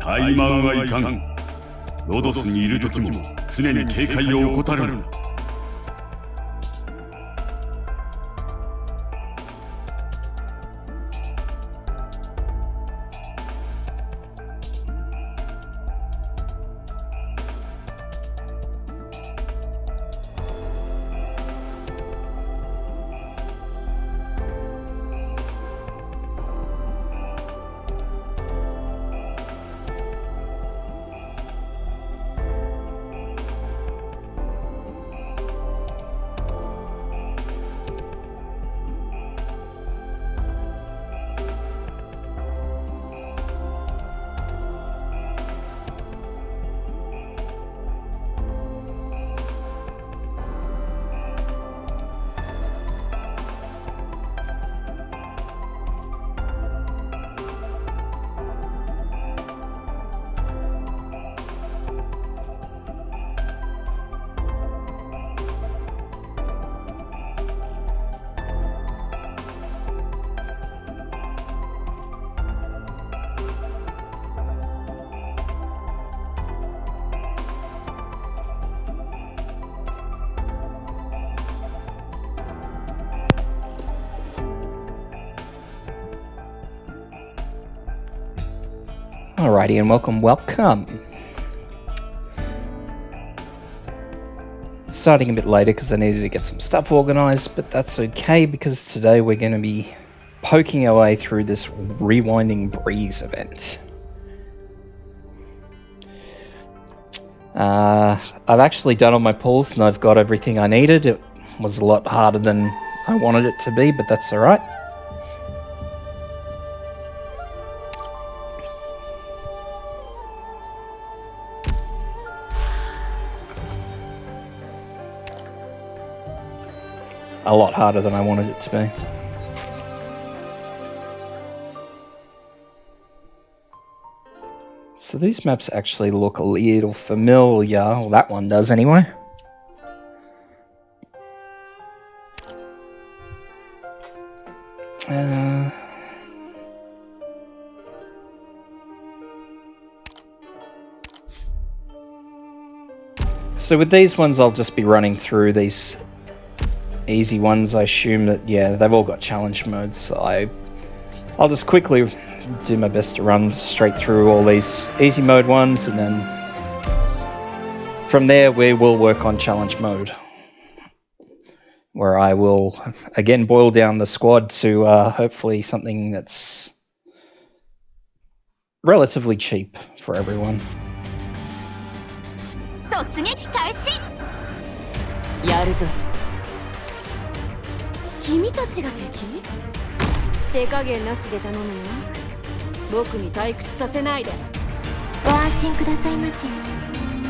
怠慢はいかん。ロドスにいる時も常に警戒を怠るな。Alrighty, and welcome. Starting a bit later because I needed to get some stuff organised, but that's okay because today we're going to be poking our way through this Rewinding Breeze event. I've actually done all my pulls and I've got everything I needed. It was a lot harder than I wanted it to be, but that's alright. A lot harder than I wanted it to be. So these maps actually look a little familiar. Well, that one does anyway. So with these ones, I'll just be running through these easy ones. I assume that, yeah, they've all got challenge modes, so I'll just quickly do my best to run straight through all these easy mode ones, and then from there we will work on challenge mode, where I will again boil down the squad to hopefully something that's relatively cheap for everyone. 突撃開始。やるぞ。君たちが敵？手加減なしで頼むよ。僕に退屈させないで。ご安心くださいまし。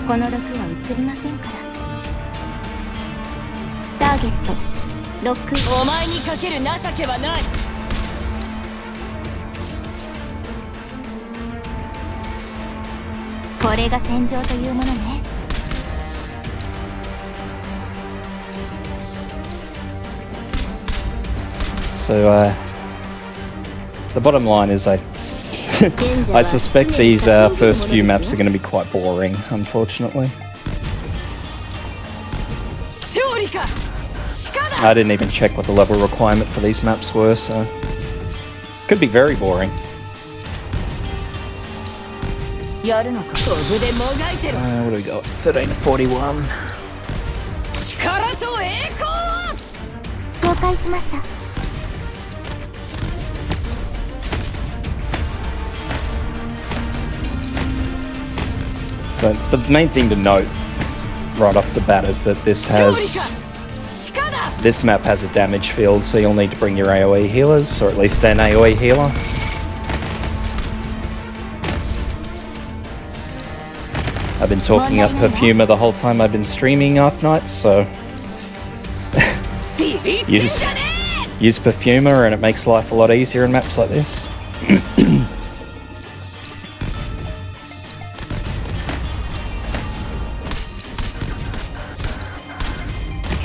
この毒は移りませんから。ターゲット、ロック。お前にかける情けはない。これが戦場というものね。So the bottom line is I suspect these first few maps are going to be quite boring, unfortunately. I didn't even check what the level requirement for these maps were, so could be very boring. What do we got? 13 to 41. So the main thing to note right off the bat is that this map has a damage field, so you'll need to bring your AoE healers, or at least an AoE healer. I've been talking up Perfumer the whole time I've been streaming Arknights, so use Perfumer and it makes life a lot easier in maps like this.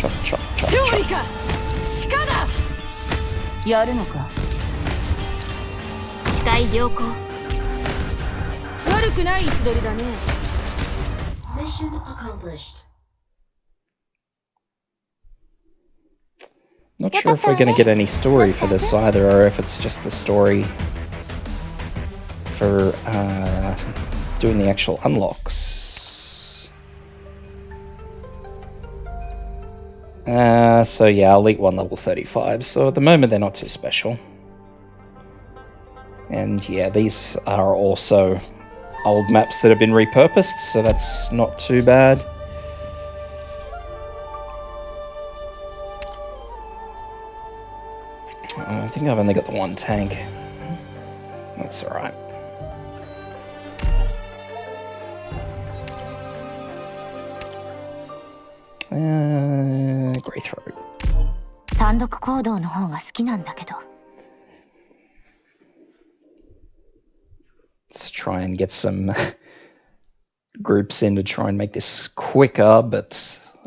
Chop. やるのか。視界良好。悪悪くない位置取りだね。 Mission accomplished. Not sure if we're going to get any story for this either, or if it's just the story for doing the actual unlocks. So yeah, Elite 1 level 35, so at the moment they're not too special. And yeah, these are also old maps that have been repurposed, so that's not too bad. I think I've only got the one tank. That's alright. Grey Throat. 単独行動の方が好きなんだけど。 Let's try and get some groups in to try and make this quicker, but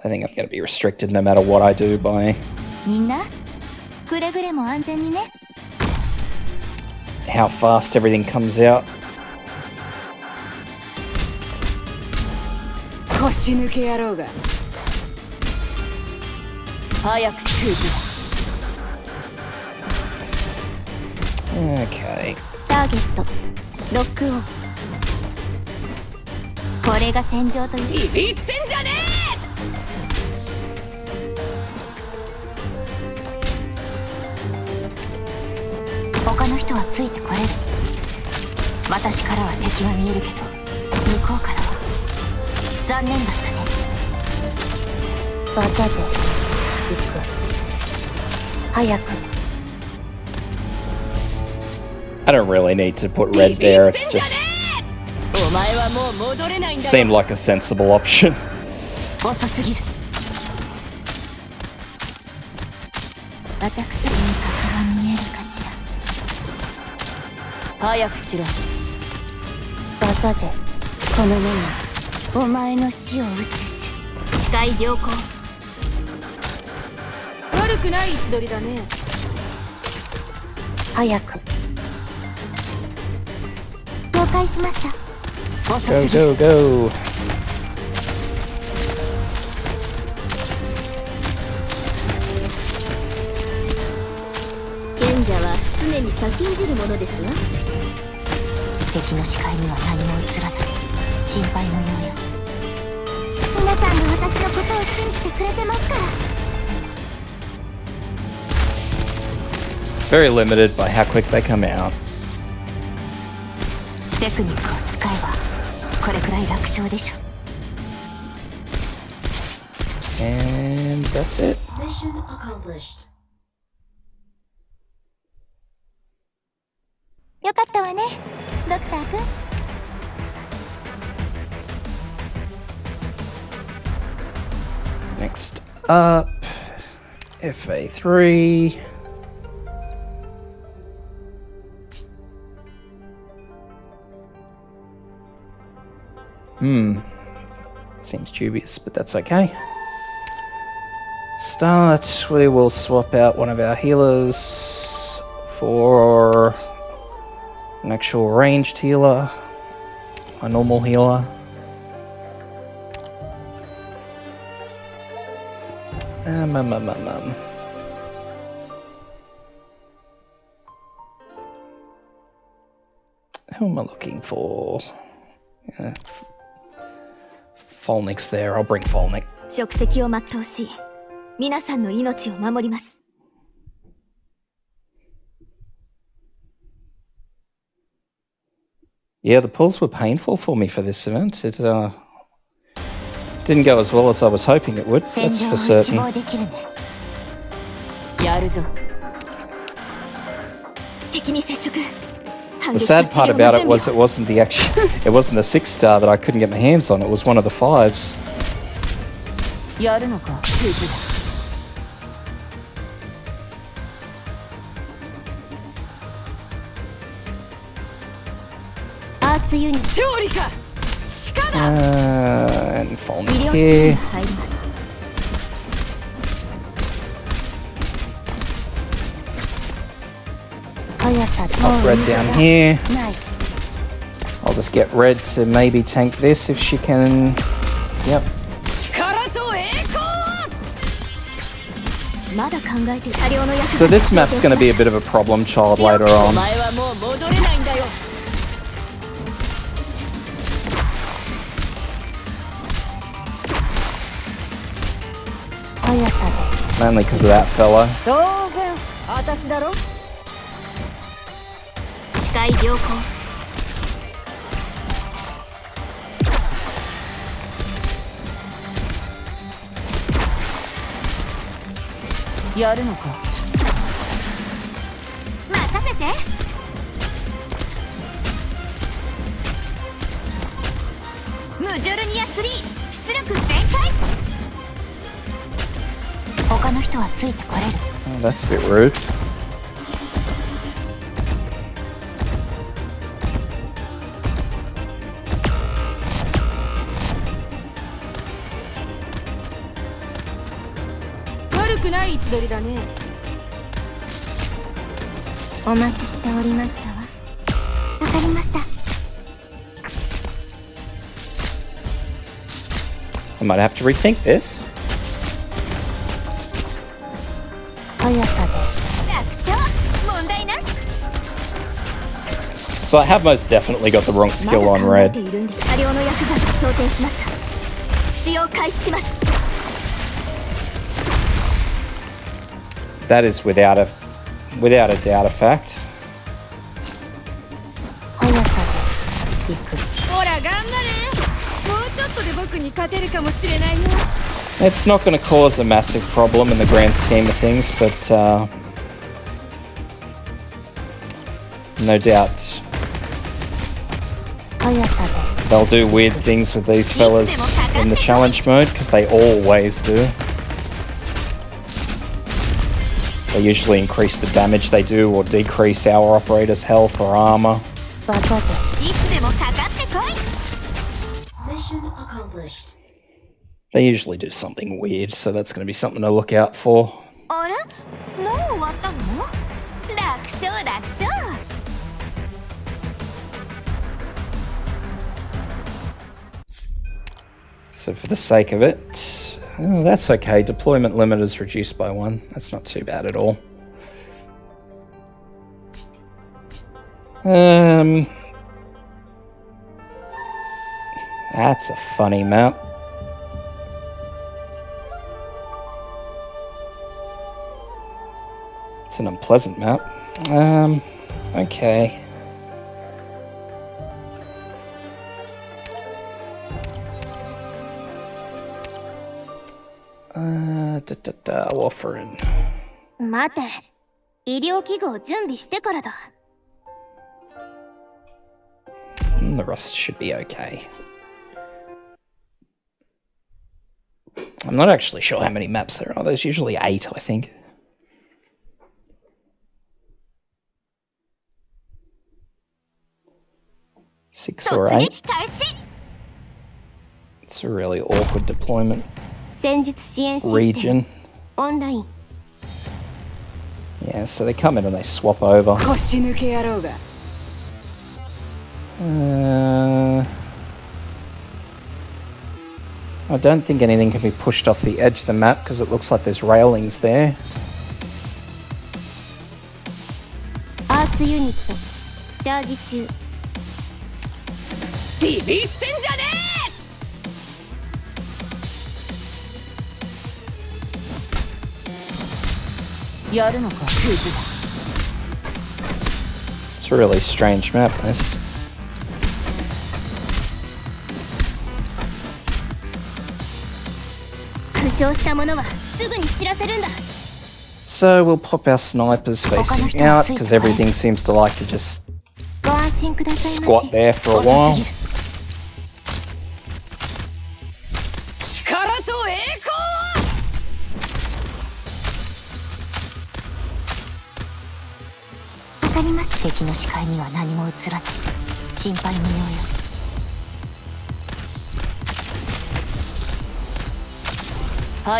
I think I'm going to be restricted no matter what I do by みんな、くれぐれも安全にね。 how fast everything comes out. 腰抜け野郎が。早くシューズ。 Okay. ターゲット、ロックオン。これが戦場という。ビビってんじゃねえ。他の人はついてこれる。私からは敵は見えるけど、向こうからは残念だったね。バタで行く。早く。 I don't really need to put red there, it's just seemed like a sensible option. 遅すぎる。私に敵が見えるかしら。早くしろ。バタでこの目にお前の死を映す。視界良好。悪くない位置取りだね。早く。了解しました。遅すぎる。 Go, go, go. 賢者は常に先んじるものですわ。敵の視界には何も映らない。心配無用よ。皆さんが私のことを信じてくれてますから。 Very limited by how quick they come out. テクニックを使えばこれくらい楽勝でしょ。 And that's it. Mission accomplished. よかったわね、ドクター君。 Next up, FA3. Seems dubious, but that's okay. Start, we will swap out one of our healers for an actual ranged healer, a normal healer. Who am I looking for? Folnick's there, I'll bring Folnick. 職責を全うし、皆さんの命を守ります。 Yeah, the pulls were painful for me for this event. It didn't go as well as I was hoping it would, that's for certain. やるぞ。敵に接触。 The sad part about it was it wasn't the it wasn't the 6-star that I couldn't get my hands on, it was one of the 5s. やるのか、クズだ。アーツユニット勝利か。鹿だ。And Folnick here. Pop red down here. I'll I'll just get red to maybe tank this if she can. Yep. So this map's going to be a bit of a problem child later on. Mainly because of that fellow. やるのか。任せて。ムジュルニア3出力全開。他の人はついてこれる。Oh, that's a bit rude. I might have to rethink this. So I have most definitely got the wrong skill on red. That is without a doubt a fact. It's not going to cause a massive problem in the grand scheme of things, but no doubt they'll do weird things with these fellas in the challenge mode, because they always do. They usually increase the damage they do or decrease our operator's health or armor. Mission accomplished. They usually do something weird, so that's going to be something to look out for. So for the sake of it, oh, that's okay. Deployment limit is reduced by 1. That's not too bad at all. That's a funny map. It's an unpleasant map. Okay. Warfarin. 待て。医療器具を準備してからだ。The rust should be okay. I'm not actually sure how many maps there are. There's usually 8, I think. Six or 8. It's a really awkward deployment region. Yeah, so they come in and they swap over. I don't think anything can be pushed off the edge of the map because it looks like there's railings there. It's a really strange map, this. So we'll pop our snipers facing out because everything seems to like to just squat there for a while. I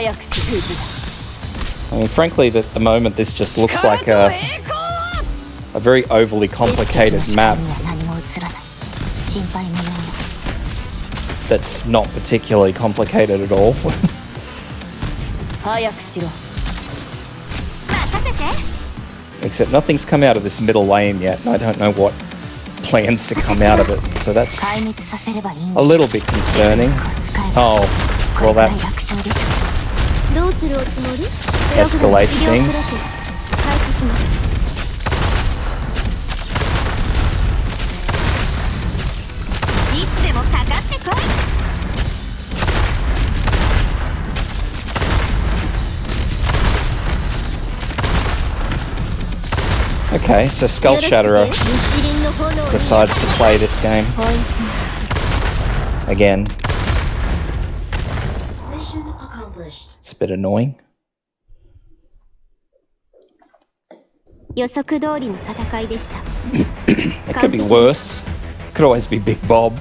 mean, frankly, at the moment, this just looks like a very overly complicated map. That's not particularly complicated at all. 早くしろ。 Except nothing's come out of this middle lane yet, and I don't know what plans to come out of it, so that's a little bit concerning. Oh, well that escalates things. Okay, so Skull Shatterer decides to play this game. Again. Mission accomplished. It's a bit annoying. 予測通りの戦いでした。 It could be worse. Could always be Big Bob.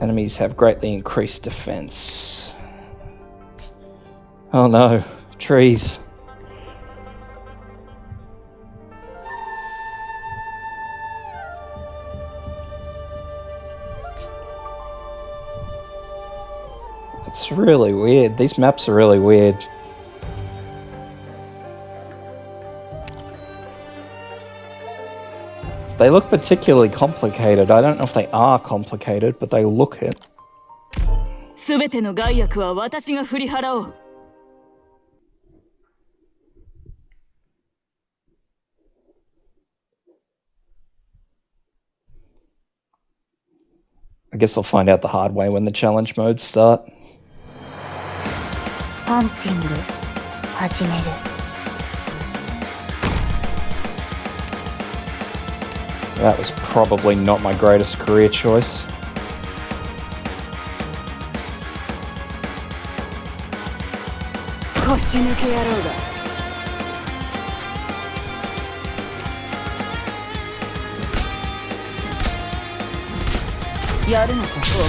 Enemies have greatly increased defense. Oh no, trees. It's really weird. These maps are really weird. They look particularly complicated. I don't know if they are complicated, but they look it. すべての害悪は私が振り払おう。 I guess I'll find out the hard way when the challenge modes start. ハンティング始める。 That was probably not my greatest career choice. Ya お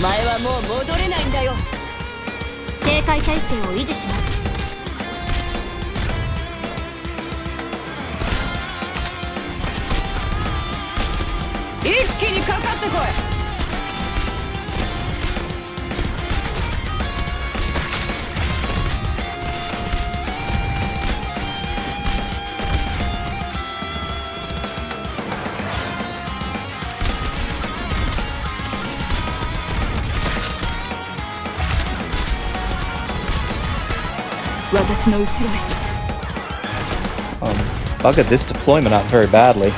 前はもう戻れないんだよ。警戒態勢を維持します。 一気にかかってこい。私の後ろへ。Buggered this deployment up very badly.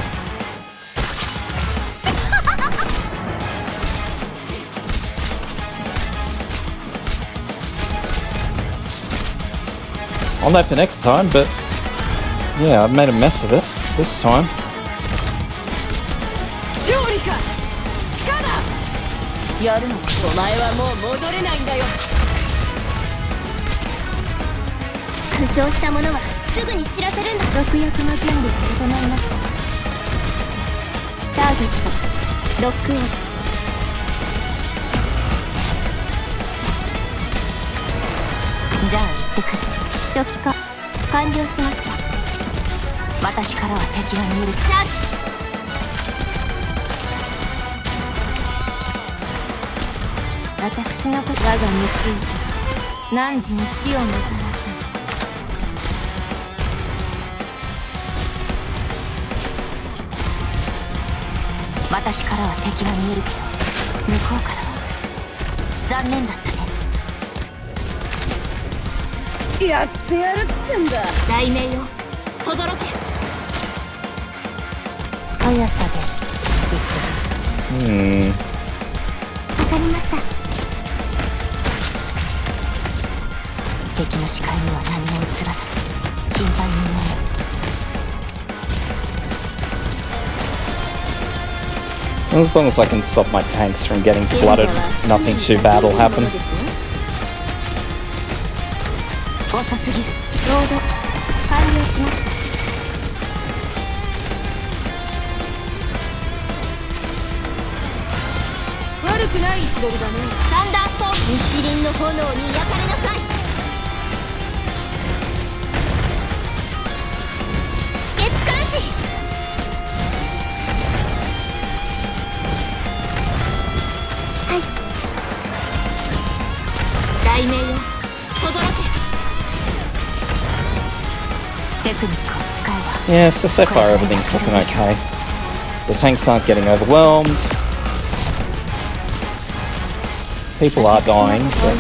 I'll know for next time, but yeah, I've made a mess of it this time. 勝利か鹿だ。やるの。お前はもう戻れないんだよ。負傷した者はすぐに知らせるんだ。毒薬の準備が整いました。ターゲットロックオン。じゃあ行ってくる。 初期化完了しました。私からは敵は見える。よし。私のこと我がについて何時に死をもたらす。私からは敵は見えるけど、向こうからは残念だった。 やってやるってんだ。雷鳴よ、轟け。速さで行く。わかりました。敵の視界には何も映らない。心配無用。 As long as I can stop my tanks from getting flooded, nothing too bad will happen. 遅すぎる。ロード完了しました。悪くない位置取りだね。サンダーストーン。日輪の炎に焼かれなさい。Yeah, so far everything's looking okay. The tanks aren't getting overwhelmed. People are dying, but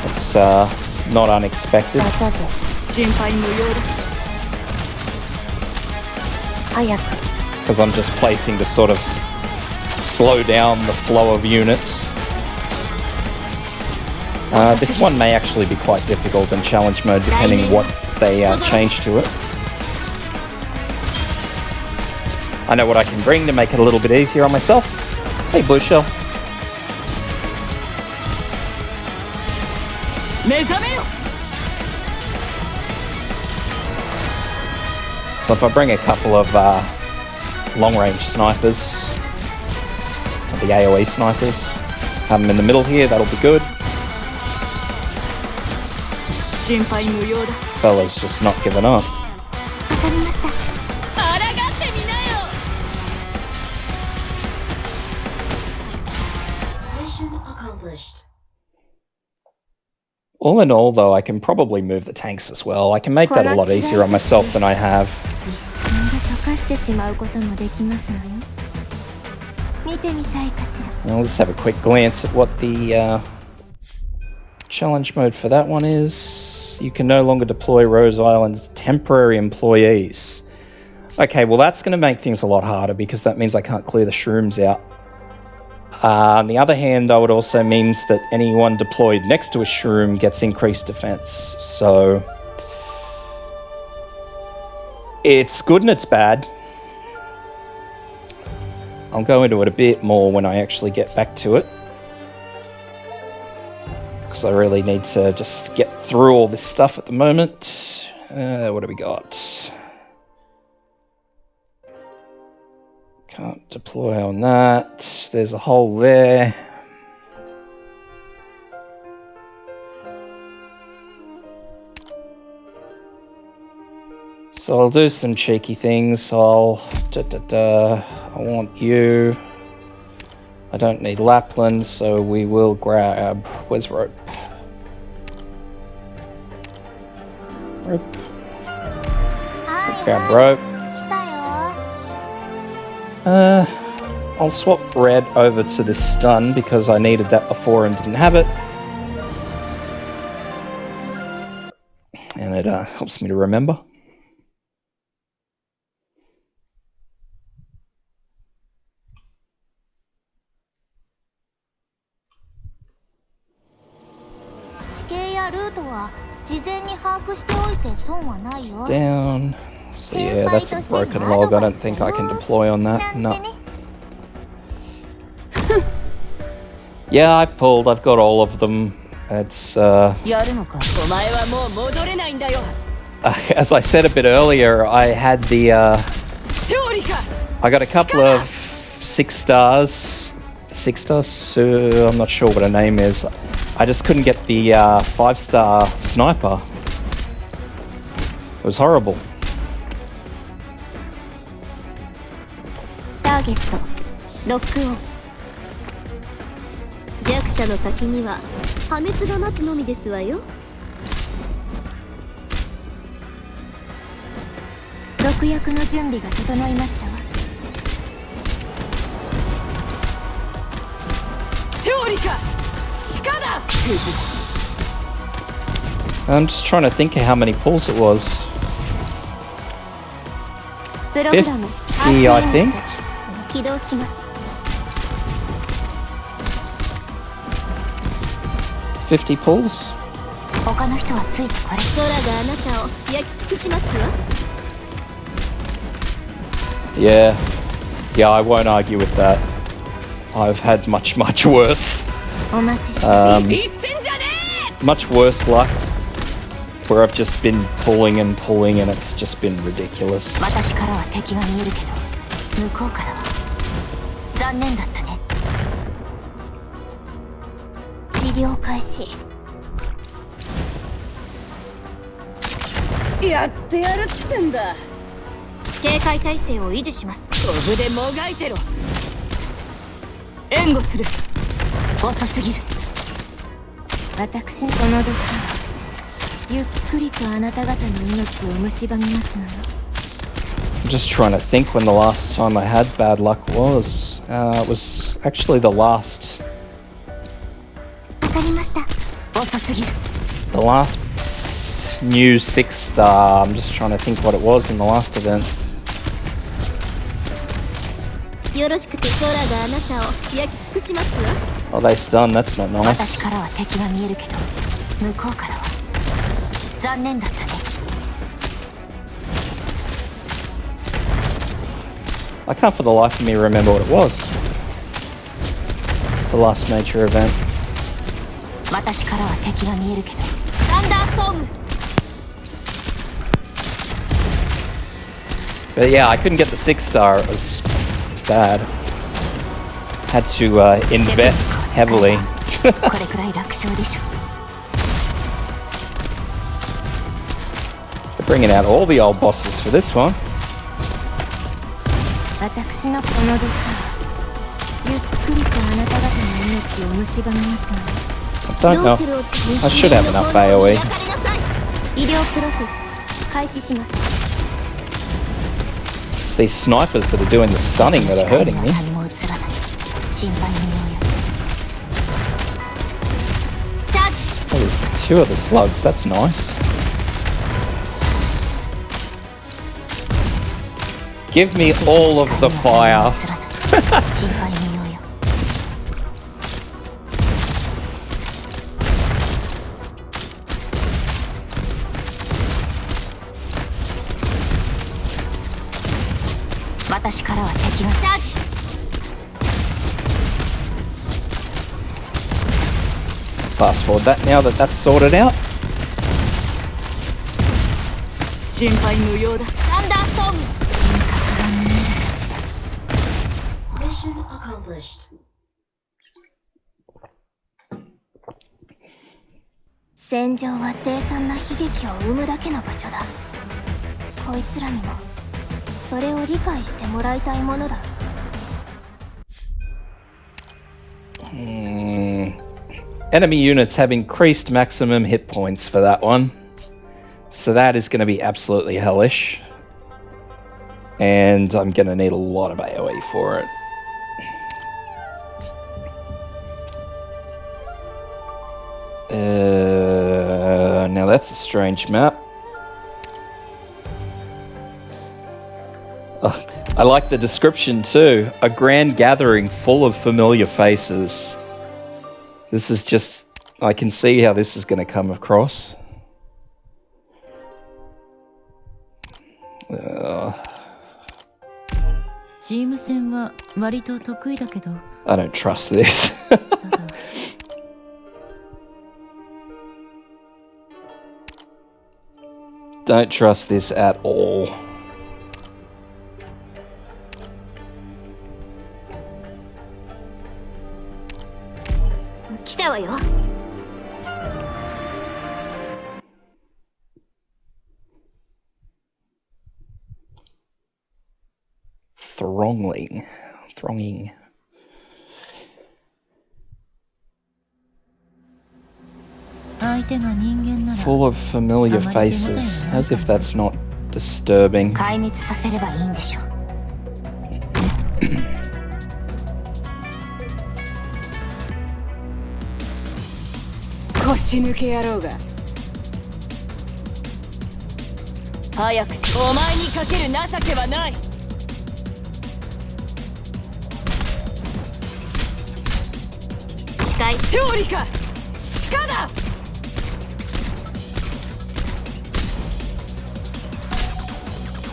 it's not unexpected. Because I'm just placing to sort of slow down the flow of units. This one may actually be quite difficult in challenge mode depending what they change to it. I know what I can bring to make it a little bit easier on myself. Hey, Blue Shell. So if I bring a couple of long-range snipers, the AoE snipers, have them in the middle here, that'll be good. Fella's just not giving up. Mission accomplished. All in all, though, I can probably move the tanks as well. I can make that a lot easier on myself than I have. I'll just have a quick glance at what the challenge mode for that one is. You can no longer deploy Rose Island's temporary employees. Okay, well that's going to make things a lot harder because that means I can't clear the shrooms out. On the other hand, though, it also means that anyone deployed next to a shroom gets increased defense. So it's good and it's bad. I'll go into it a bit more when I actually get back to it. Because I really need to just get through all this stuff at the moment. What do we got? Can't deploy on that. There's a hole there. So I'll do some cheeky things. I want you. I don't need Lapland, so we will grab... Where's rope? Rope. Grab rope. I'll swap red over to this stun because I needed that before and didn't have it. And it helps me to remember. Down. So yeah, that's a broken log. I don't think I can deploy on that. No. Yeah, I've pulled. I've got all of them. It's as I said a bit earlier, I had the I got a couple of 6 stars. 6 stars? I'm not sure what her name is. I just couldn't get the 5-star sniper. It was horrible. I'm just trying to think of how many pulls it was. 50, I think. 50 pulls. Yeah, I won't argue with that. I've had much worse. Much worse luck, where I've just been pulling and it's just been ridiculous. ゆっくりとあなた方の命を蝕みますのよ。 I'm just trying to think when the last time I had bad luck was. It was actually the last わかりました。遅すぎる。 the last new 6-star. I'm just trying to think what it was in the last event. よろしくて空があなたを焼き尽くしますわ。 Oh, they stunned. That's not 私 nice. からは敵が見えるけど、向こうからは残念だったね。 I can't for the life of me remember what it was. The last major event. 私からは敵が見えるけど。サンダーストーム。 But yeah, I couldn't get the 6-star. It was bad. Had to invest heavily. これくらい楽勝でしょ。 They're bringing out all the old bosses for this one. 私のこの毒はゆっくりとあなた方の命を蝕みますので。 I don't know. I should have enough AoE. 医療プロセス開始します。 It's these snipers that are doing the stunning that are hurting me. 何も映らない。心配無用よ。チャージ。 Oh, there's 2 of the slugs. That's nice. Give me all of the fire. 心配無用よ。 私からは敵がチャージ。 Fast forward that now that that's sorted out. 心配無用だ。サンダーストーム。 Mission accomplished. 戦場は凄惨な悲劇を生むだけの場所だ。こいつらにもそれを理解してもらいたいものだ。 Enemy units have increased maximum hit points for that one. So that is going to be absolutely hellish. And I'm going to need a lot of AoE for it. Now that's a strange map. I like the description too. A grand gathering full of familiar faces. This is just... I can see how this is going to come across. I don't trust this. Don't trust this at all. Thronging. Full of familiar faces, as if that's not disturbing. 壊滅させればいいんでしょう。腰抜け野郎が。早くし、お前にかける情けはない。視界勝利か鹿だ。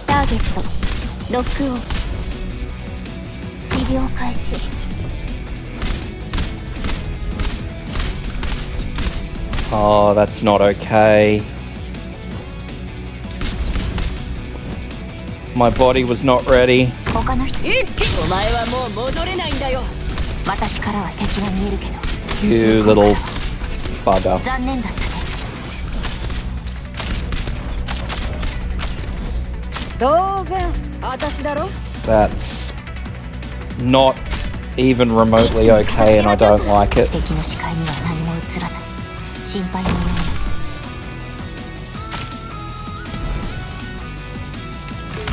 ターゲットロックオン。治療開始。 Oh, that's not okay. My body was not ready. 他の人。お前はもう戻れないんだよ。私からは敵が見えるけど。 You little bugger. 残念だったね。当然、私だろ。 That's not even remotely okay, and I don't like it. 敵の視界には何も映らない。心配無用。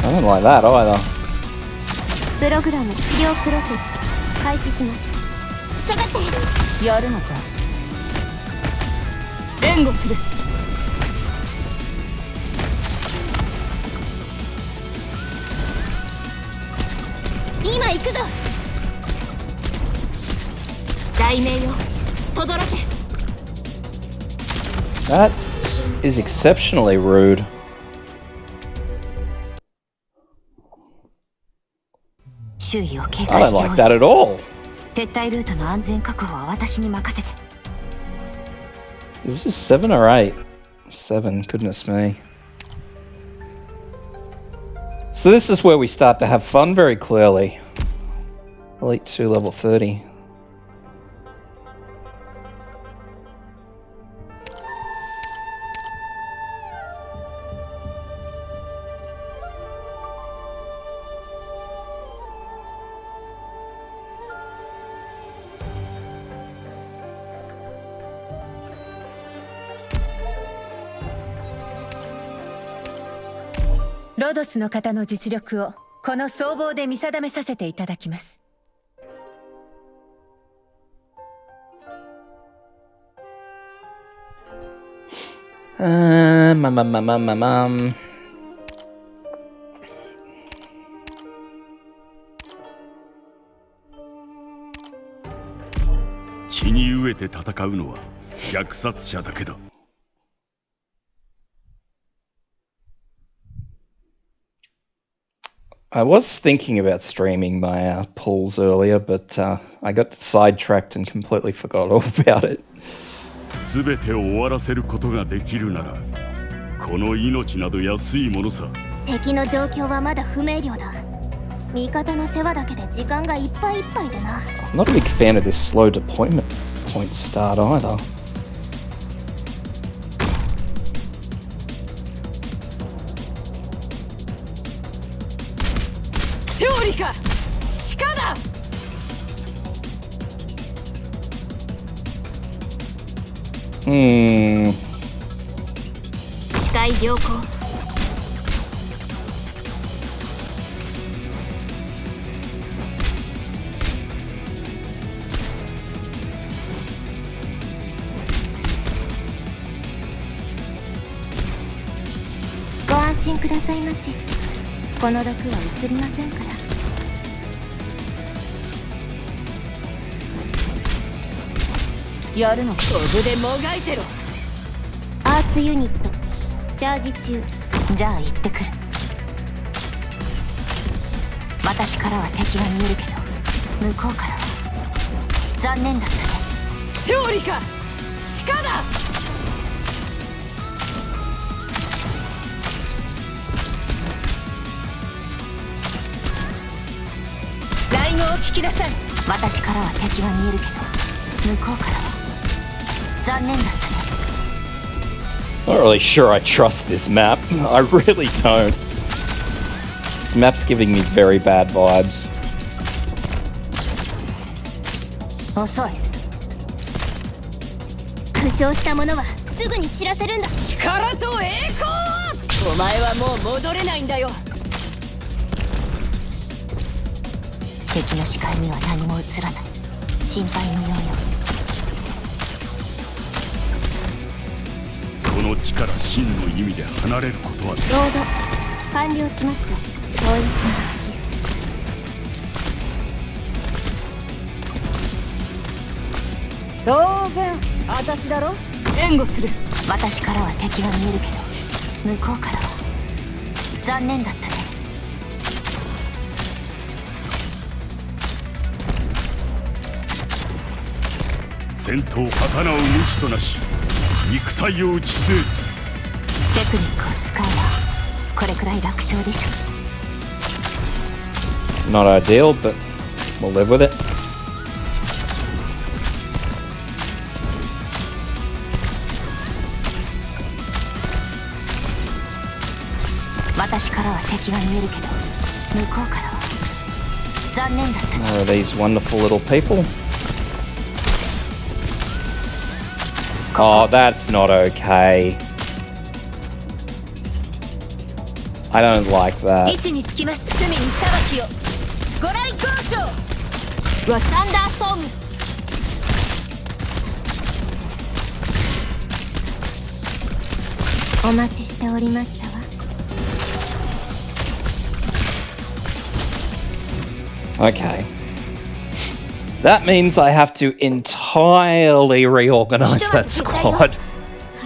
I don't like that either. プログラム治療プロセス開始します。下がって。やるのか。援護する。今行くぞ。雷鳴よ、轟け。That is exceptionally rude. 周囲を警 I 戒し don't てお like いて。 that at all. 撤退ルートの安全確保は私に任せて。Is this 7 or 8? 7, goodness me. So this is where we start to have fun very clearly. Elite 2 level 30.「ロドスの方の実力をこの総合で見定めさせていただきます」。血に飢えて戦うのは虐殺者だけだ。I was thinking about streaming my pulls earlier, but I got sidetracked and completely forgot all about it. すべてを終わらせることができるなら、この命など安いものさ。敵の状況はまだ不明瞭だ。味方の世話だけで時間がいっぱいいっぱいでな。I'm not a big fan of this slow deployment point start either. 勝利か鹿だ。視界良好。ご安心くださいまし。この毒は移りませんから。やるの。飛ぶでもがいてろ。アーツユニットチャージ中。じゃあ行ってくる。私からは敵が見えるけど向こうからは残念だったね。勝利か鹿だ。ラインを聞きなさい。私からは敵が見えるけど向こうからは残念だったね。Not really sure I trust this map. I really don't. This map's giving me very bad vibes. 遅い。負傷した者はすぐに知らせるんだ。力と栄光。お前はもう戻れないんだよ。敵の視界には何も映らない。心配無用よ。この地から真の意味で離れることは。ロード完了しました。そういう当然私だろ。援護する。私からは敵が見えるけど向こうからは残念だったね。戦闘刀を無知となし、肉体を打ち据える。テクニックを使えばこれくらい楽勝でしょ。 Not ideal, but we'll live with it. 私からは敵が見えるけど向こうからは残念だったね。 Are these wonderful little people? Oh, that's not okay. I don't like 位 that. 置につきまして罪に裁きをご来光庁ワサンダーストーム。お待ちしておりましたわ。 Okay. That means I have to entirely reorganize that squad.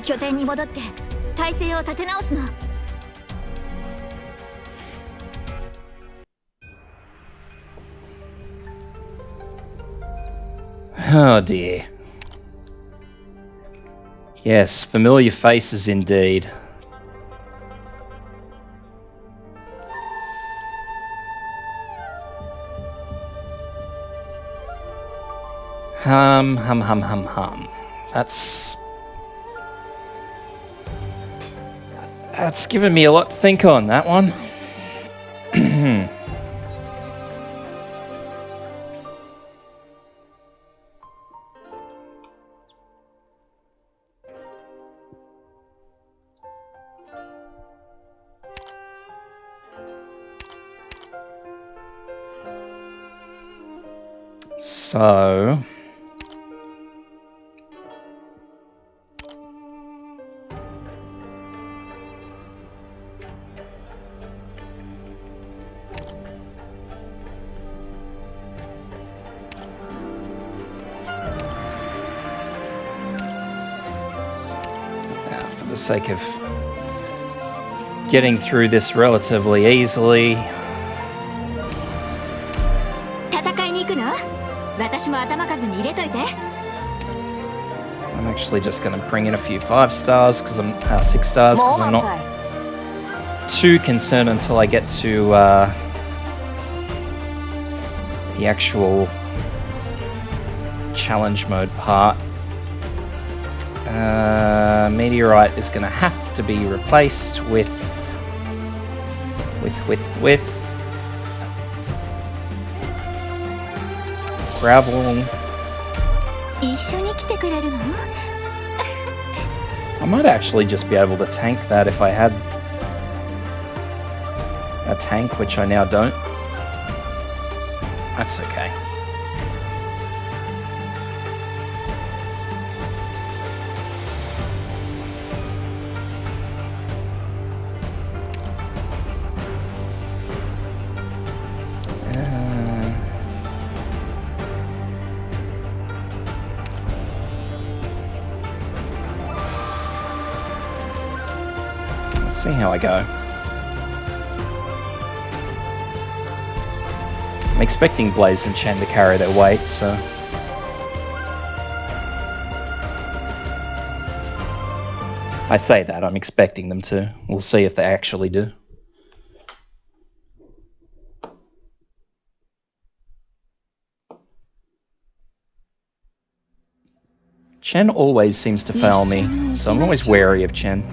拠点に戻って体勢を立て直すの。 Oh dear. Yes, familiar faces indeed. Hum. That's given me a lot to think on, that one. So... for the sake of getting through this relatively easily, 戦いに行くの？私も頭数に入れといて。 I'm actually just going to bring in a few 5 stars because I'm 6 stars because I'm not too concerned until I get to the actual challenge mode part. Meteorite is going to have to be replaced with gravel. 一緒に来てくれるの？ I might actually just be able to tank that if I had a tank, which I now don't. That's okay. See how I go. I'm expecting Blaze and Chen to carry their weight, so... I say that, I'm expecting them to. We'll see if they actually do. Chen always seems to fail me, so I'm always wary of Chen.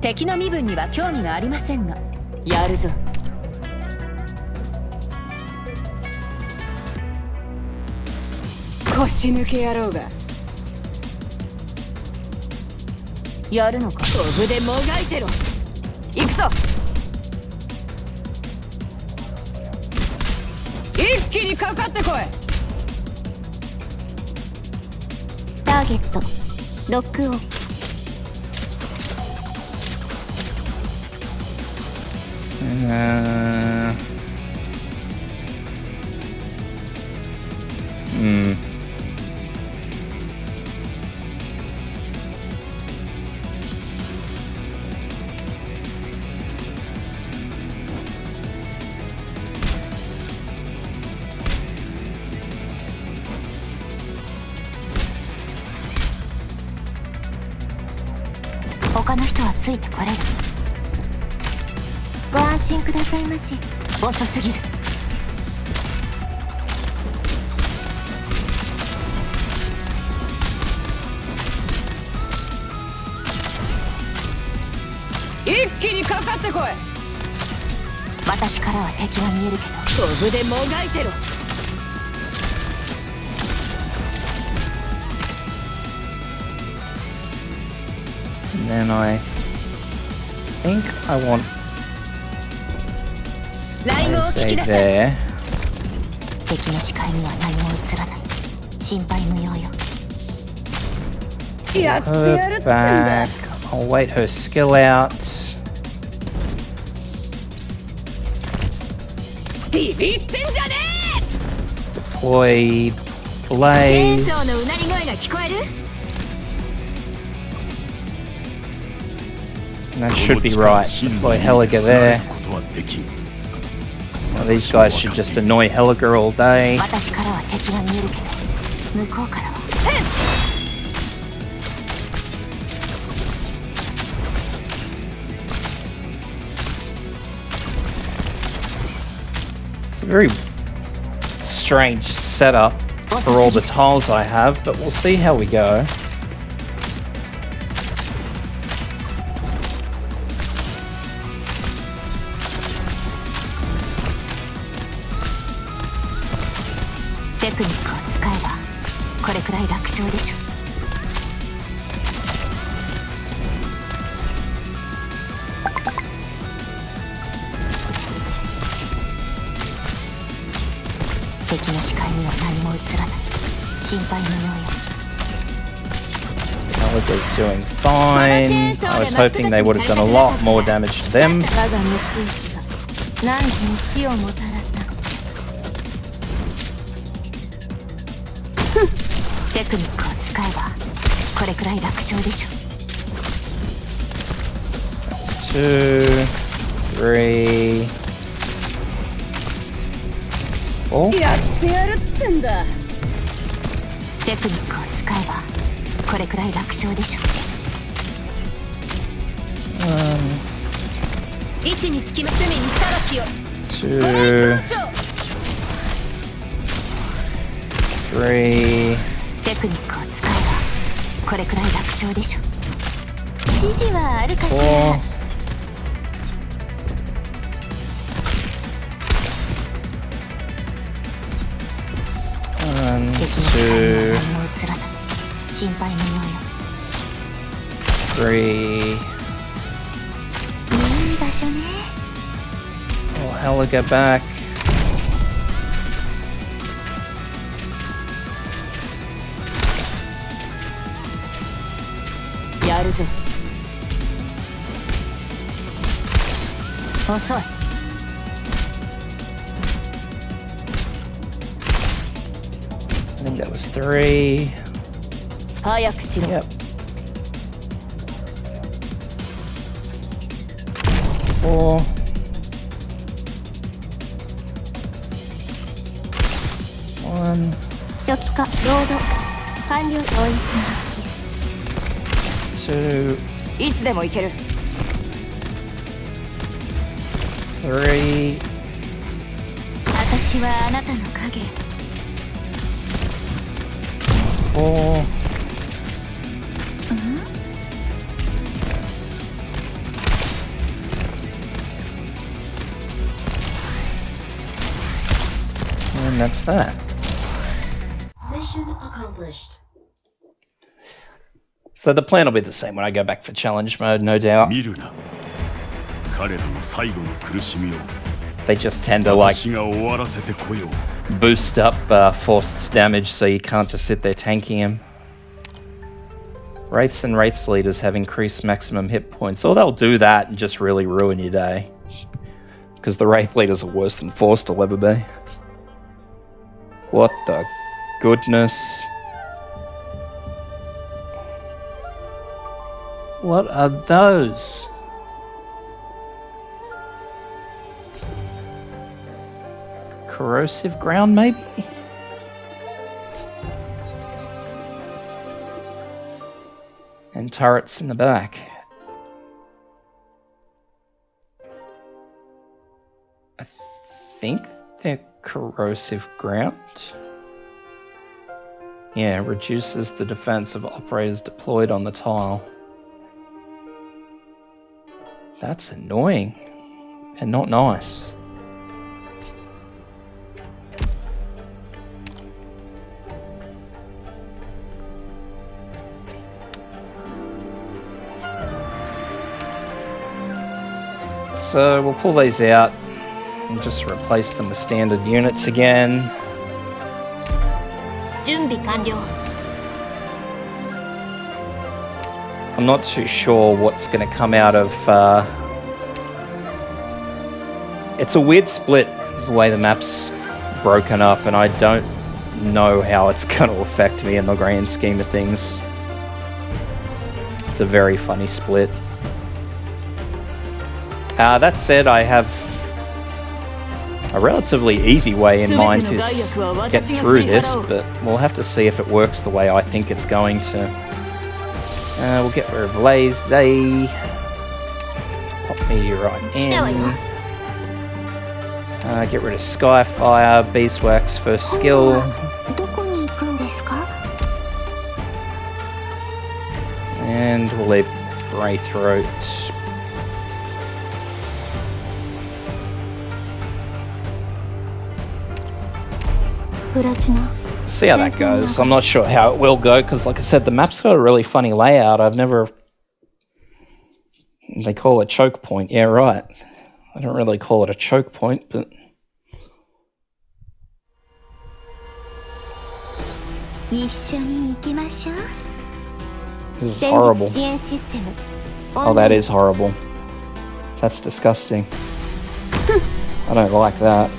敵の身分には興味がありませんが、やるぞ。腰抜け野郎が。やるのか。飛ぶでもがいてろ。行くぞ。一気にかかってこい。ターゲットロックオン。他の人はついてこれる。ご安心くださいまし。遅すぎる。一気にかかってこい。私からは敵は見えるけど。飛ぶでもがいてろ。And then I think I want ライブを聞 say きなさい there. 敵の視界には何も映らない心配無用よ Her back. I'll wait her skill out. ビビってんじゃね Deploy えチェーン blaze. ソーのうなり声が聞こえる And that should be right. Deploy Helga there. ことはできん。 Now these guys should just annoy Helga all day. 私からは敵が見えるけど向こうからは It's a very strange setup for all the tiles I have, but we'll see how we go. テクニックを使えばこれくらい楽勝でしょ敵の視界には何も映らない心配無用よ Helga's doing fine. I was hoping they would have done a lot more damage to them. 我が報いしは何時に死をもたらさテクニックを使えばこれくらい楽勝でしょ That's 2, 3, 4. やってやるってんだテクニックを使えばこれくらい楽勝でしょ位置につきま罪に裁きを 2, 3, テクニックを使えばこれくらい楽勝でしょ指示はあるかし 4. ら 1, 敵の視界には 2, 何も映らない心配無用よ 3. いい場所ね Oh, Helga back. やるぜ遅い I think that was 3. 早くしろ Yep. 4. 1, 初期化ロード完了同意 2, いつでも行ける 3. 私はあなたの影 4. And that's that. Mission accomplished. So the plan will be the same when I go back for challenge mode, no doubt. 見るな。彼らの最後の苦しみを They just tend to like 私が終わらせてこよう。 boost up forced damage so you can't just sit there tanking him. Wraiths and Wraiths leaders have increased maximum hit points. Or they'll do that and just really ruin your day. Because the Wraith leaders are worse than forced will ever be. What the goodness. What are those? Corrosive ground, maybe? And turrets in the back. I think they're corrosive ground. Yeah, reduces the defense of operators deployed on the tile. That's annoying and not nice. So we'll pull these out and just replace them with standard units again. 準備完了 I'm not too sure what's going to come out of... It's a weird split, the way the map's broken up, and I don't know how it's going to affect me in the grand scheme of things. It's a very funny split. That said, I have a relatively easy way in mind to get through this, but we'll have to see if it works the way I think it's going to. We'll get rid of Blaze, pop Meteorite in. Get rid of Skyfire, Beeswax first skill. どこに行くんですか And we'll leave Greythroat. See how that goes. I'm not sure how it will go because, like I said, the map's got a really funny layout. I've never... They call it choke point. Yeah, right. I don't really call it a choke point, but... This is horrible. Oh, that is horrible. That's disgusting. I don't like that.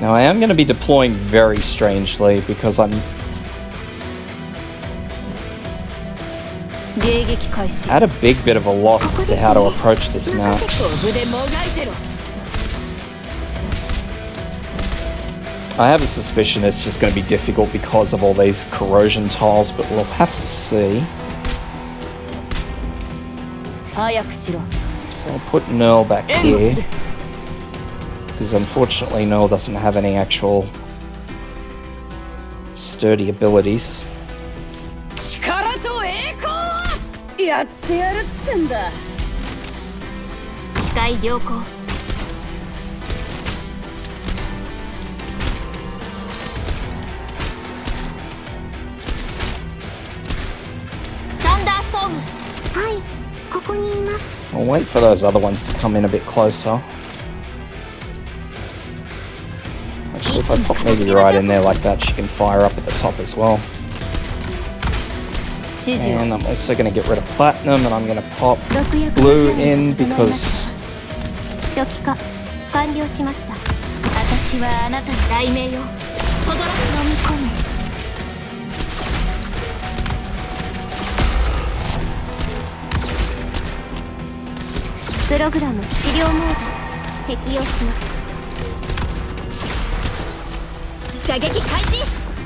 Now I am going to be deploying very strangely because I'm at a big bit of a loss as to how to approach this map. I have a suspicion it's just going to be difficult because of all these corrosion tiles, but we'll have to see. So I'll put Nerl back here, because unfortunately Nerl doesn't have any actual sturdy abilities. I'll wait for those other ones to come in a bit closer. Actually, if I pop Meteorite in there like that, she can fire up at the top as well. And I'm also going to get rid of Platinum, and I'm going to pop Blue in because...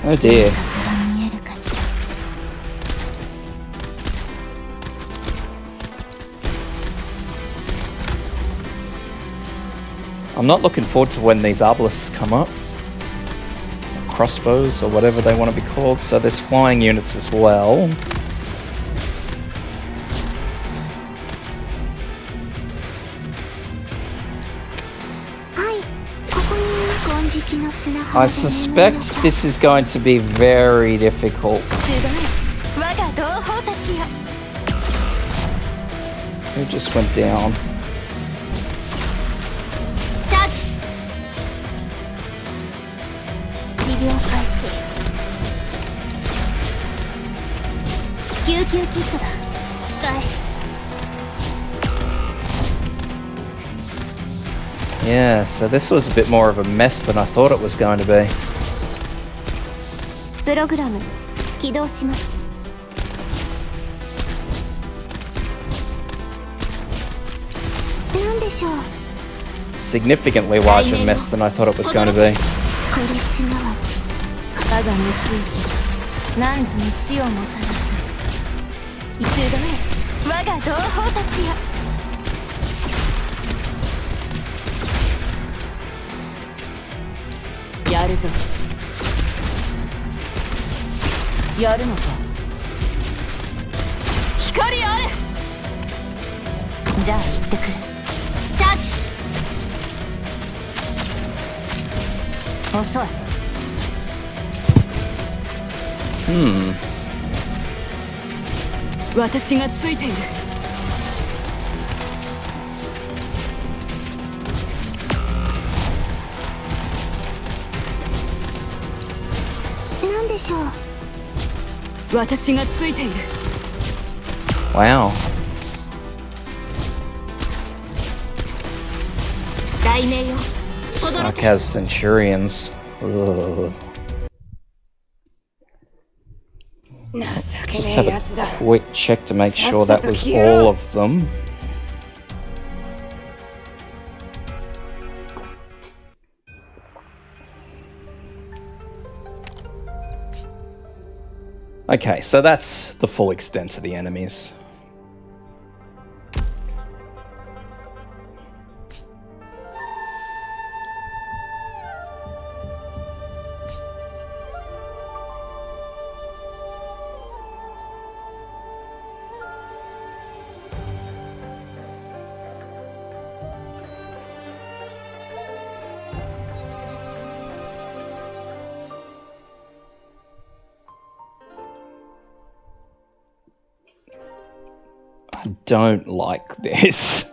Oh dear. I'm not looking forward to when these obelisks come up. Or crossbows, or whatever they want to be called. So there's flying units as well. I suspect this is going to be very difficult. Who just went down? Yeah, so this was a bit more of a mess than I thought it was going to be. Significantly larger mess than I thought it was going to be. 光あれ。じゃあ行ってくる。チャージ。遅い。私がついている。なんでしょう。私がついている。Wow. 大名よ。 Suck has Centurions. Ugh. Just have a quick check to make sure that was all of them. Okay, so that's the full extent of the enemies. I don't like this.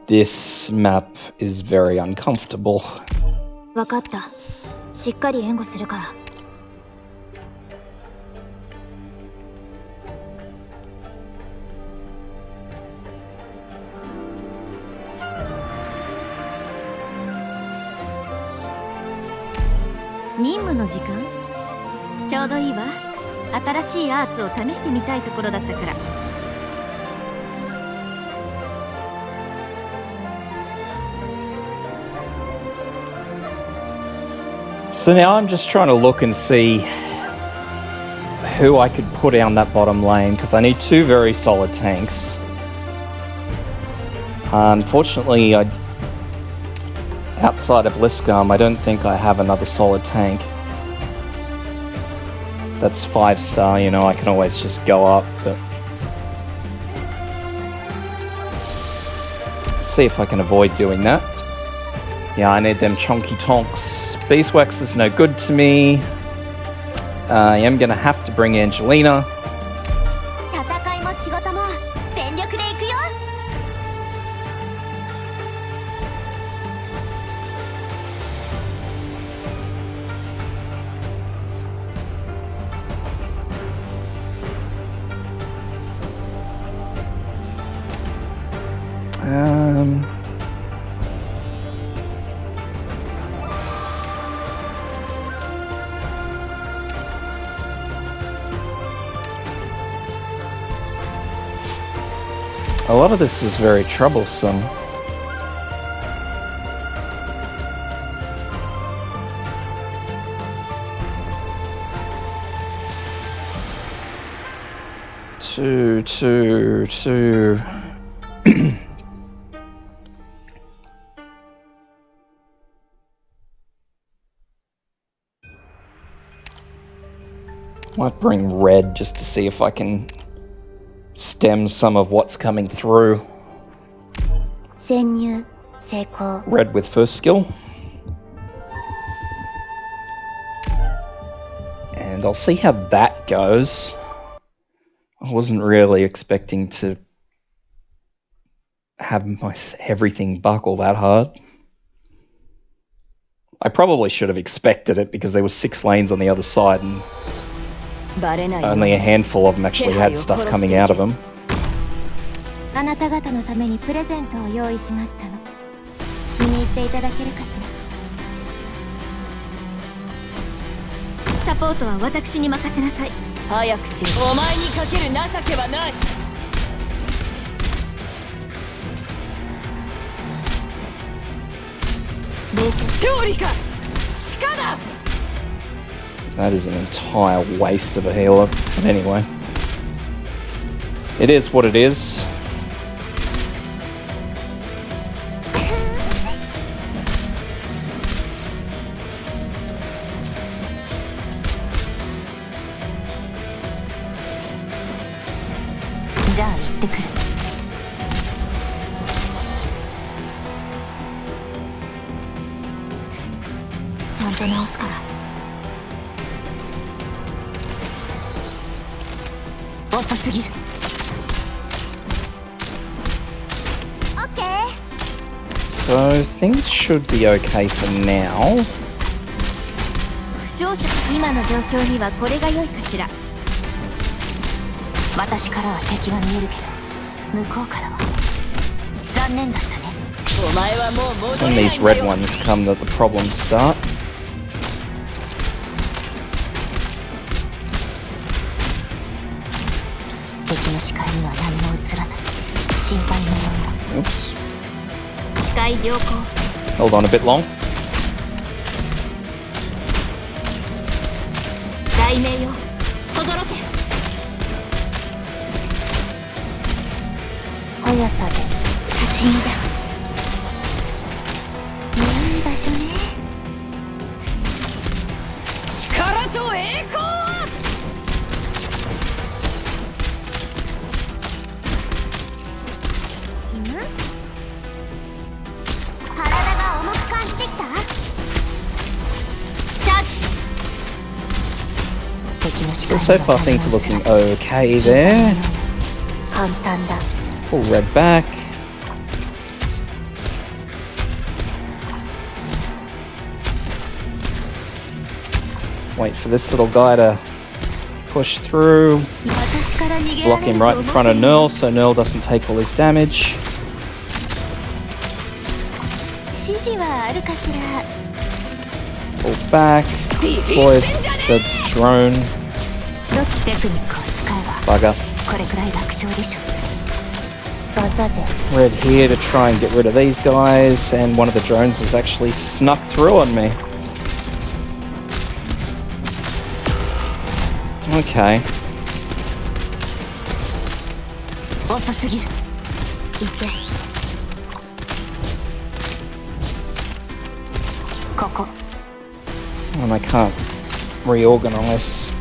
This map is very uncomfortable. わかった。しっかり援護するから。任務の時間？ちょうどいいわ。新しいアーツを試してみたいところだったから。So now I'm just trying to look and see who I could put down that bottom lane, because I need two very solid tanks. Unfortunately, outside of Liscum, I don't think I have another solid tank. That's 5-star, you know, I can always just go up, but... see if I can avoid doing that. Yeah, I need them chonky tonks. Beeswax is no good to me. I am gonna have to bring Angelina. A lot of this is very troublesome. Two. Might bring red just to see if I can stem some of what's coming through. Red with first skill. And I'll see how that goes. I wasn't really expecting to have my everything buckle that hard. I probably should have expected it because there were 6 lanes on the other side and only a handful of them actually had stuff coming out of them. That is an entire waste of a healer, but anyway. It is what it is. ってくる。ちゃんと直すから。遅すぎる。オッケー。 So things should be okay for now. 負傷者、今の状況にはこれが良いかしら。私からは敵が見えるけど、向こうからは残念だったね。お前はもう It's 戻 when れな these いんだ red よ。 ones come that the problems start. 敵の視界には何も映らない。心配無用よ。 Oops. 視界良好。 Hold on a bit long. 雷鳴よ、轟け。速さで先にだ。いい場所ね。力と栄光を。体が重く感じてきた。チャージ。 So far things are looking okay there. 簡単だ。 Pull red back. Wait for this little guy to push through. 私から逃げら Block れ him ると right 思 in って front of Nerl so Nerl doesn't take all his damage. 指示はあるかしら。 Pull back. Deploy the drone. ロキテクニックを使えば Bugger. これくらい楽勝でしょ。技で Red here to try and get rid of these guys, and one of the drones has actually snuck through on me. Okay. 遅すぎる。行って。ここ。 And I can't reorganize.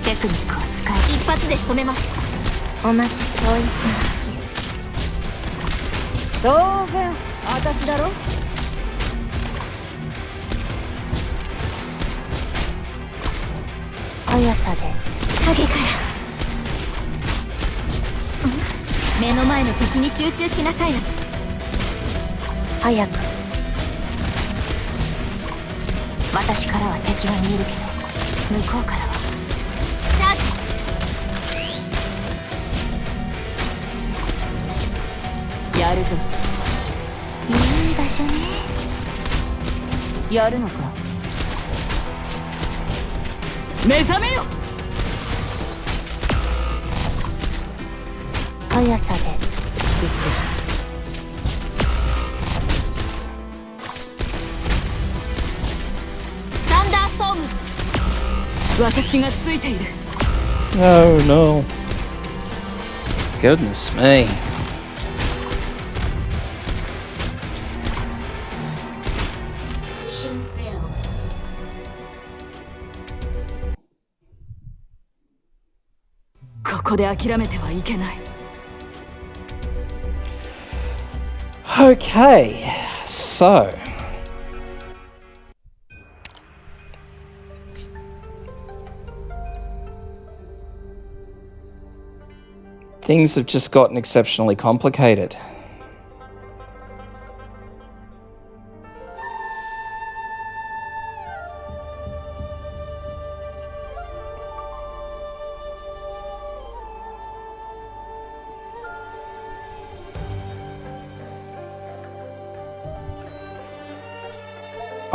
テクニックを使え。一発で仕留めます。お待ちしておいて。当然私だろ。速さで影から。目の前の敵に集中しなさいな。早く。私からは敵は見えるけど、向こうからはチャージ。やるぞ。いい場所ね。やるのか。目覚めよ。速さで行く。サンダーストーム。私がついている。 Oh no. Goodness me. Mission failed. ここで諦めてはいけない。 Okay, so things have just gotten exceptionally complicated.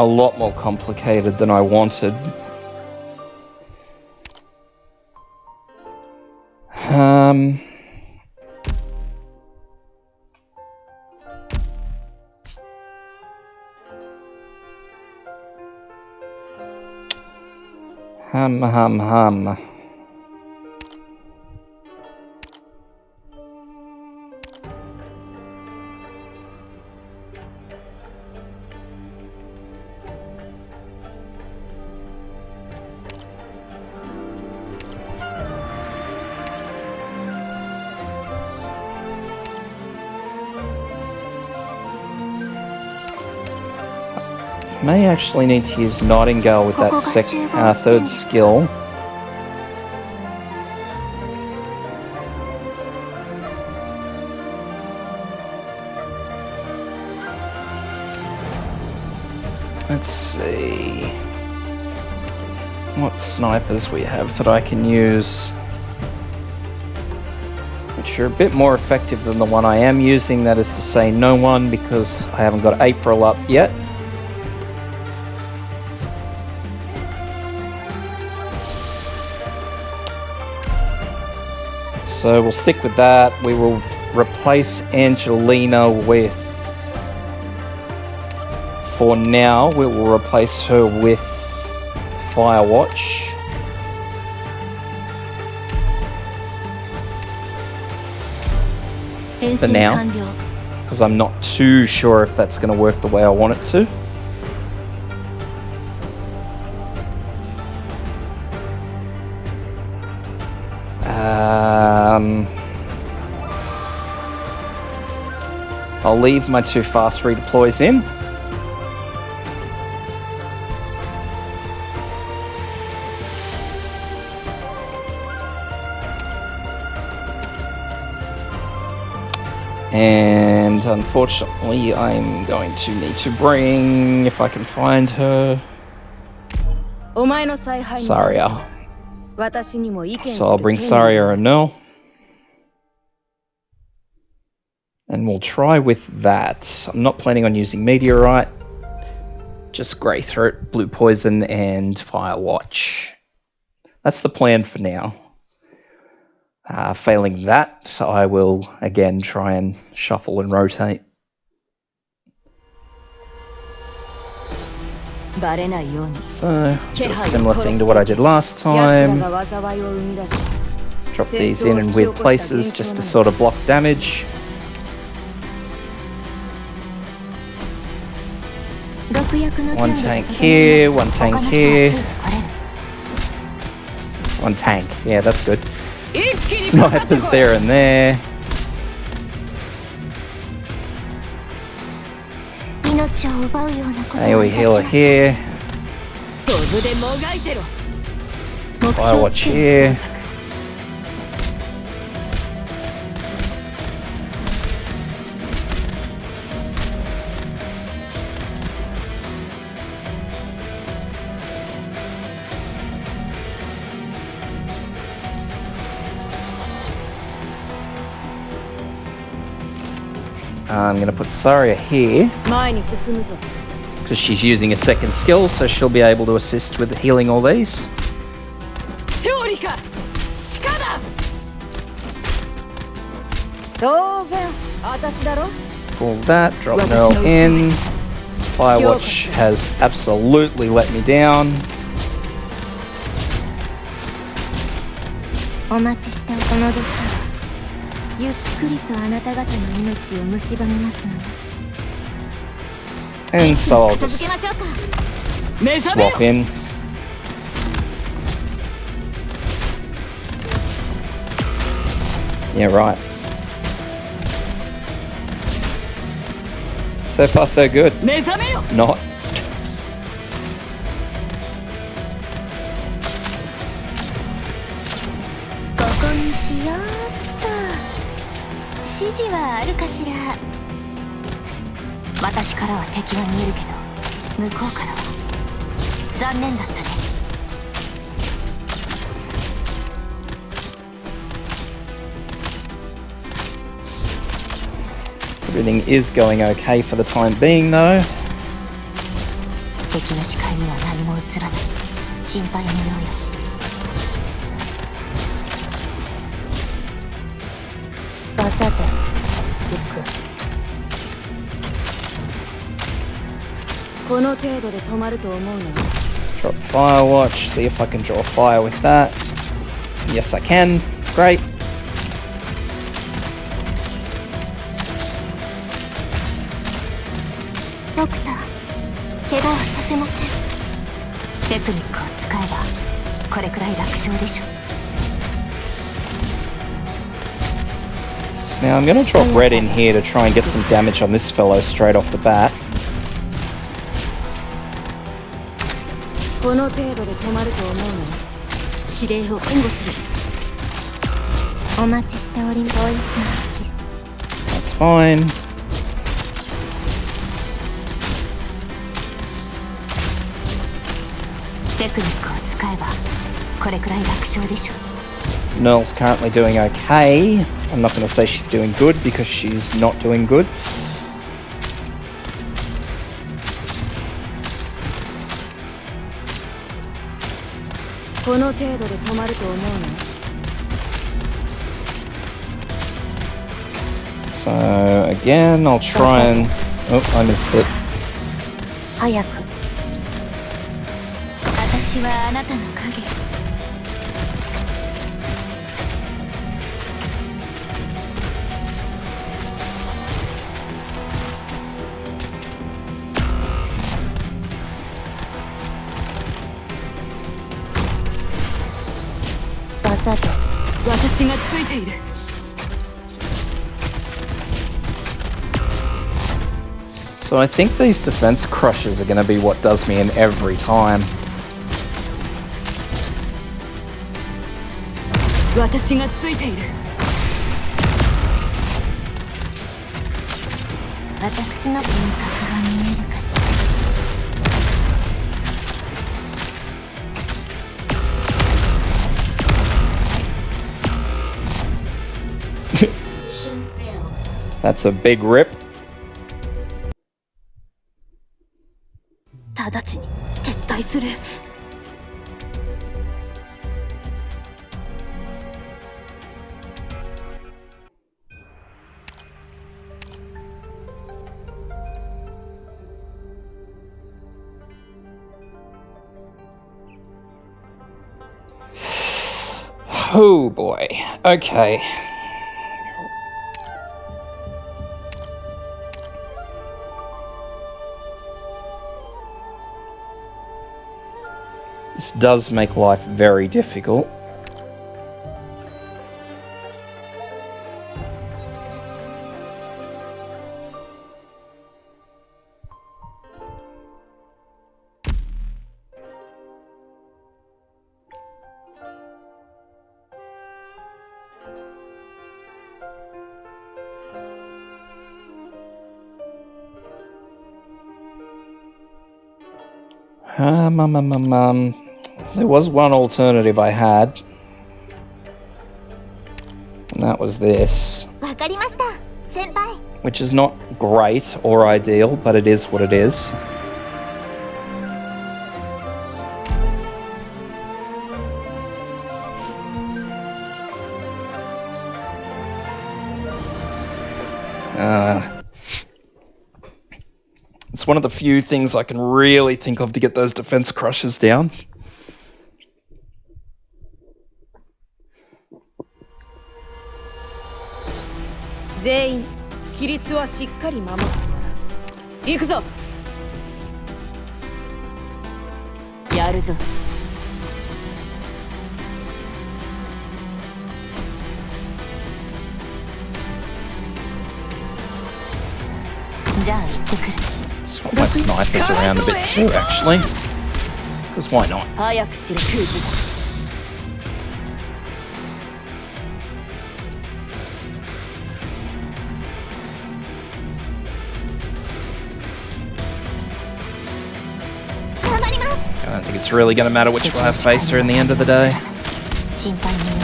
A lot more complicated than I wanted. Um, hum. May actually need to use Nightingale with that third skill. Let's see what snipers we have that I can use, which are a bit more effective than the one I am using, that is to say no one, because I haven't got April up yet. So we'll stick with that. We will replace Angelina with, for now, we will replace her with Firewatch. For now, because I'm not too sure if that's going to work the way I want it to. I'll leave my 2 fast redeploys in. And unfortunately, I'm going to need to bring, if I can find her, Saria. So I'll bring Saria and Null. And we'll try with that. I'm not planning on using Meteorite. Just Grey Throat, Blue Poison, and Firewatch. That's the plan for now. Failing that, I will again try and shuffle and rotate. So, do a similar thing to what I did last time. Drop these in weird places just to sort of block damage. One tank here, one tank here. One tank, yeah, that's good. Snipers there and there. AoE healer here. Firewatch here. I'm going to put Saria here because she's using a second skill, so she'll be able to assist with healing all these. Pull that, drop Null in. Firewatch has absolutely let me down. And so I'll just swap in. Yeah, right. So far so good. Not. Everything is going okay for the time being, though. Drop Firewatch, see if I can draw fire with that. Yes, I can. Great. Now I'm going to drop red in here to try and get some damage on this fellow straight off the bat. この程度で止まると思うの？指令を援護する。お待ちしております。ボイスのキス。 That's fine. テクニックを使えばこれくらい楽勝でしょう。 Nurl's currently doing okay. I'm not going to say she's doing good because she's not doing good. この程度で止まると思うの？ So again, I'll try and... Oh, I missed it. 早く。私はあなたの影。わざと私がついている。 So I think these defense crushes are going to be what does me in every time. 私がついている。私の品格が見えるかしら。 Mission failed. That's a big rip. 直ちに撤退する。 Oh boy. Okay. This does make life very difficult. There was one alternative I had, and that was this, わかりました、先輩。 which is not great or ideal, but it is what it is. It's one of the few things I can really think of to get those defense crushes down. 全員規律はしっかり守る。行くぞ。やるぞ。じゃあ行ってくる。 Swap my snipers around a bit too, actually. Because why not? 早くしろクズだ。 頑張ります。 I don't think it's really going to matter which way I face her in the end of the day. 心配になる。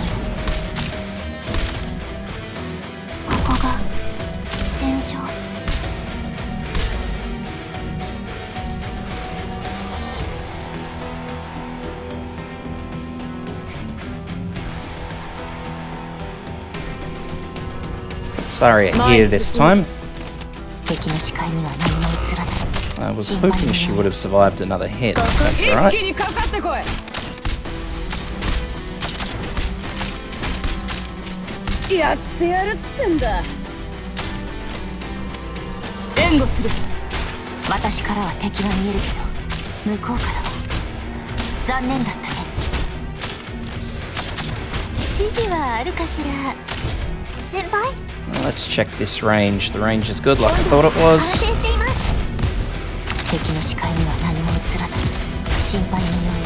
ここが戦場。 Sorry, here this time. 敵の視界には何も映らない。 I was hoping she would have survived another hit. That's 一 alright. 気にかかってこい。やってやるってんだ。援護する。私からは敵は見えるけど、向こうからは残念だったね。指示はあるかしら、先輩。 Let's check this range. The range is good, like I thought it was. 敵の視界には何も映らない。心配無用よ。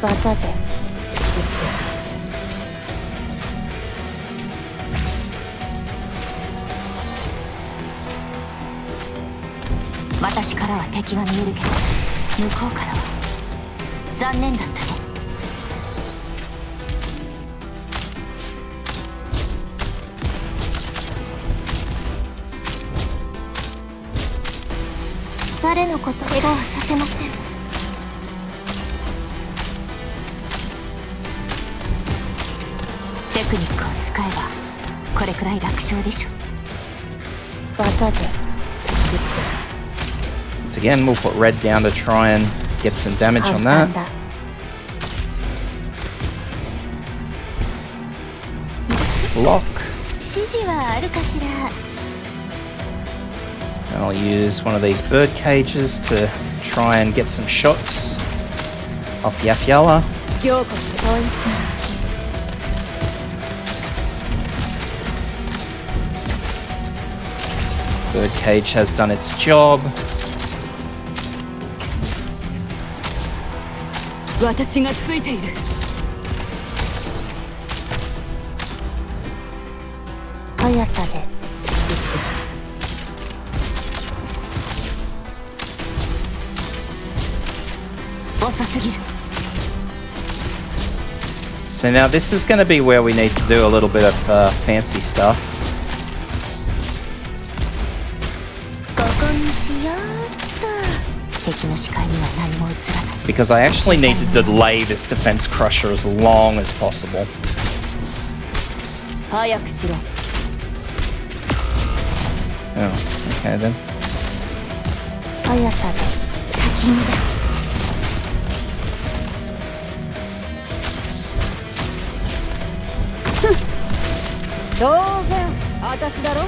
技で私からは敵が見えるけど、向こうからは残念だったね。誰のこと怪我はさせません。テクニックを使えばこれくらい楽勝でしょ。技で So again, we'll put red down to try and get some damage on that. Block. 指示はあるかしら。 And I'll use one of these bird cages to try and get some shots off Yafyala. Bird cage has done its job. 私がついている。速さで遅すぎる。 So now this is going to be where we need to do a little bit of fancy stuff. ここにしようっと。敵の視界には何も映らない。 Because I actually need to delay this defense crusher as long as possible. 早くしろ。 Oh, okay then. 速さで先に出す。 当然私だろ。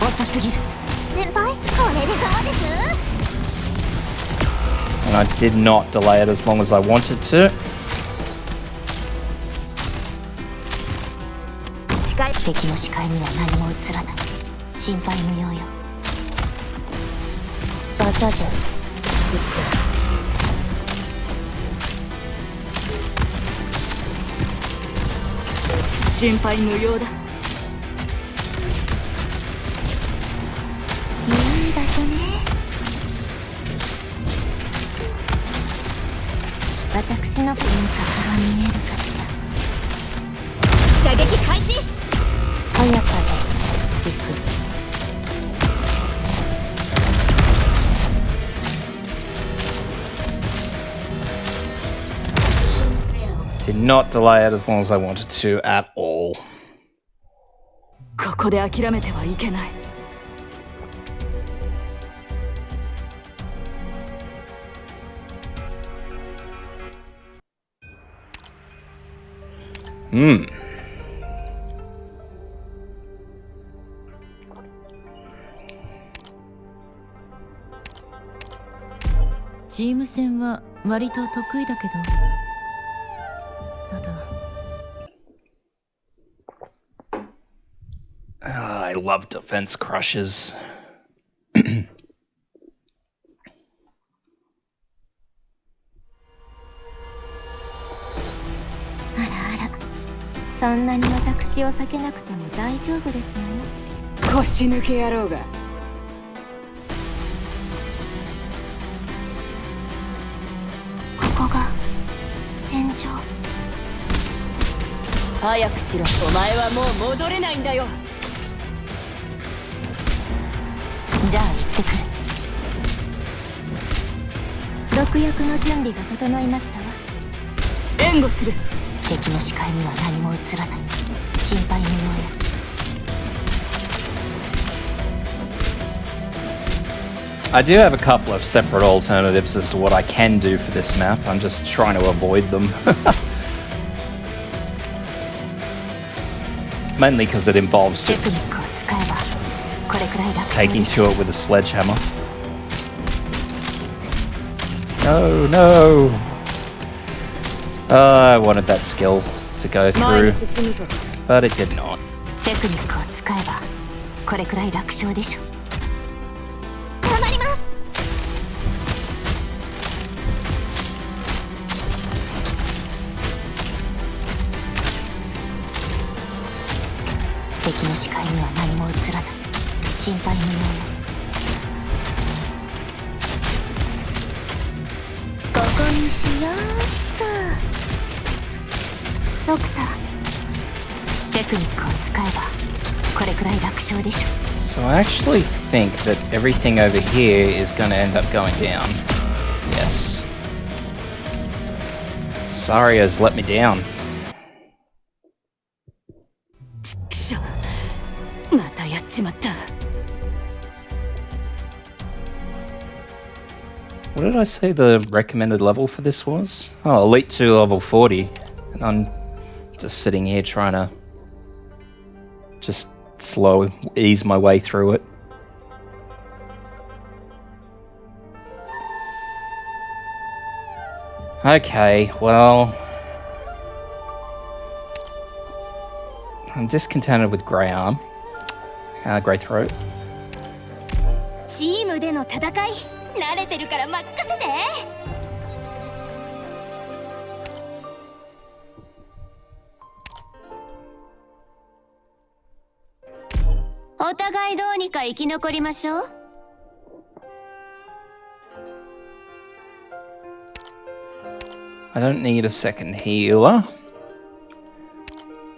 遅すぎる。先輩、これでどうです？ And I did not delay it as long as I wanted to. 敵の視界には何も映らない。心配無用よ。技で心配無用だ。いい場所ね。私の輪郭が見えるかしら。射撃開始。速さで行く。 Did not delay it as long as I wanted to at all. ここで諦めてはいけない。チーム戦は割と得意だけど、ただ I love defense crushes. あらあら、そんなに私を避けなくても大丈夫ですの。腰抜け野郎が。ここが戦場。早くしろ。お前はもう戻れないんだよ。じゃあ行ってくる。毒薬の準備が整いましたわ。援護する。敵の視界には何も映らない。心配無用よ。 I do have a couple of separate alternatives as to what I can do for this map. I'm just trying to avoid them. Mainly because it involves just taking to it with a sledgehammer. No, no! I wanted that skill to go through. but it did not. テクニックを使えばこれくらい楽勝でしょ。頑張ります。敵の視界には何も映らない。心配無用よ。ここにしようっと。ドクター、テクニックを使えばこれくらい楽勝でしょ。 So I actually think that everything over here is going to end up going down. Yes. Saria's let me down. ちくしょう、またやっちまった。 What did I say the recommended level for this was? Oh, Elite 2 level 40. And I'm just sitting here trying to just ease my way through it. Okay, well, I'm discontented with Grey Arm, Grey Throat. チームでの戦い慣れてるから任せて。お互いどうにか生き残りましょう。 I don't need a second healer,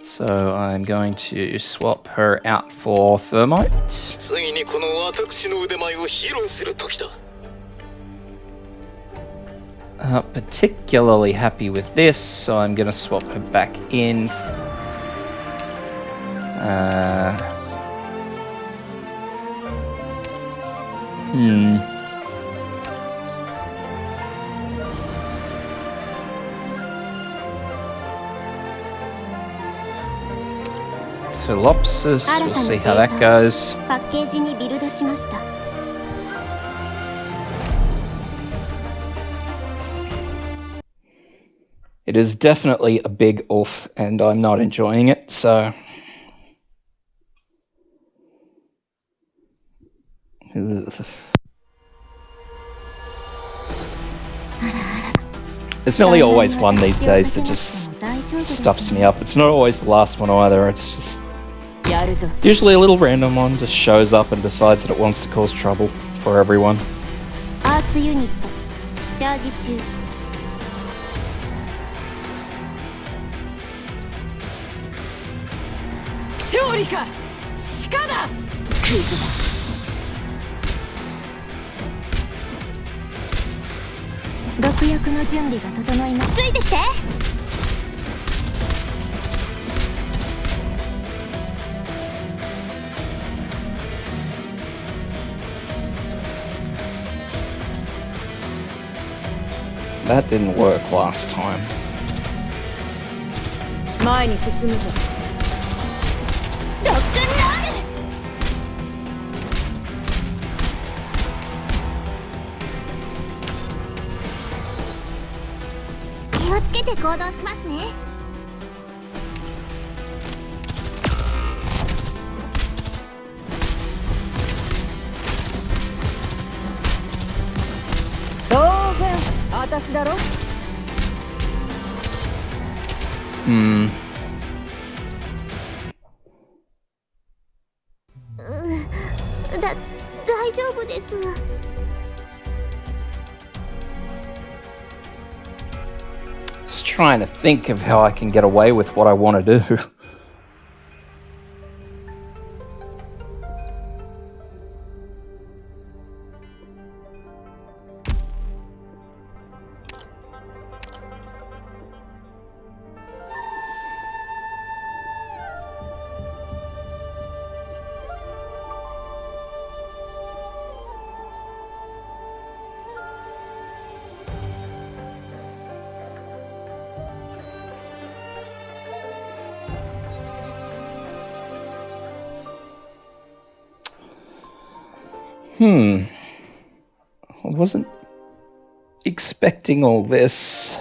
so I'm going to swap her out for Thermite. 次にこの私の腕前を披露する時だ。 Particularly happy with this, so I'm going to swap her back in. Philopsis, we'll see how that goes. パッケージにビルドしました。 It is definitely a big oof, and I'm not enjoying it, so... Ugh. There's nearly always one these days that just stuffs me up. It's not always the last one either, it's just... やるぞ。 Usually a little random one just shows up and decides that it wants to cause trouble for everyone. アーツユニットチャージ中。 勝利か鹿だ。クズだ。毒薬の準備が整います。ついてきて。 That didn't work last time. 前に進むぞ。 ロックンロール。気をつけて行動しますね。 当然私だろ。 大丈夫です。 Just trying to think of how I can get away with what I want to do. I wasn't expecting all this.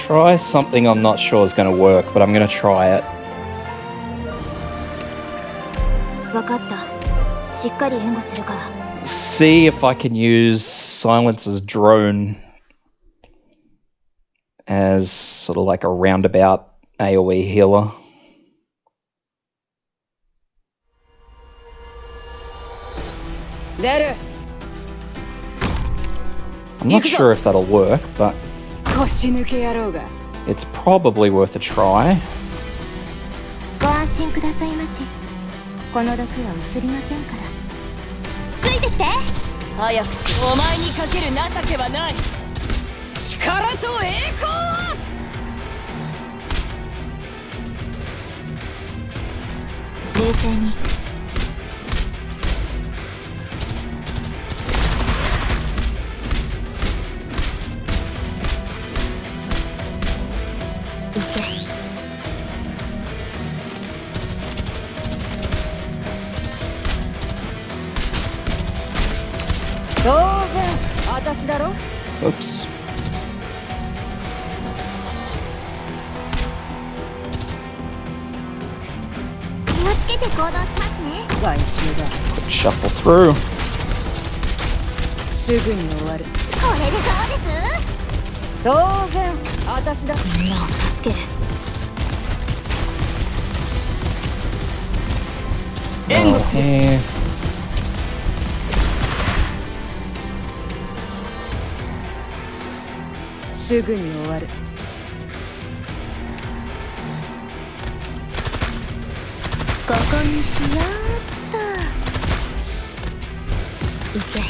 Try something I'm not sure is going to work, but I'm going to try it. わかった。しっかり援護するから。 See if I can use Silence's drone as sort of like a roundabout AoE healer. I'm not sure if that'll work, but it's probably worth a try. ご安心くださいまし。この毒は移りませんから。ついてきて。早くし、お前にかける情けはない。力と栄光を。冷静に。行け。当然、私だろ。Oops. 気をつけて行動しますね。害虫だ。 Quick shuffle through. すぐに終わる。これでどうです？当然、私だ。みんなを助ける。援護する。 Okay. すぐに終わる。ここにしようっと。行け。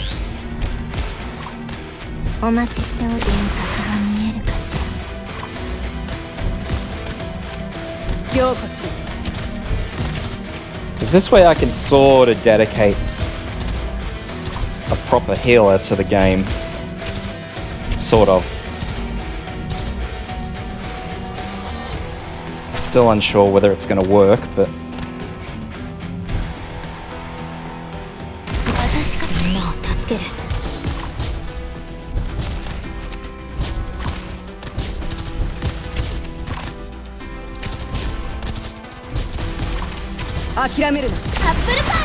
お待ちしておいての格が見えるかしら。凝固しろ。 Because this way I can sort of dedicate a proper healer to the game. Sort of. Still unsure whether it's going to work, but 私かみんなを助ける。諦めるな。アップルパイ。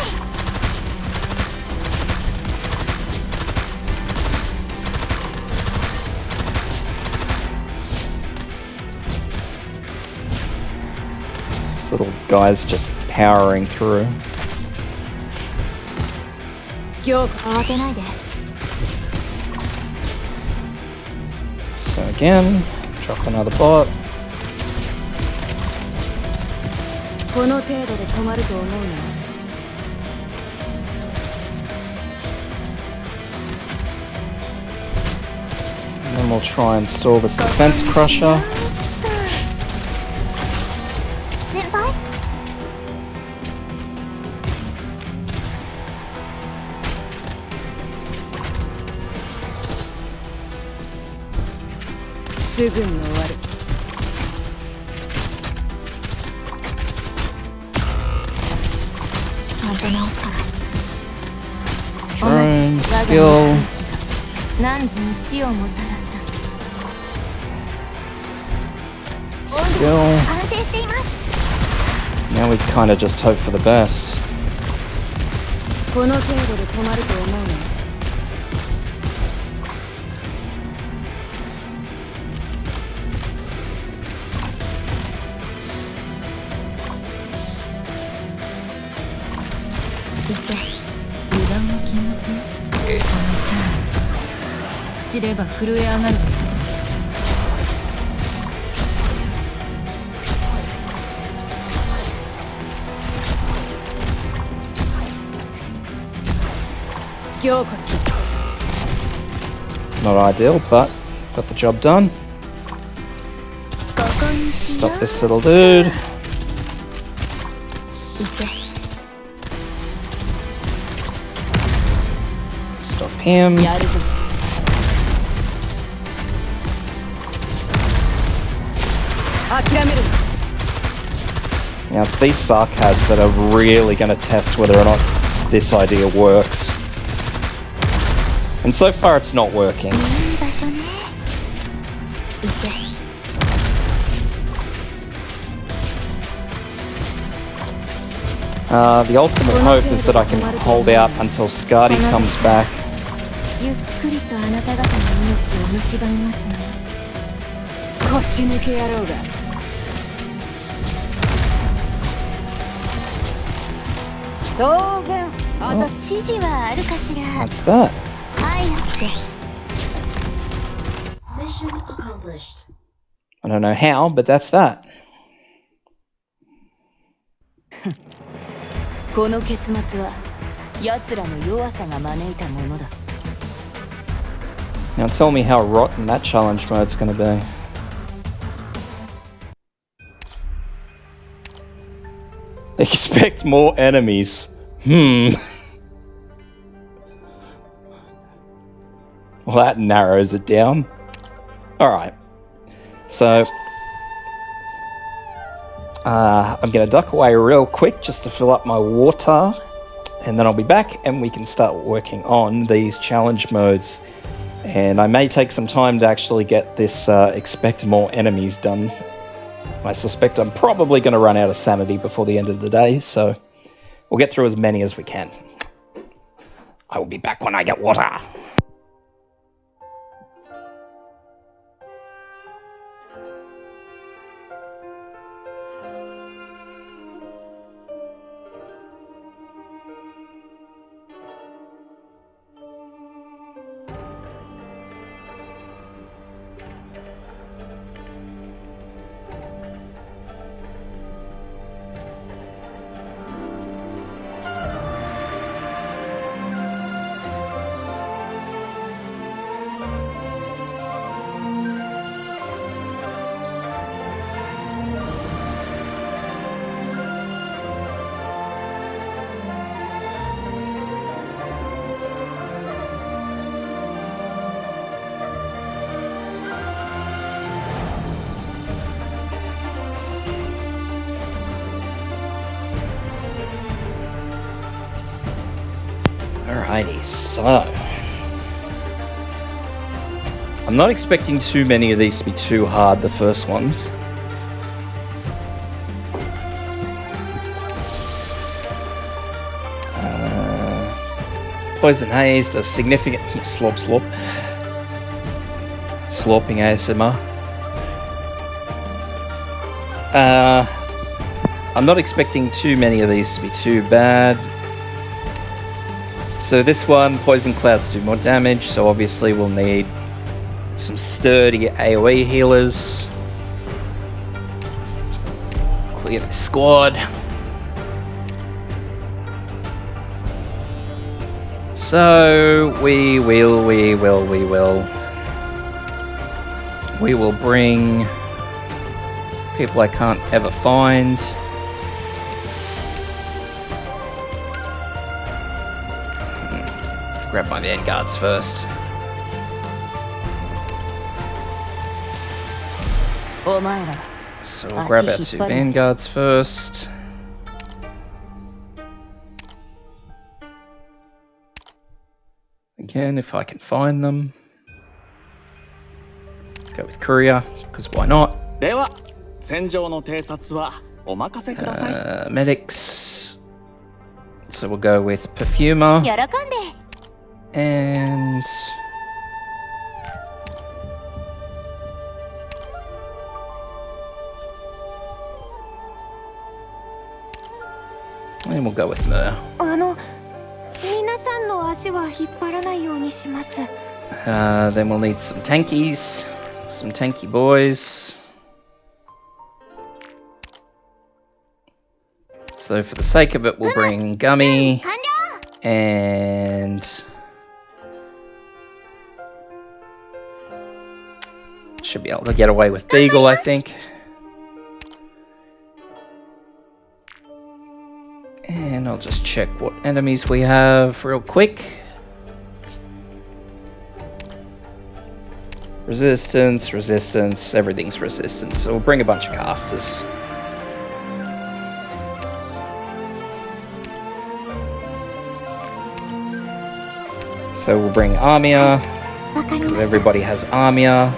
this little guy's just powering through. 凝固。慌てないで。 So again, drop another bot. この程度で止まると思うな。 And then we'll try and stall this defense crusher. 先輩。すぐに終わる。ちゃんと直すから。 Drone skill. 何時に死をもたらさ。 Skill. 安定しています。 Now we kind of just hope for the best. この程度で止まると思うな。 油断は禁物よ。この剣知れば震え上がるわよ。凝固しろ。 Not ideal, but got the job done. ここにしよう。 Stop this little dude. 行け。 Stop him. やるぞ。Now it's these sarcasms that are really going to test whether or not this idea works. And so far it's not working. The ultimate hope is that I can hold out until Skadi comes back. That's that. Mission accomplished. I don't know how, but that's that. Now tell me how rotten that challenge mode's gonna be. Expect more enemies. Well, that narrows it down. Alright. So I'm going to duck away real quick just to fill up my water, and then I'll be back and we can start working on these challenge modes. And I may take some time to actually get this expect more enemies done. I suspect I'm probably going to run out of sanity before the end of the day, so we'll get through as many as we can. I will be back when I get water. Alrighty, so I'm not expecting too many of these to be too hard, the first ones. Poison Haze does significant slorping ASMR. I'm not expecting too many of these to be too bad. So this one, Poison Clouds do more damage, so obviously we'll need some sturdy AoE healers. Clear the squad. So we will bring people I can't ever find. Grab my vanguards first. So we'll grab our 2 vanguards first. Again, if I can find them. Go with courier, because why not? Medics. So we'll go with perfumer. And we'll go with Myrrh. Then we'll need some tankies, some tanky boys. So for the sake of it, we'll bring Gummy and should be able to get away with Beagle, I think. And I'll just check what enemies we have real quick. Resistance, resistance, everything's resistance. So we'll bring a bunch of casters. So we'll bring Armia, because everybody has Armia.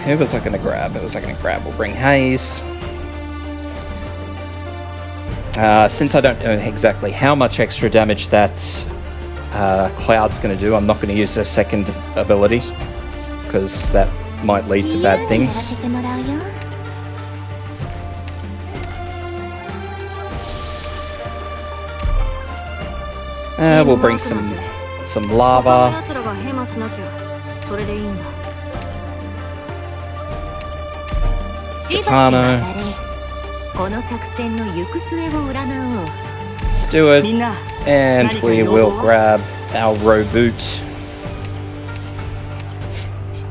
Who was I going to grab? We'll bring Haze. Since I don't know exactly how much extra damage that Cloud's going to do, I'm not going to use her second ability, because that might lead to bad things. We'll bring some lava. Katana. Steward. And we will grab our rowboot.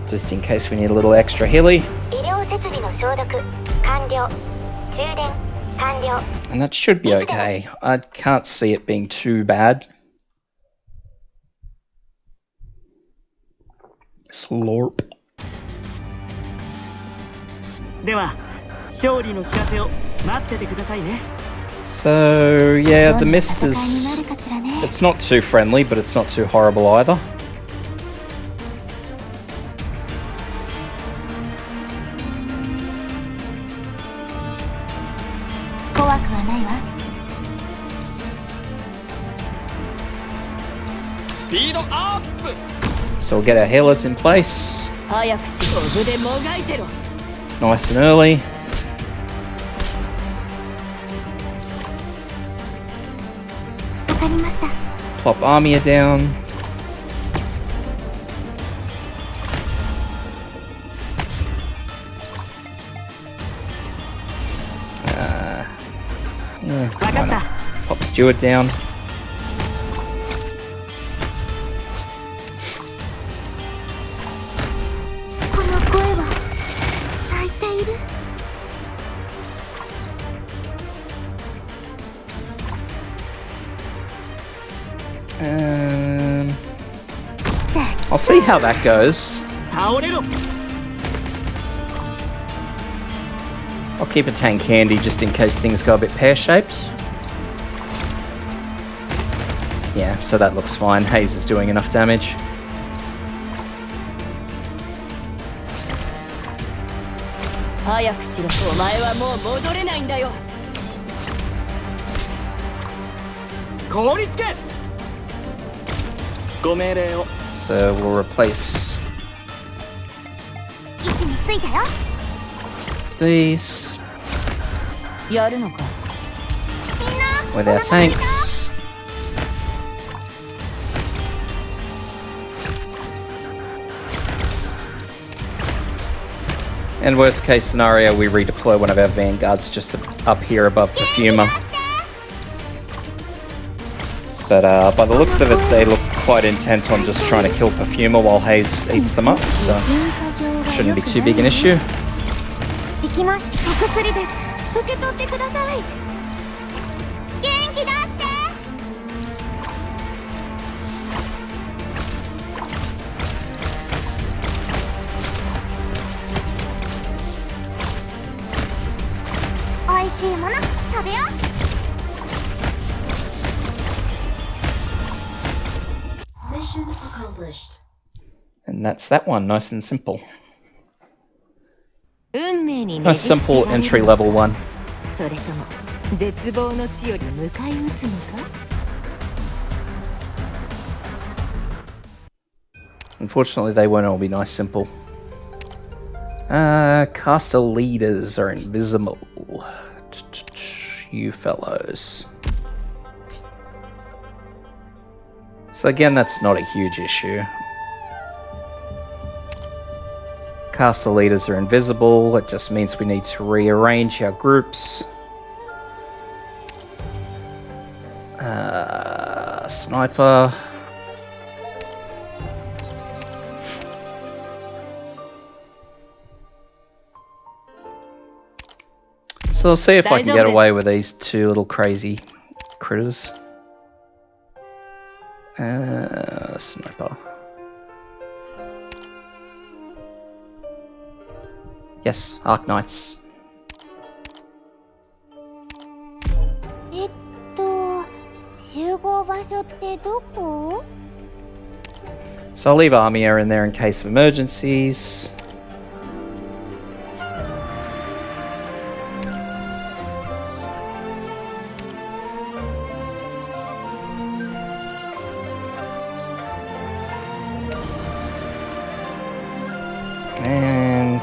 Just in case we need a little extra hilly. And that should be okay. I can't see it being too bad. Slurp. So, yeah, the mist is... It's not too friendly, but it's not too horrible either. So we'll get our healers in place. Nice and early. Plop Armia down. Yeah, why not? Pop Steward down. I'll see how that goes. I'll keep a tank handy just in case things go a bit pear-shaped. Yeah, so that looks fine. Haze is doing enough damage. So we'll replace these with our tanks. And worst case scenario, we redeploy one of our vanguards just up here above Perfumer. But by the looks of it, they look quite intent on just trying to kill Perfumer while Haze eats them up, so shouldn't be too big an issue. Mission accomplished. And that's that one, nice and simple. Nice simple entry level one. Unfortunately, they won't all be nice simple. Caster leaders are invisible. You fellows. So again, that's not a huge issue. Caster leaders are invisible, it just means we need to rearrange our groups. Sniper. So So I'll see if I can get 大丈夫です。 away with these two little crazy critters. Sniper. Yes, Arknights. 集合場所ってどこ？ So I'll leave Armia in there in case of emergencies. And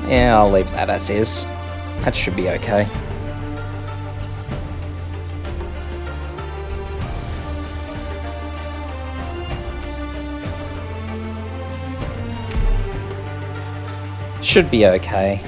yeah, I'll leave that as is. That should be okay. Should be okay.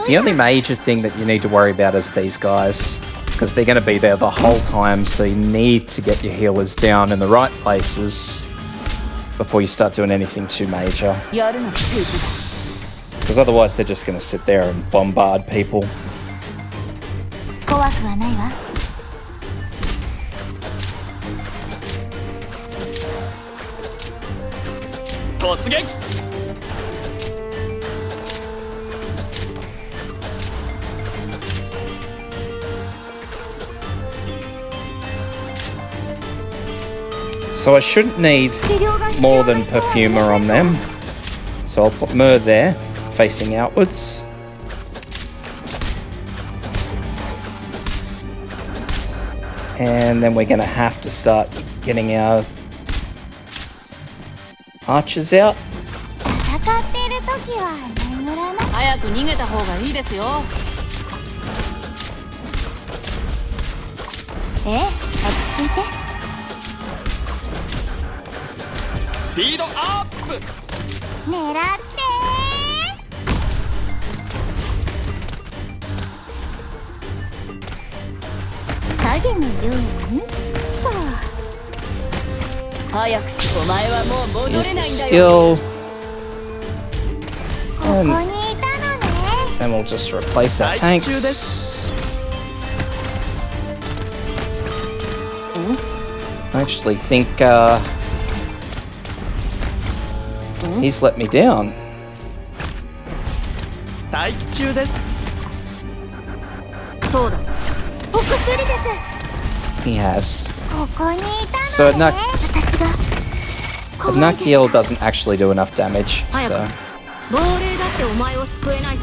The only major thing that you need to worry about is these guys, because they're going to be there the whole time, so you need to get your healers down in the right places before you start doing anything too major. Because otherwise they're just going to sit there and bombard people. 怖くはないわ。 突撃 So I shouldn't need more than Perfumer on them. So I'll put Myrrh there, facing outwards. And then we're going to have to start getting our archers out. 戦っている時は眠らない。早く逃げた方がいいですよ。落ち着いて。 スピードアップ 狙って影のように早くし、お前はもう戻 Use れ the ないんだよ。 skill. ここにいたのね。 Then we'll just replace our tanks. I actually think he's let me down. 待機中です そうだ。お薬です。 He has. ここにいた So のね。 私が Nakiel doesn't actually do enough damage. So 亡霊だってお前を救えないさ。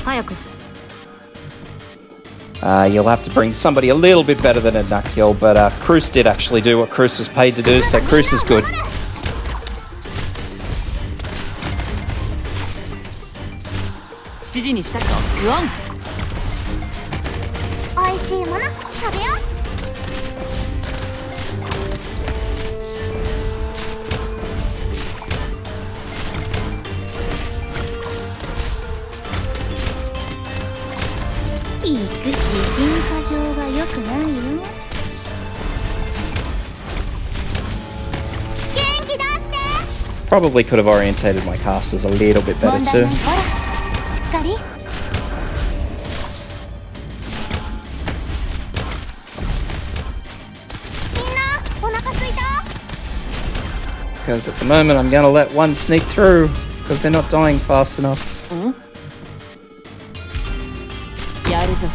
早く。 you'll have to bring somebody a little bit better than a Nakiel, but Cruz did actually do what Cruz was paid to do, so Cruz is good. 指示にしたか。グワン。おいしいもの食べよう。 行く自信過剰は良くないよ。元気出して。 Probably could have orientated my casters a little bit 問 better 題な too. い。ほら、しっかり。みんな、お腹すいた？ Because at the moment I'm going to let one sneak through, because they're not dying fast enough. やるぞ。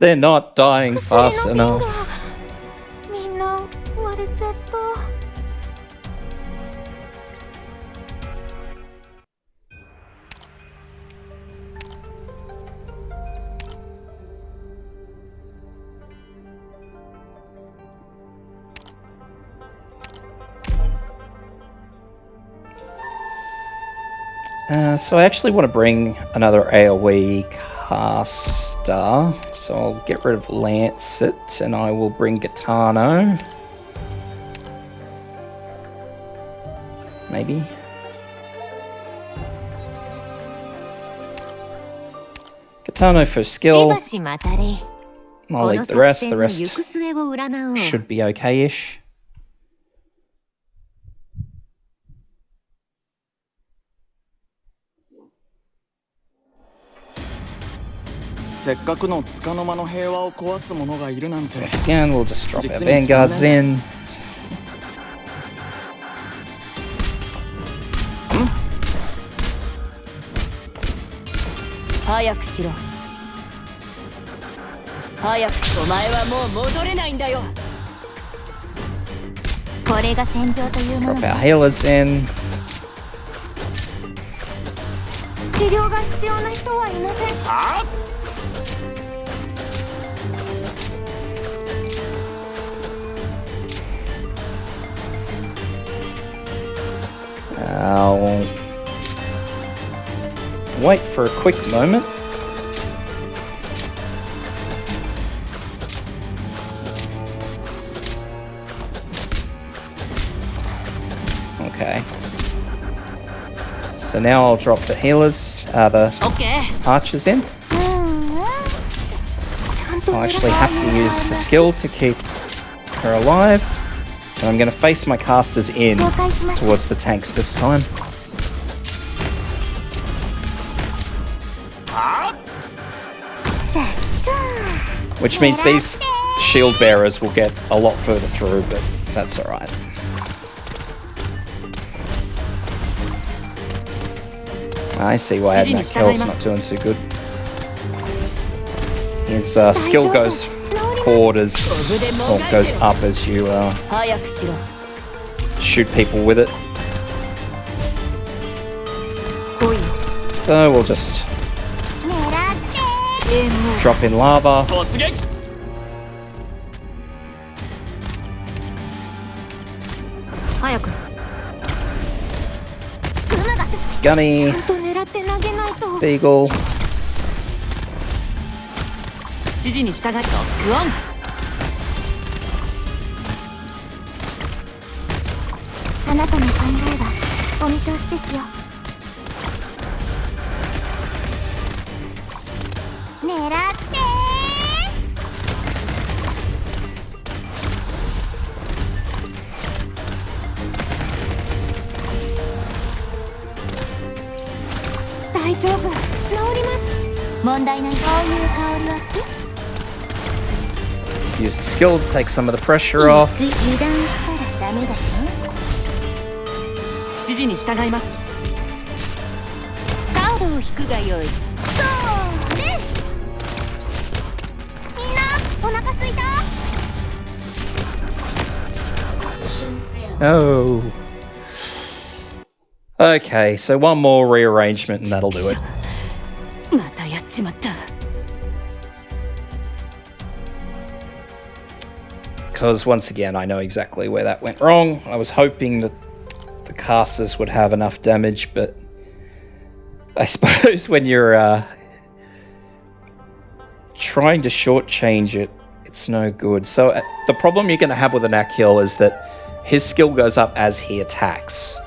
They're not dying 薬 fast の瓶 enough. がみんな割れちゃった。So I actually want to bring another AoE caster. So I'll get rid of Lancet and I will bring Gitano. Maybe. Gitano for skill. しばし待たれ。 I'll leave the rest. The rest should be okay-ish. So once again, we'll just drop our vanguards in. Drop our healers in. 治療が必要な人はいません。 I'll wait for a quick moment. Okay. So now I'll drop the healers, the archers in. I'll actually have to use the skill to keep her alive. And I'm going to face my casters in towards the tanks this time. Which means these shield bearers will get a lot further through, but that's alright. I see why Arknights not doing too good. His skill goes forward or goes up as you shoot people with it. So we'll just drop in lava. Gunny, Beagle. 指示に従いロックオン。あなたの考えはお見通しですよ。狙って大丈夫、治ります。問題ない。こういう香りは好き？ Use the skill to take some of the pressure off. 油断したらダメだよ。指示に従います。タオルを引くがよい。そうです。みんなお腹すいた？ Oh. Okay, so one more rearrangement and that'll do it. またやっちまった。 Because once again, I know exactly where that went wrong. I was hoping that the casters would have enough damage, but I suppose when you're trying to shortchange it, it's no good. So the problem you're going to have with an Arknight is that his skill goes up as he attacks.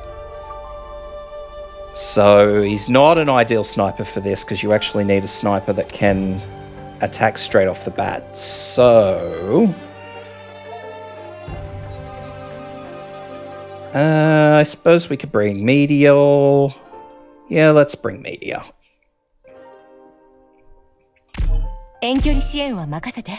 So he's not an ideal sniper for this, because you actually need a sniper that can attack straight off the bat. So I suppose we could bring Meteor. Yeah, let's bring Meteor. 遠距離支援は任せて。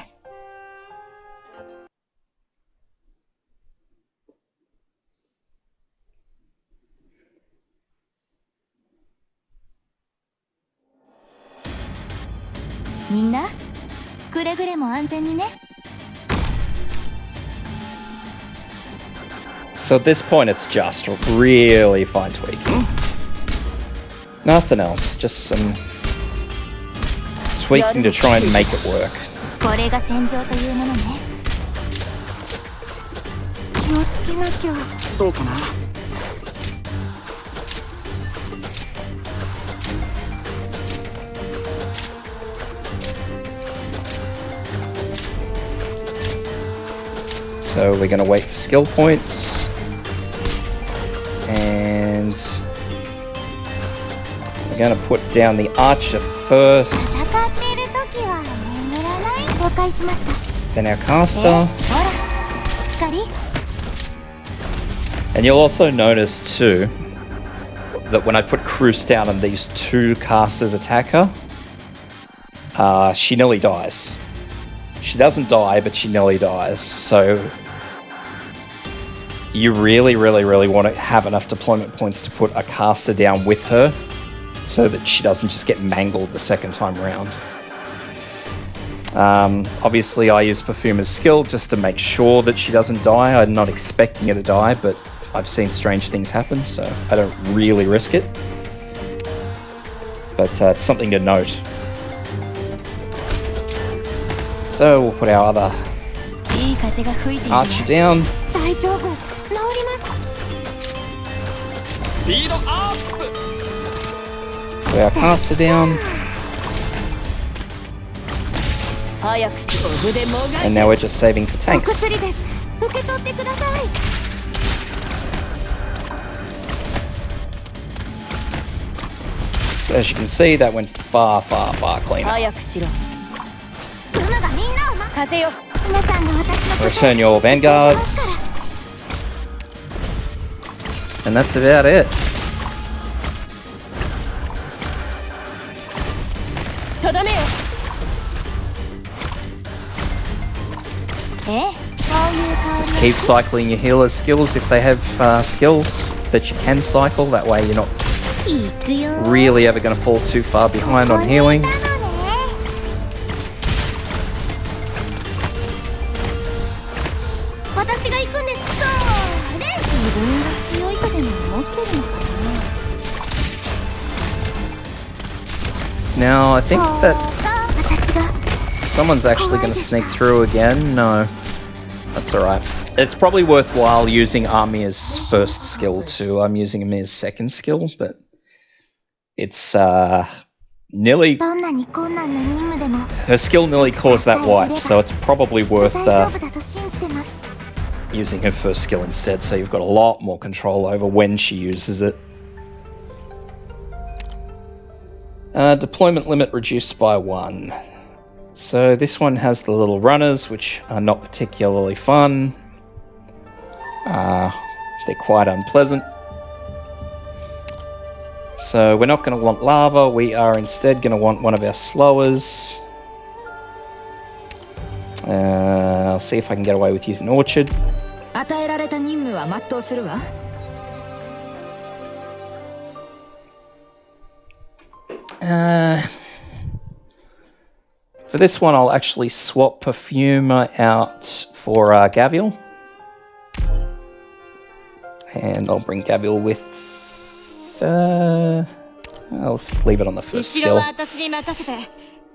みんな、くれぐれも安全にね。 So at this point, it's just really fine tweaking. Nothing else, just some tweaking to try and make it work. これが戦場というものね。気をつけなきゃ。どうかな。So we're going to wait for skill points. And we're going to put down the archer first. Then our caster. And you'll also notice too that when I put Cruz down and these two casters attack her, she nearly dies. She doesn't die, but she nearly dies. So you really want to have enough deployment points to put a caster down with her so that she doesn't just get mangled the second time around. Obviously I use Perfumer's skill just to make sure that she doesn't die. I'm not expecting her to die, but I've seen strange things happen, so I don't really risk it. But it's something to note. So we'll put our other archer down. Put our caster down. And now we're just saving for tanks. So as you can see, that went far cleaner. Return your vanguards. And that's about it. Just keep cycling your healer's skills if they have skills that you can cycle. That way you're not really ever going to fall too far behind on healing. So now I think that someone's actually going to sneak through again. No, that's alright. It's probably worthwhile using Armir's first skill too. I'm using Amir's second skill, but it's nearly... her skill nearly caused that wipe, so it's probably worth using her first skill instead, so you've got a lot more control over when she uses it. Deployment limit reduced by 1. So this one has the little runners, which are not particularly fun. They're quite unpleasant. So we're not going to want lava, we are instead going to want one of our slowers. I'll see if I can get away with using Orchard. For this one, I'll actually swap Perfumer out for Gavial. And I'll bring Gavial with... I'll leave it on the first skill.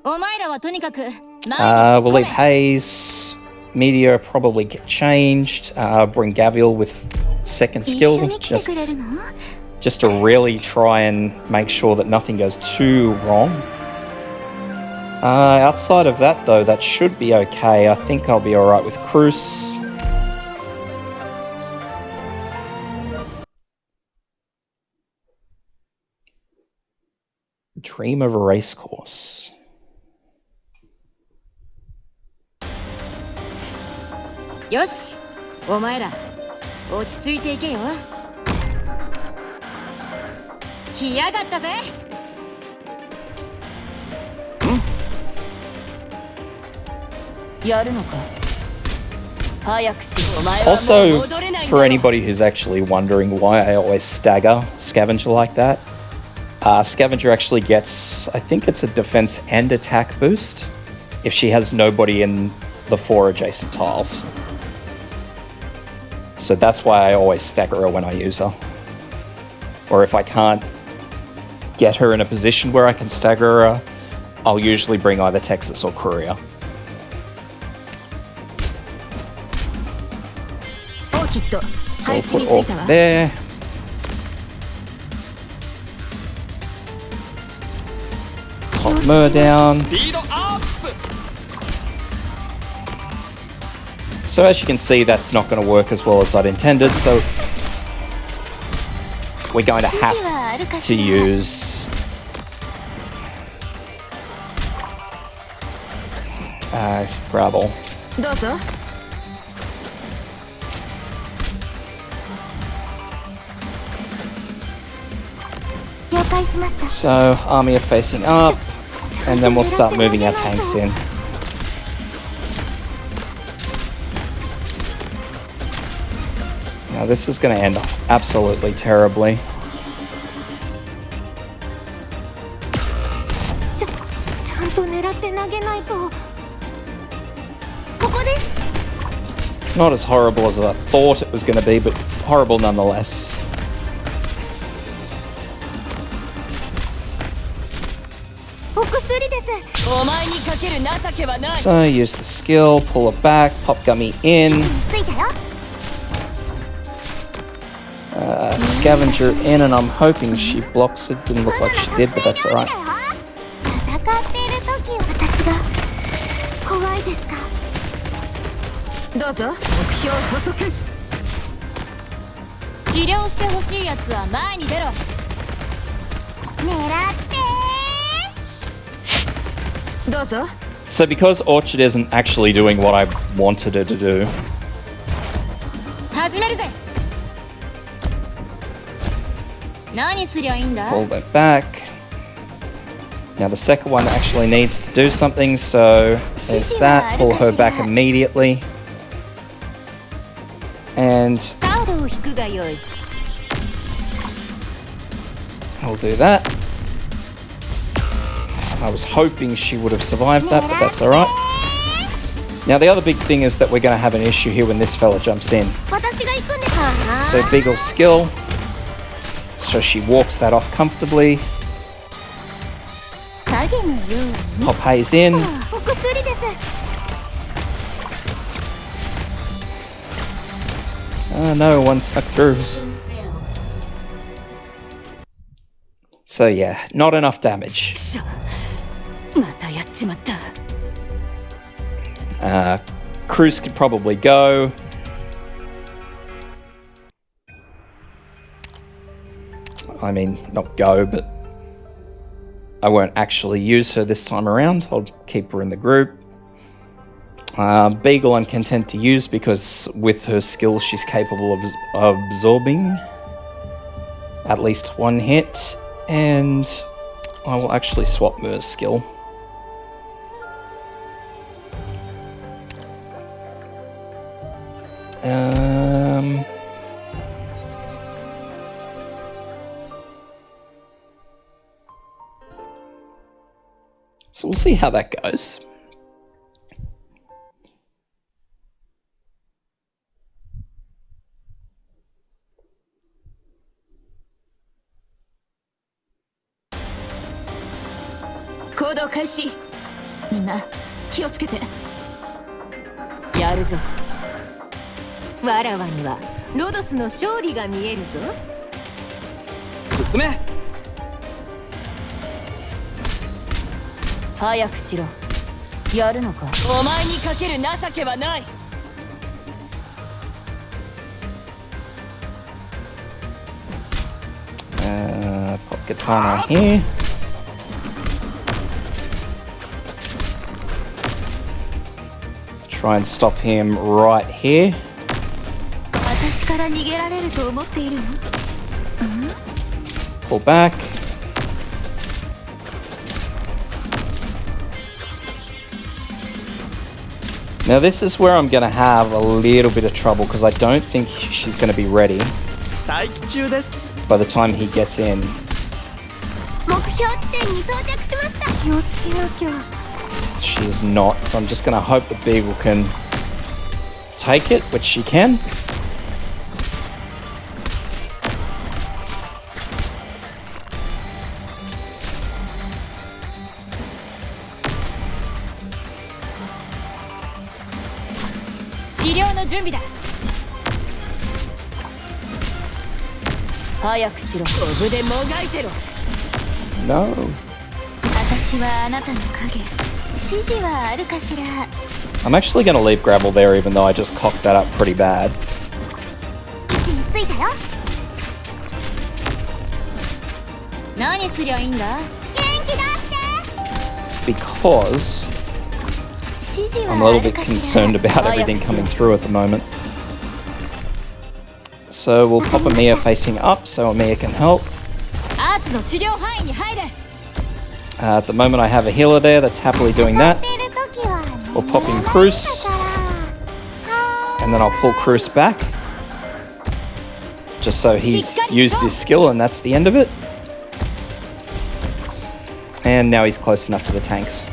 We'll leave Haze. Meteor probably get changed. Bring Gavial with second skill. Just to really try and make sure that nothing goes too wrong. Outside of that though, that should be okay. I think I'll be alright with Cruz. Dream of a racecourse. Yosh! お前ら、落ち着いていけよ。来やがったぜ。やるのか。Also, for anybody who's actually wondering why I always stagger Scavenger like that, Scavenger actually gets, I think it's a defense and attack boost if she has nobody in the 4 adjacent tiles. So that's why I always stagger her when I use her. Or if I can't get her in a position where I can stagger her, I'll usually bring either Texas or Courier. So we'll put Orc there. Pop Mur down. So as you can see, that's not going to work as well as I'd intended, so we're going to have to use gravel. So army are facing up, and then we'll start moving our tanks in. Now this is going to end absolutely terribly. Not as horrible as I thought it was going to be, but horrible nonetheless. So use the skill, pull it back, pop Gummy in. Scavenger in, and I'm hoping she blocks it. Didn't look like she did, but that's alright. So because Orchard isn't actually doing what I wanted her to do, pull that back. Now the second one actually needs to do something, so there's that. Pull her back immediately. And I'll do that. I was hoping she would have survived that, but that's alright. Now the other big thing is that we're going to have an issue here when this fella jumps in. So Beagle's skill. So she walks that off comfortably. Pop Haze in. Oh no, one stuck through. So yeah, not enough damage. Cruz could probably go. I mean, not go, but I won't actually use her this time around. I'll keep her in the group. Beagle I'm content to use because with her skill she's capable of absorbing at least one hit, and I will actually swap Mer's skill. So we'll see how that goes. Pop Katana here. Try and stop him right here. Pull back. Now this is where I'm going to have a little bit of trouble because I don't think she's going to be ready by the time he gets in. She is not, so I'm just going to hope the Beagle can take it, which she can. No. I'm actually going to leave gravel there, even though I just cocked that up pretty bad. 位置についたよ。何すりゃいいんだ。元気出して。 Because 指示 I'm a はあ little る bit かしら。 concerned about everything coming through at the moment. So we'll pop Amiya facing up so Amiya can help. アーツの治療範囲に入れ。 At the moment I have a healer there that's happily doing 当た that. っている時は We'll pop in 眠らないんだ Cruz, から。 and then I'll pull Cruz back. Just so he's used his skill and that's the end of it. And now he's close enough to the tanks.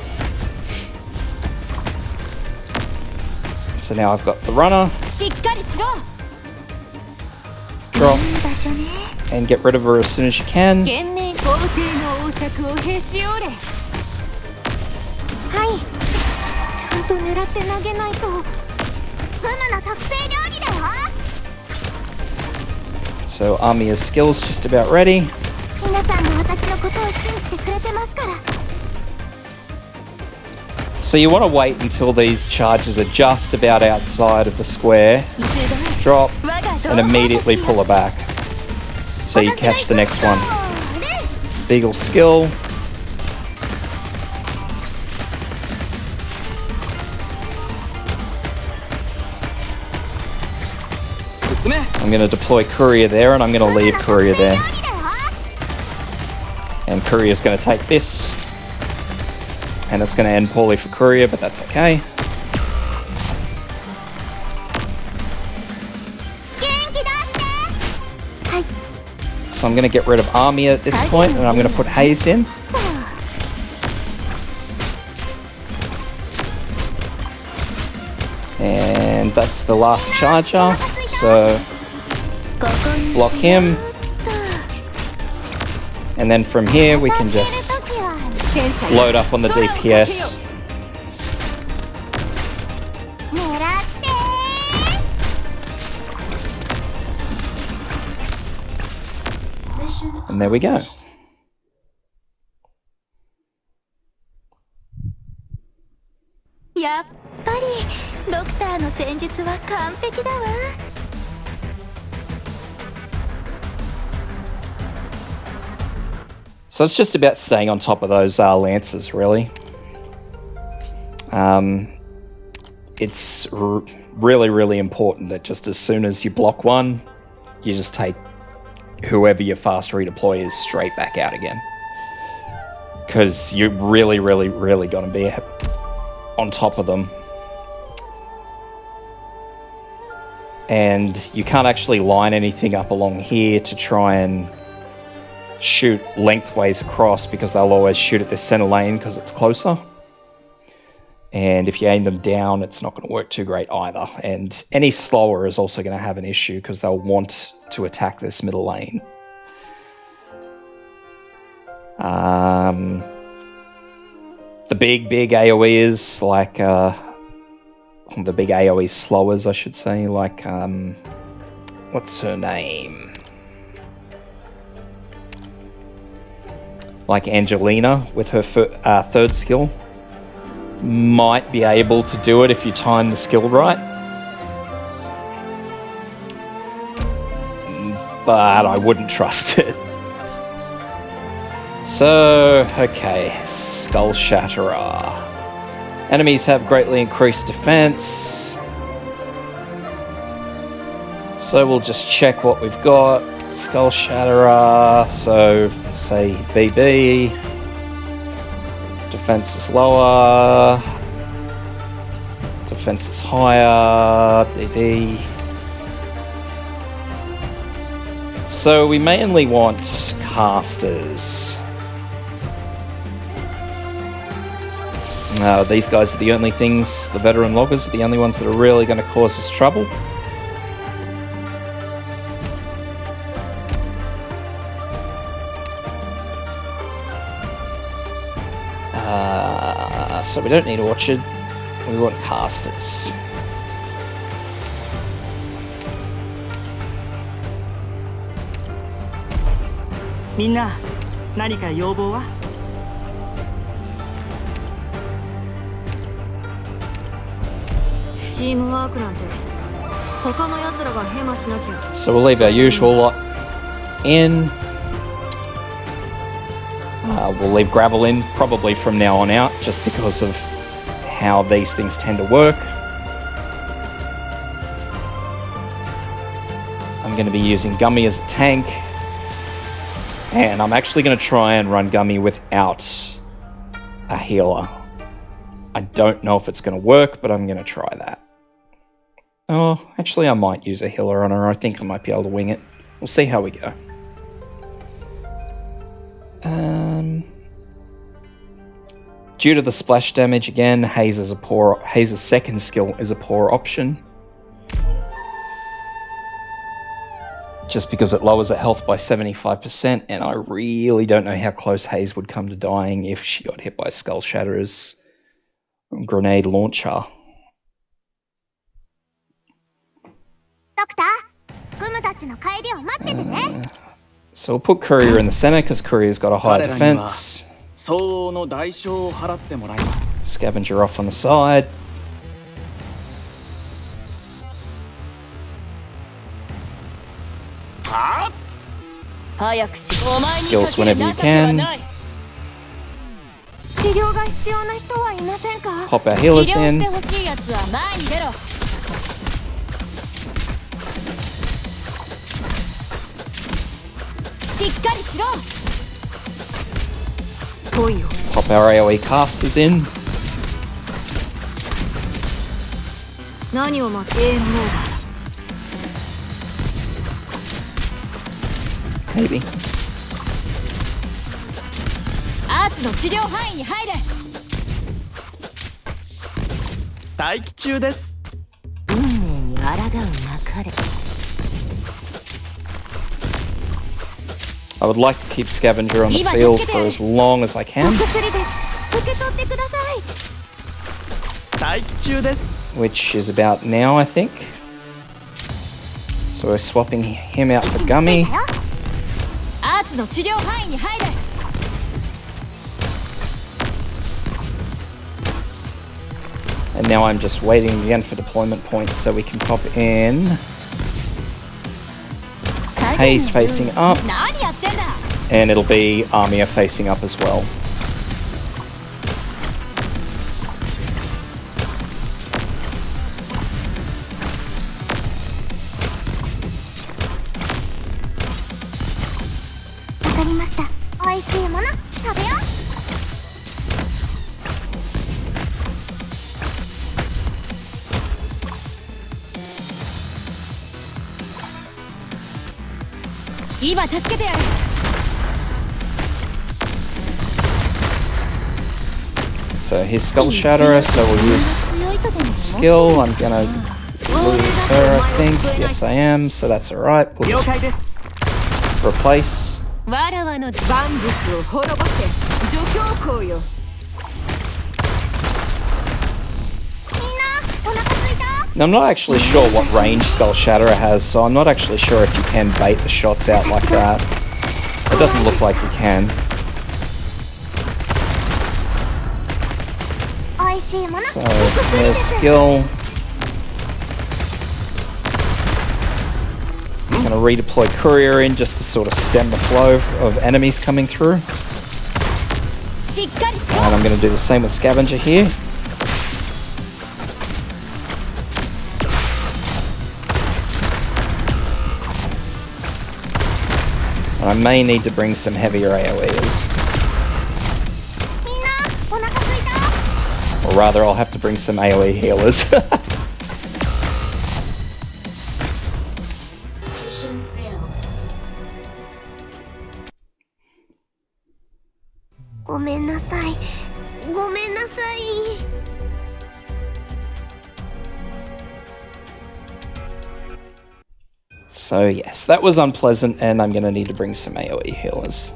So now I've got the runner, しっかりしろ。 drop, いい場所ね。 and get rid of her as soon as you can. 懸命皇帝の王爵をへし折れ。はい。ちゃんと狙って投げないと。フムの特製料理だよ。 So Amiya's skill's just about ready. 皆さんが私のことを信じてくれてますから。 So you want to wait until these charges are just about outside of the square, 一度 drop, 我が同 and 胞 immediately たち pull her back. So you catch the next one. Beagle skill. I'm going to deploy Courier there, and I'm going to leave Courier there. And Courier's going to take this. And it's going to end poorly for Courier, but that's okay. 元気出して。はい。 So I'm going to get rid of Army at this point, and I'm going to put Haze in. And that's the last charger, so ここに block him. And then from here we can 当たっている just 時は load up on the DPS. 狙ってー。 Mission And there we go. やっぱりドクターの戦術は完璧だわ。 So it's just about staying on top of those lances, really. It's really, really important that just as soon as you block one, you just take whoever your fast redeploy is straight back out again. Because you really, really, really got to be on top of them. And you can't actually line anything up along here to try and shoot lengthways across, because they'll always shoot at the center lane because it's closer. And if you aim them down, it's not going to work too great either. And any slower is also going to have an issue because they'll want to attack this middle lane. The big AoEs, like the big AoE slowers, I should say, like what's her name? Like Angelina with her third skill might be able to do it if you time the skill right. But I wouldn't trust it. So, okay, Skull Shatterer. Enemies have greatly increased defense. So we'll just check what we've got. Skull Shatterer, so say BB. Defense is lower. Defense is higher. DD. So we mainly want casters. These guys are the only things, the veteran loggers are the only ones that are really going to cause us trouble. So we don't need Orchard, we want casters. Minna, 何か要望は? So we'll leave our usual lot in. We'll leave gravel in probably from now on out, just because of how these things tend to work. I'm going to be using Gummy as a tank, and I'm actually going to try and run Gummy without a healer. I don't know if it's going to work, but I'm going to try that. Oh, actually I might use a healer on her. I think I might be able to wing it. We'll see how we go. Due to the splash damage again, Haze's second skill is a poor option. Just because it lowers her health by 75%, and I really don't know how close Haze would come to dying if she got hit by Skull Shatter's grenade launcher. So we'll put Courier in the center because Courier's got a high defense. Scavenger off on the side. Skills whenever you can. Pop our healers in. Pop our AoE casters in. Maybe. I would like to keep Scavenger on the field for as long as I can. Which is about now, I think. So we're swapping him out for Gummy. And now I'm just waiting again for deployment points so we can pop in. Haze facing up. And it'll be Armia facing up as well. So here's Skull Shatterer, so we'll use skill. I'm gonna lose her, I think. Yes, I am, so that's alright. We'll just replace. Now, I'm not actually sure what range Skull Shatterer has, so I'm not actually sure if you can bait the shots out like that. It doesn't look like you can. So, there's skill. I'm going to redeploy Courier in just to sort of stem the flow of enemies coming through. And I'm going to do the same with Scavenger here. I may need to bring some heavier AoEs. Or rather, I'll have to bring some AoE healers. So yes, that was unpleasant, and I'm going to need to bring some AoE healers.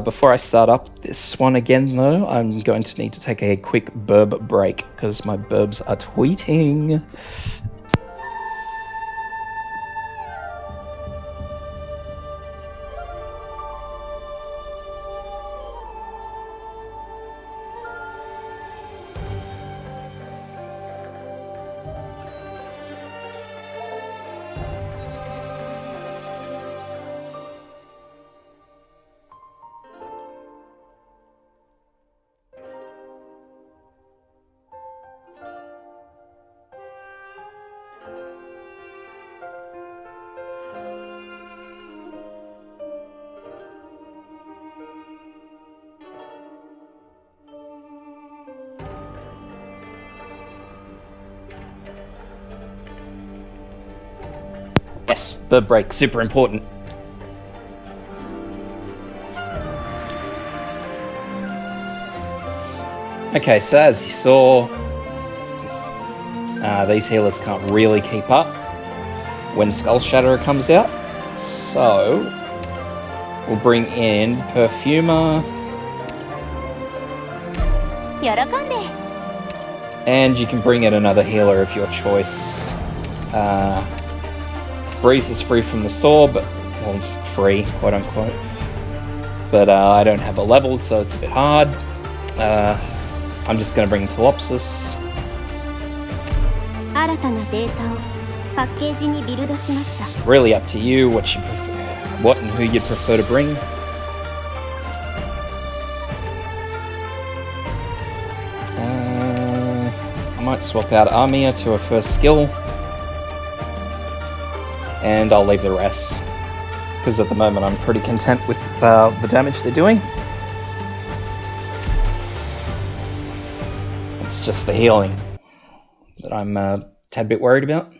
Before I start up this one again though, I'm going to need to take a quick burb break, because my burbs are tweeting. Yes, bird break, super important. Okay, so as you saw, these healers can't really keep up when Skull Shatterer comes out. So, we'll bring in Perfumer. And you can bring in another healer of your choice. Breeze is free from the store, but, well, free, quote unquote. But I don't have a level, so it's a bit hard. I'm just going to bring Telopsis. It's really up to you what you prefer, what and who you'd prefer to bring. I might swap out Armia to a first skill, and I'll leave the rest because at the moment I'm pretty content with the damage they're doing. It's just the healing that I'm a tad bit worried about.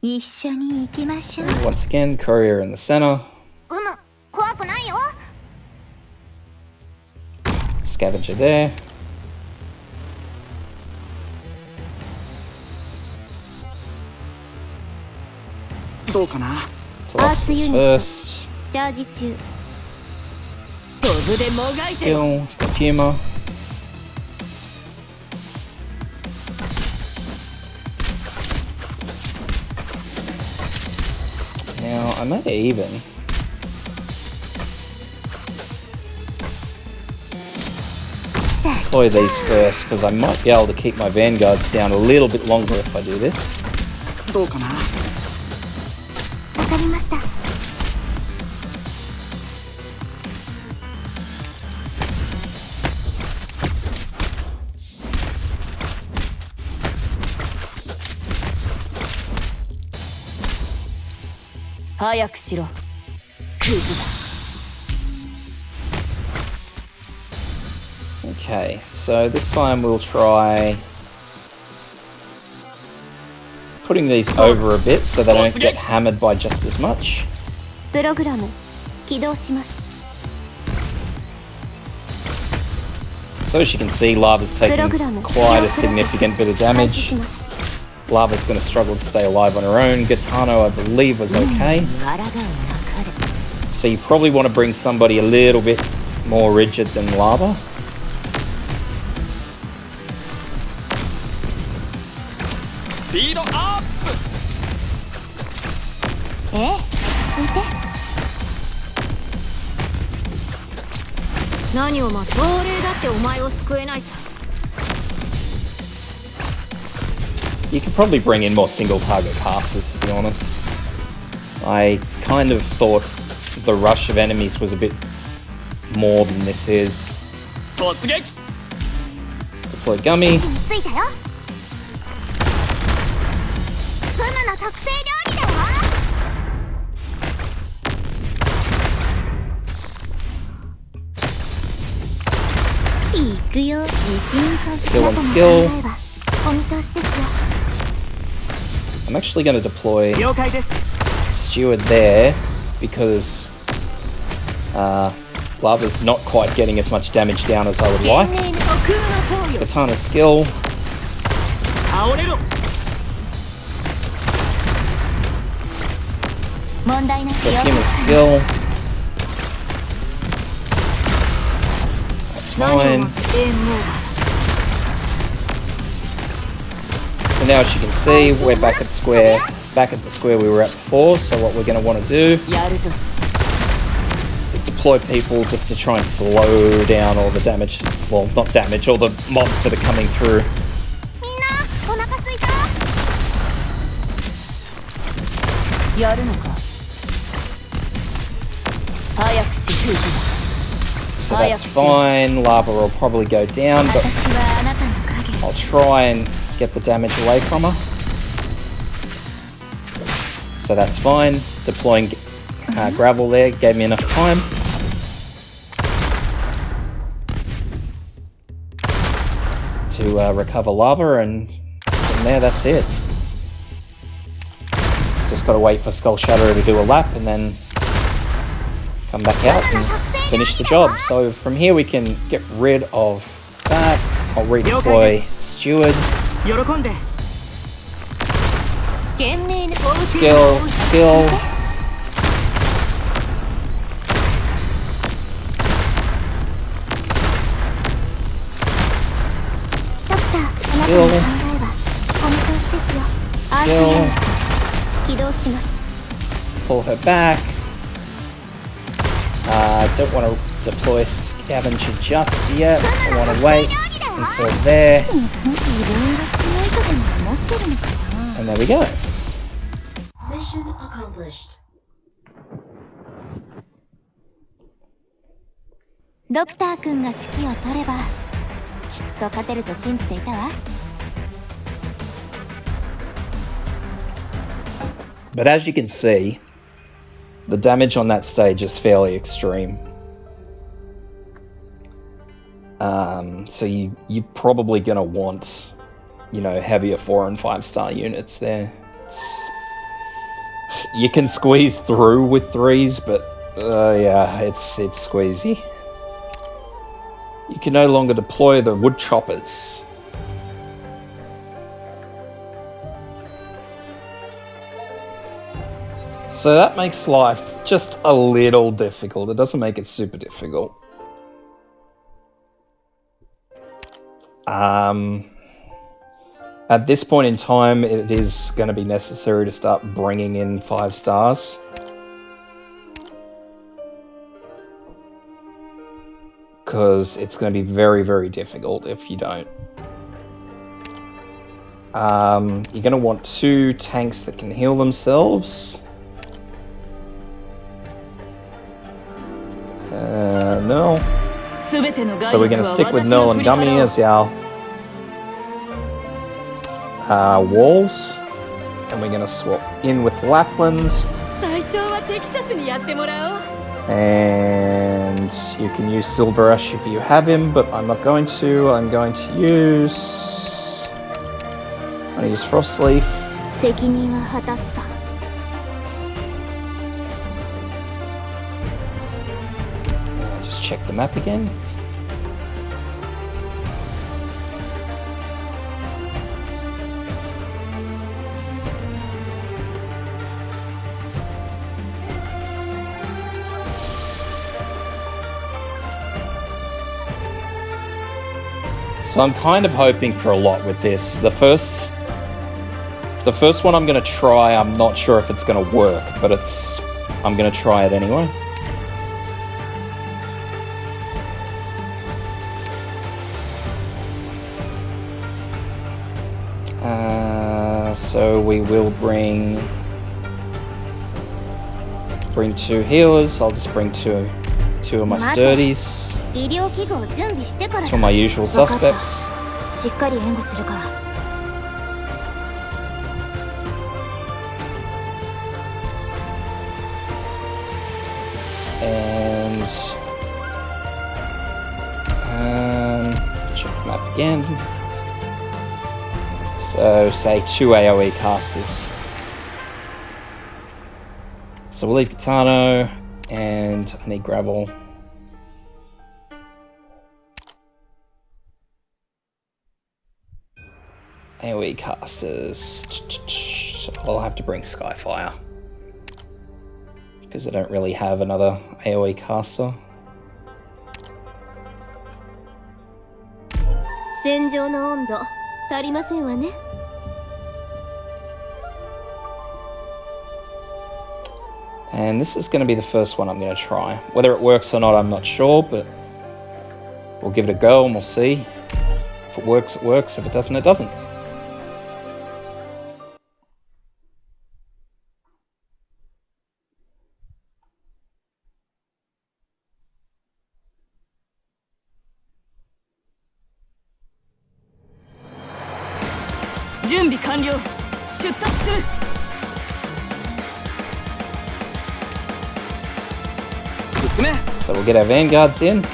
And once again, Courier in the center. Scavenger there. Telopsis first. Skill, Perfumer. Now, I may even deploy these first, because I might be able to keep my vanguards down a little bit longer if I do this. Okay, so this time we'll try putting these over a bit so they don't get hammered by just as much. So as you can see, Lava's taking quite a significant bit of damage. Lava's going to struggle to stay alive on her own. Gitano, I believe, was okay. So you probably want to bring somebody a little bit more rigid than Lava. Speed up! You could probably bring in more single target casters, to be honest. I kind of thought the rush of enemies was a bit more than this is. Deploy Gummy. Skill on skill. I'm actually going to deploy Steward there because Lava's not quite getting as much damage down as I would like. Katana skill. Perfumer's skill. That's fine. So now, as you can see, we're back at the square we were at before. So what we're going to want to do is deploy people just to try and slow down all the damage. Well, not damage, all the mobs that are coming through. So that's fine. Lava will probably go down, but I'll try and get the damage away from her. So that's fine. Deploying gravel there gave me enough time. to recover lava, and from there, that's it. Just gotta wait for Skull Shatterer to do a lap, and then come back out and finish the job. So from here, we can get rid of that. I'll redeploy Steward. 喜んで Skill. Skill. Pull her back. Don't want to deploy Scavenger just yet. I want to wait until there. And there we go. Mission accomplished. ドクター君が指揮を取ればきっと勝てると信じていたわ。 But as you can see, the damage on that stage is fairly extreme. So you're probably going to want, you know, heavier 4 and 5 star units there. You can squeeze through with 3s, but yeah, it's squeezy. You can no longer deploy the wood choppers. So that makes life just a little difficult. It doesn't make it super difficult. At this point in time, it is going to be necessary to start bringing in 5 stars. Because it's going to be very, very difficult if you don't. You're going to want 2 tanks that can heal themselves. No. So we're going to stick with Null and Gummy as our walls. And we're going to swap in with Lapland. And you can use Silver Ash if you have him, but I'm not going to. I'm going to use Frostleaf. Just check the map again. So I'm kind of hoping for a lot with this. The first one I'm going to try, I'm not sure if it's going to work, but I'm going to try it anyway. So we will bring 2 healers. I'll just bring two of my sturdies. 2 of my usual suspects. And check the map again. So say 2 AoE casters. So we'll leave Katano, and I need gravel. AoE casters. I'll have to bring Skyfire, because I don't really have another AoE caster. And this is going to be the first one I'm going to try. Whether it works or not, I'm not sure, but we'll give it a go and we'll see. If it works, it works. If it doesn't, it doesn't. So we'll get our vanguards in.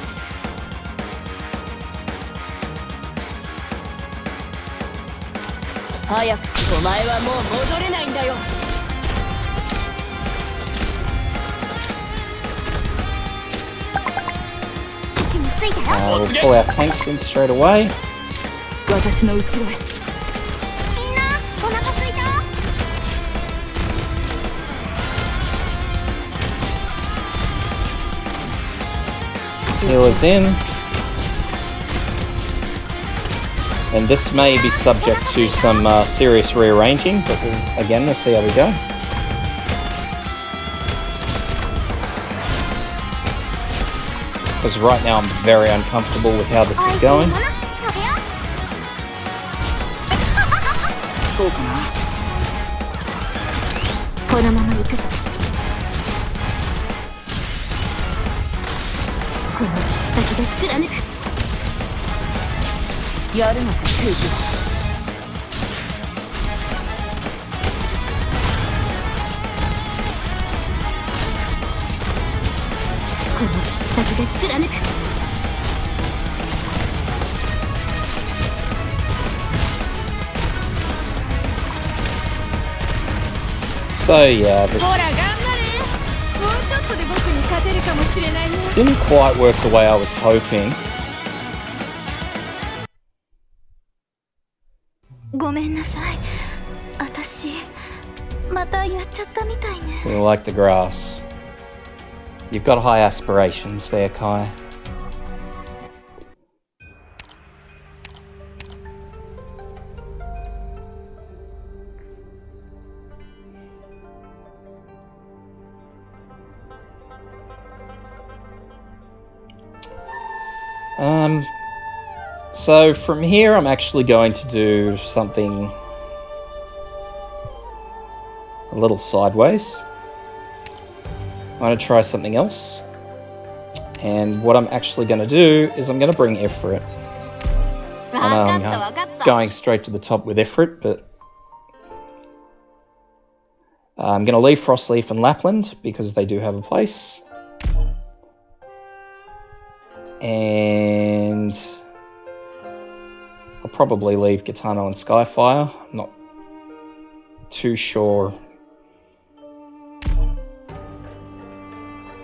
早くしお前はもう戻れないんだよ。We'll pull our tanks in straight away. 私の後ろへ。みんなお腹すいた？ Healers in. And this may be subject to some serious rearranging, but we'll see how we go. Because right now I'm very uncomfortable with how this is going. そうかな。このまま行くぞ。この切っ先で貫く。やるのかクイズは。この切っ先で貫く。So yeah, this ほら頑張れ。もうちょっとで僕に勝てるかもしれないね。 didn't quite work the way I was hoping. ごめんなさい。私またやっちゃったみたいね。 You like the grass. You've got high aspirations there, Kai. So from here I'm actually going to do something a little sideways. I'm going to try something else. And what I'm actually going to do is I'm going to bring Ifrit. I know I'm going straight to the top with Ifrit, but I'm going to leave Frostleaf and Lapland because they do have a place. And I'll probably leave Gitano and Skyfire. I'm not too sure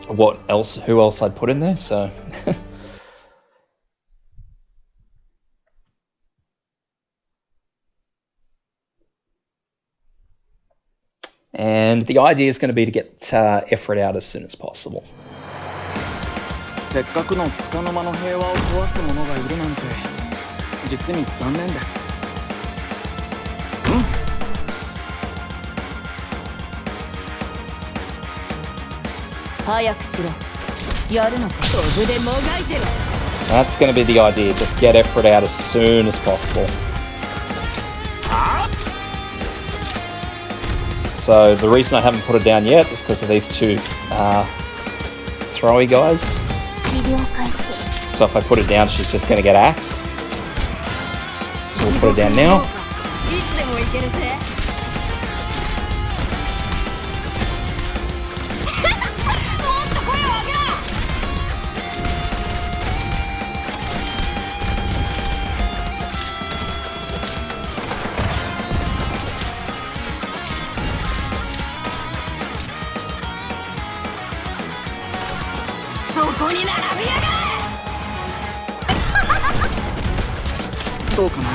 who else I'd put in there, so and the idea is going to be to get Ifrit out as soon as possible. せっかくの束の間の平和を壊す者がいるなんて実に残念です。早くしろ。やるのか。飛ぶでもがいてろ。 That's going to be the idea. Just get Ifrit out as soon as possible. So the reason I haven't put it down yet is because of these two throwy guys. So if I put it down, she's just going to get axed. So we'll put it down now. いつでもいけるぜ。そこに並びやがれ。どうかな。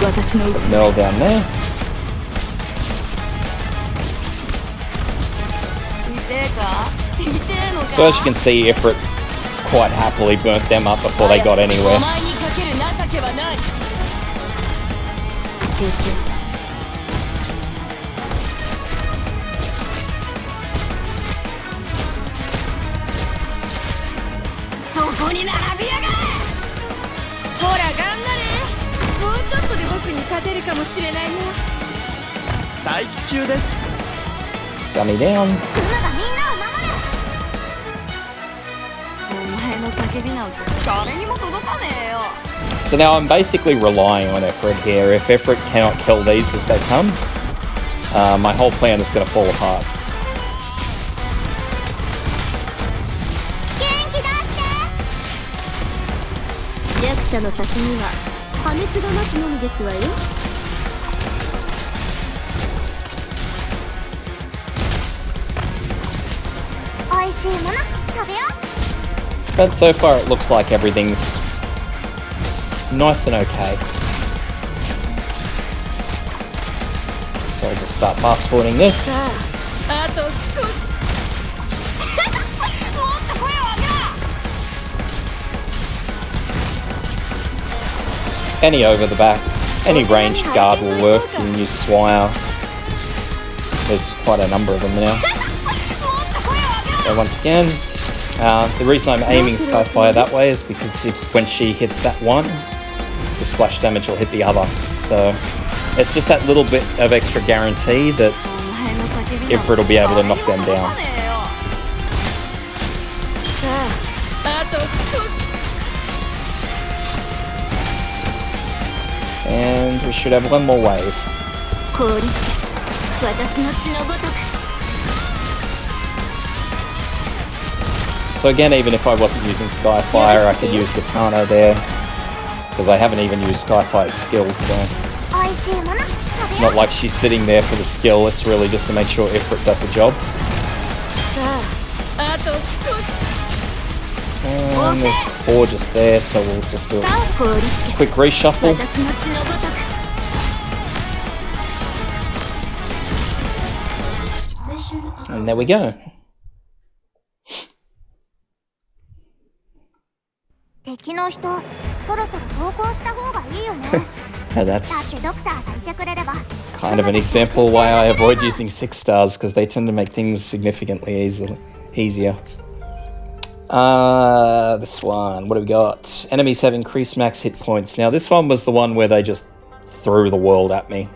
私の後 Middle down there. 痛えか？痛えのか？ So as you can see, Ifrit quite happily burnt them up before they got お anywhere. 前にかける情けはない。集中。そこに並びやがれ。ほら頑張れ。もうちょっとで僕に勝てるかもしれないね。待機中です。 Dummy down. クマがみんなを守る。お前の叫びなんて誰にも届かねえよ。 So now I'm basically relying on Ifrit here. If Ifrit cannot kill these as they come, my whole plan is going to fall apart. 元気出して。弱者の先には破滅が待つのみですわよ。 But so far it looks like everything's nice and okay. So just start fast forwarding this. Any over the back, any ranged guard will work. You can use Swire. There's quite a number of them now. So once again, the reason I'm aiming Skyfire that way is because when she hits that one, the splash damage will hit the other. So it's just that little bit of extra guarantee that Ifrit will be able to knock them down. And we should have one more wave. So again, even if I wasn't using Skyfire, I could use Katana there, because I haven't even used Skyfire's skill, so it's not like she's sitting there for the skill, it's really just to make sure Ifrit does the job. And there's 4 just there, so we'll just do a quick reshuffle. And there we go. That's kind of an example why I avoid using 6 stars, because they tend to make things significantly easier. This one, what do we got? Enemies have increased max hit points. Now this one was the one where they just threw the world at me.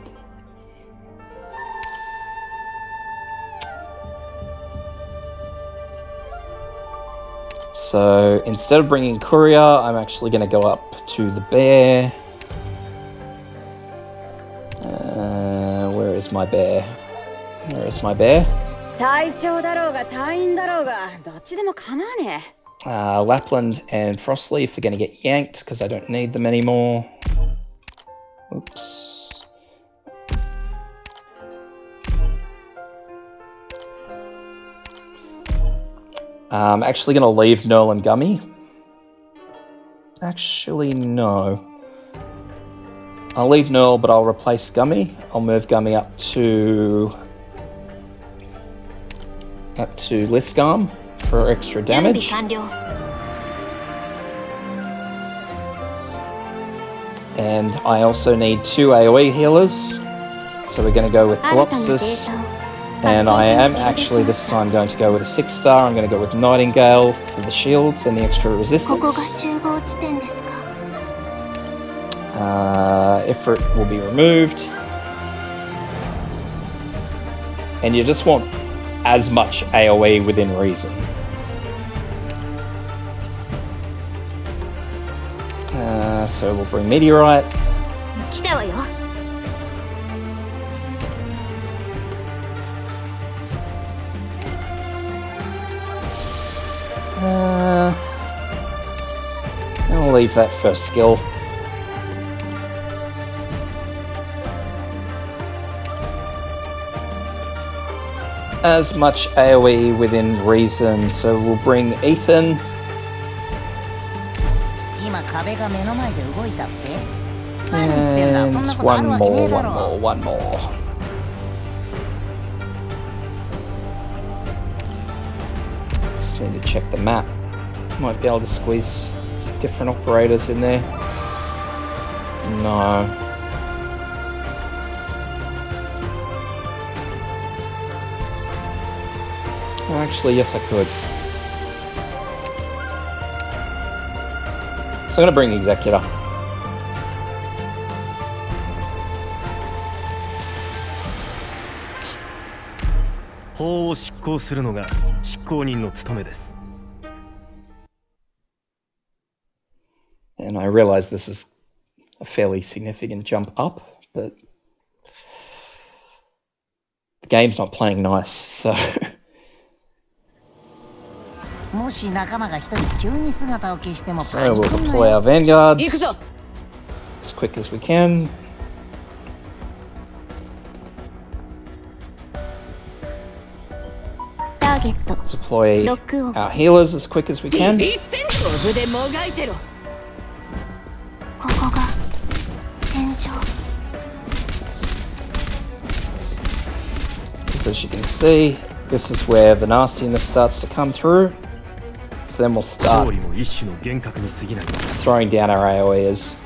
So instead of bringing Courier, I'm actually going to go up to the bear. Where is my bear? Where is my bear? Lapland and Frostleaf are going to get yanked because I don't need them anymore. Oops. I'm actually going to leave Nerl and Gummy. Actually, no. I'll leave Nerl, but I'll replace Gummy. I'll move Gummy up to Lisgarm for extra damage. And I also need 2 AoE healers. So we're going to go with Telopsis. And I am actually this time going to go with a 6-star. I'm going to go with Nightingale for the shields and the extra resistance. Ifrit will be removed. And you just want as much AoE within reason. So we'll bring Meteorite. I'll leave that first skill. As much AoE within reason, so we'll bring Ethan. And one more. Just need to check the map. Might be able to squeeze different operators in there. No. Actually, yes I could. So I'm going to bring Executor. And I realize this is a fairly significant jump up, but the game's not playing nice, so... So we'll deploy our vanguards. as quick as we can. Deploy our healers as quick as we can. As you can see, this is where the nastiness starts to come through. So then we'll start throwing down our AoEs.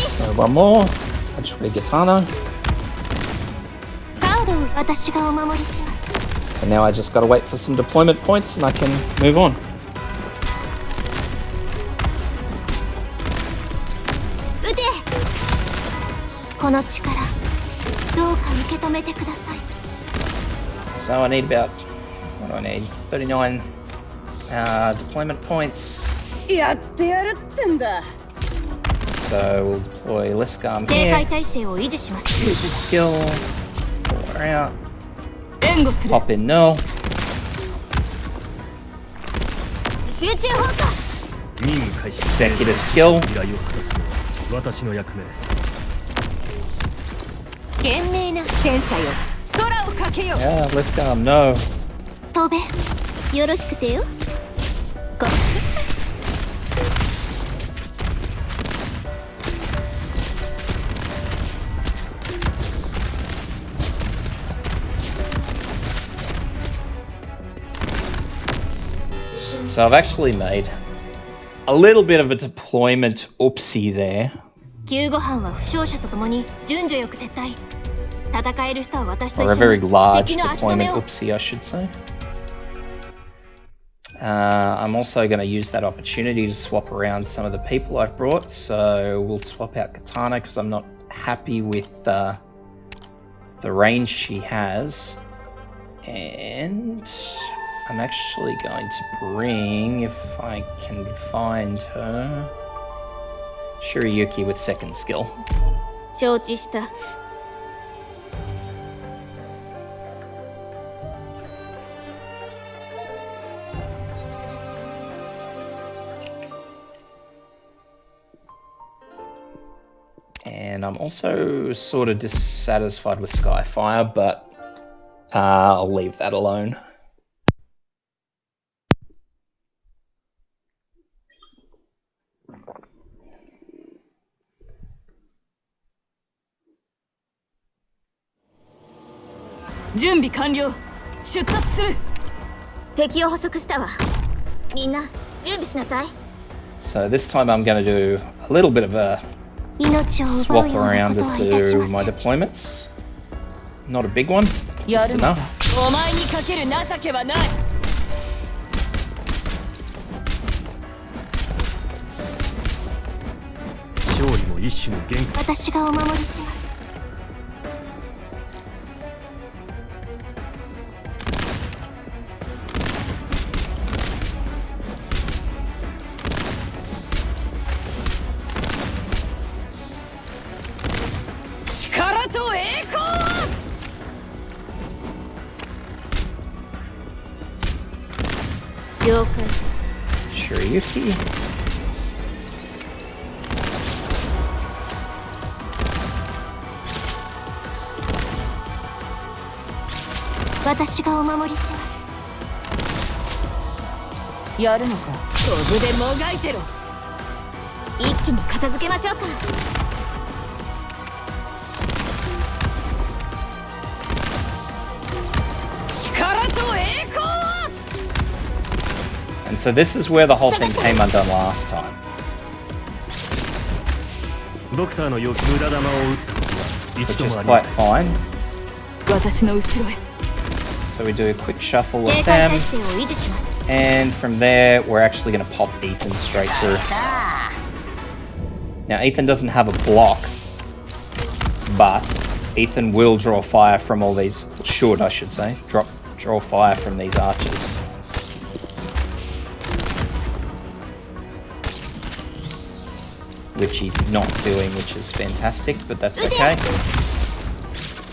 So one more, which will be Katana. And now I just gotta wait for some deployment points and I can move on. So I need about, what do I need? 39 deployment points. So we'll deploy Liscam here. Use the skill. Pull her out. Pop in null. Executive skill. Yeah, Liscam, no. So I've actually made a little bit of a deployment oopsie there. Or a very large deployment oopsie, I should say. I'm also going to use that opportunity to swap around some of the people I've brought. So we'll swap out Katana because I'm not happy with the range she has. And I'm actually going to bring, if I can find her, Shirayuki with second skill. And I'm also sort of dissatisfied with Skyfire, but I'll leave that alone. So this time I'm going to do a little bit of a swap around as to my deployments. Not a big one, just enough. Shirayuki. And so this is where the whole thing came undone last time. Which is quite fine. 私の後ろへ。 So we do a quick shuffle 警 of 戒 them, 態勢を維持します。 and from there we're actually going to pop Ethan straight through. Now Ethan doesn't have a block, but Ethan will draw fire from all these, should I should say, draw fire from these archers. Which he's not doing, which is fantastic, but that's okay.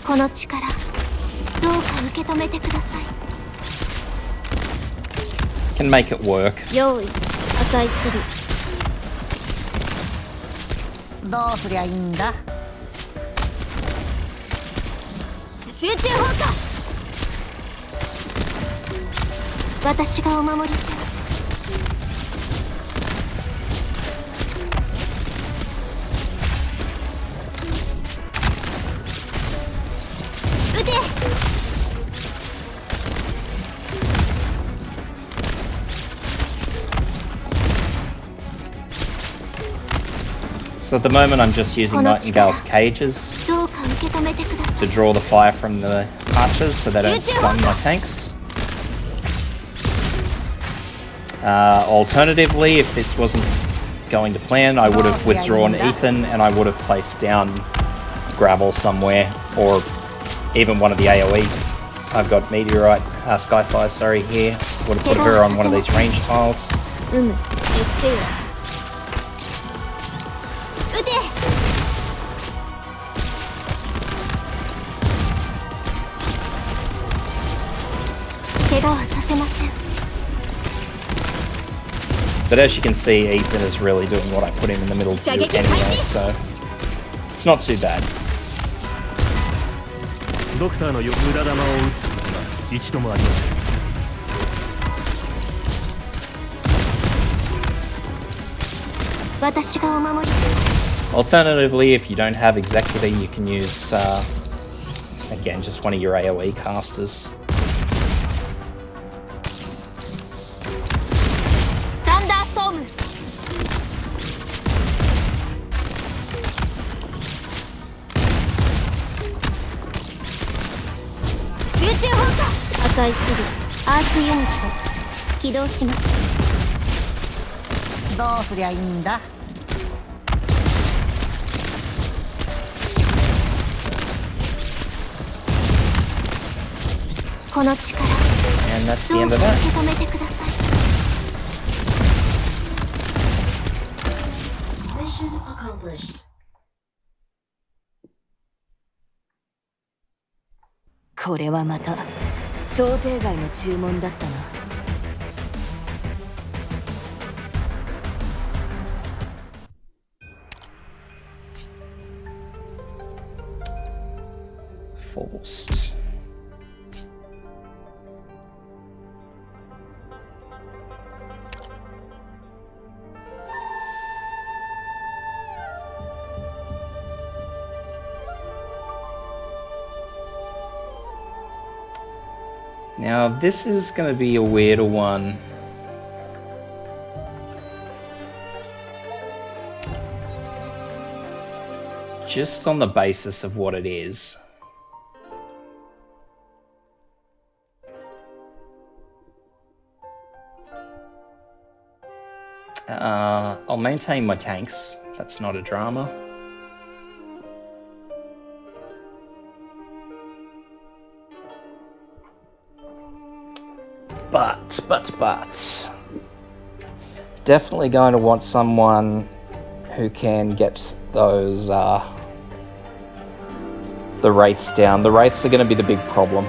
この力、どうか受け止めてください。 Can make it work. 用意、赤いすぐ。どうすりゃいいんだ。集中砲火。私がお守りします。 So at the moment I'm just using Nightingale's cages どうか受け止めてください。 to draw the fire from the archers so they don't stun my tanks. Alternatively, if this wasn't going to plan, I would have withdrawn Ethan and I would have placed down Gravel somewhere, or even one of the AoE. I've got Meteorite, Skyfire, sorry, here. Would have put her on one of these range tiles. うむ、言ってよ。撃て。 怪我はさせません。 But as you can see, Ethan is really doing what I put him in the middle to do anyway, so it's not too bad. ドクターの無駄玉を打ったことは一度もありません。 私がお守りします。 Alternatively, if you don't have Executor, you can use, again, just one of your AoE casters. サンダーストーム。集中砲火。赤いすぐ、アースユニット起動します。 どうすりゃいいんだ。 この力、 And that's the どう end か of that. 受け止めてください。 Mission accomplished. これはまた想定外の注文だったな。 Forced. Now this is going to be a weirder one. Just on the basis of what it is. I'll maintain my tanks. That's not a drama. But definitely going to want someone who can get those the rates down. The rates are going to be the big problem.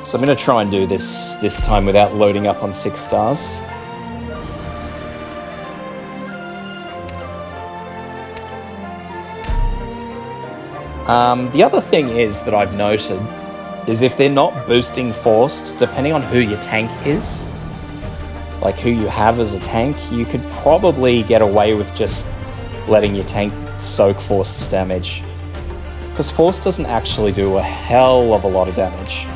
So I'm going to try and do this time without loading up on 6 stars. The other thing is that I've noted is if they're not boosting forced, depending on who your tank is, like who you have as a tank, you could probably get away with just letting your tank soak forced damage. Because force doesn't actually do a hell of a lot of damage.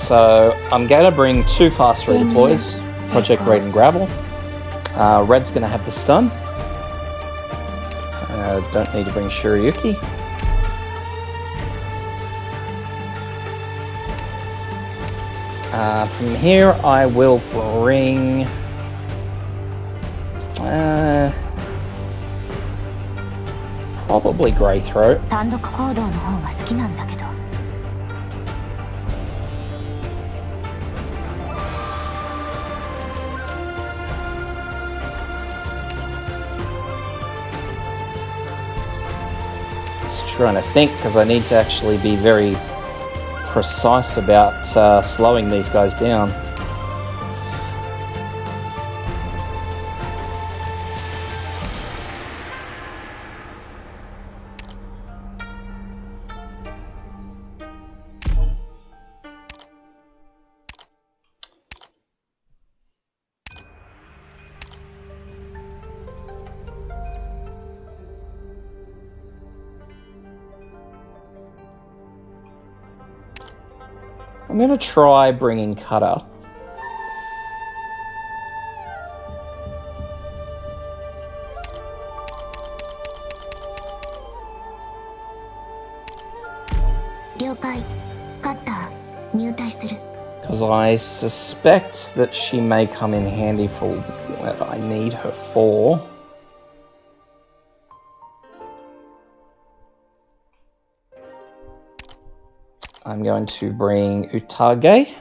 So I'm going to bring 2 fast redeploys, Project Raid and Gravel. Red's going to have the stun. Don't need to bring Shiryuki. From here I will bring... probably Greythroat. 単独行動の方が好きなんだけど。 Trying to think because I need to actually be very precise about slowing these guys down. I'm going to try bringing Cutter. Because I suspect that she may come in handy for what I need her for. I'm going to bring Utage.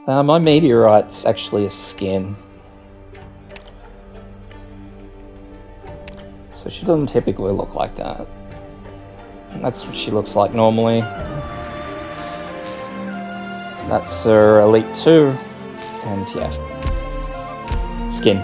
My meteorite's actually a skin. So she doesn't typically look like that. That's what she looks like normally. That's her Elite 2. And yeah, skin.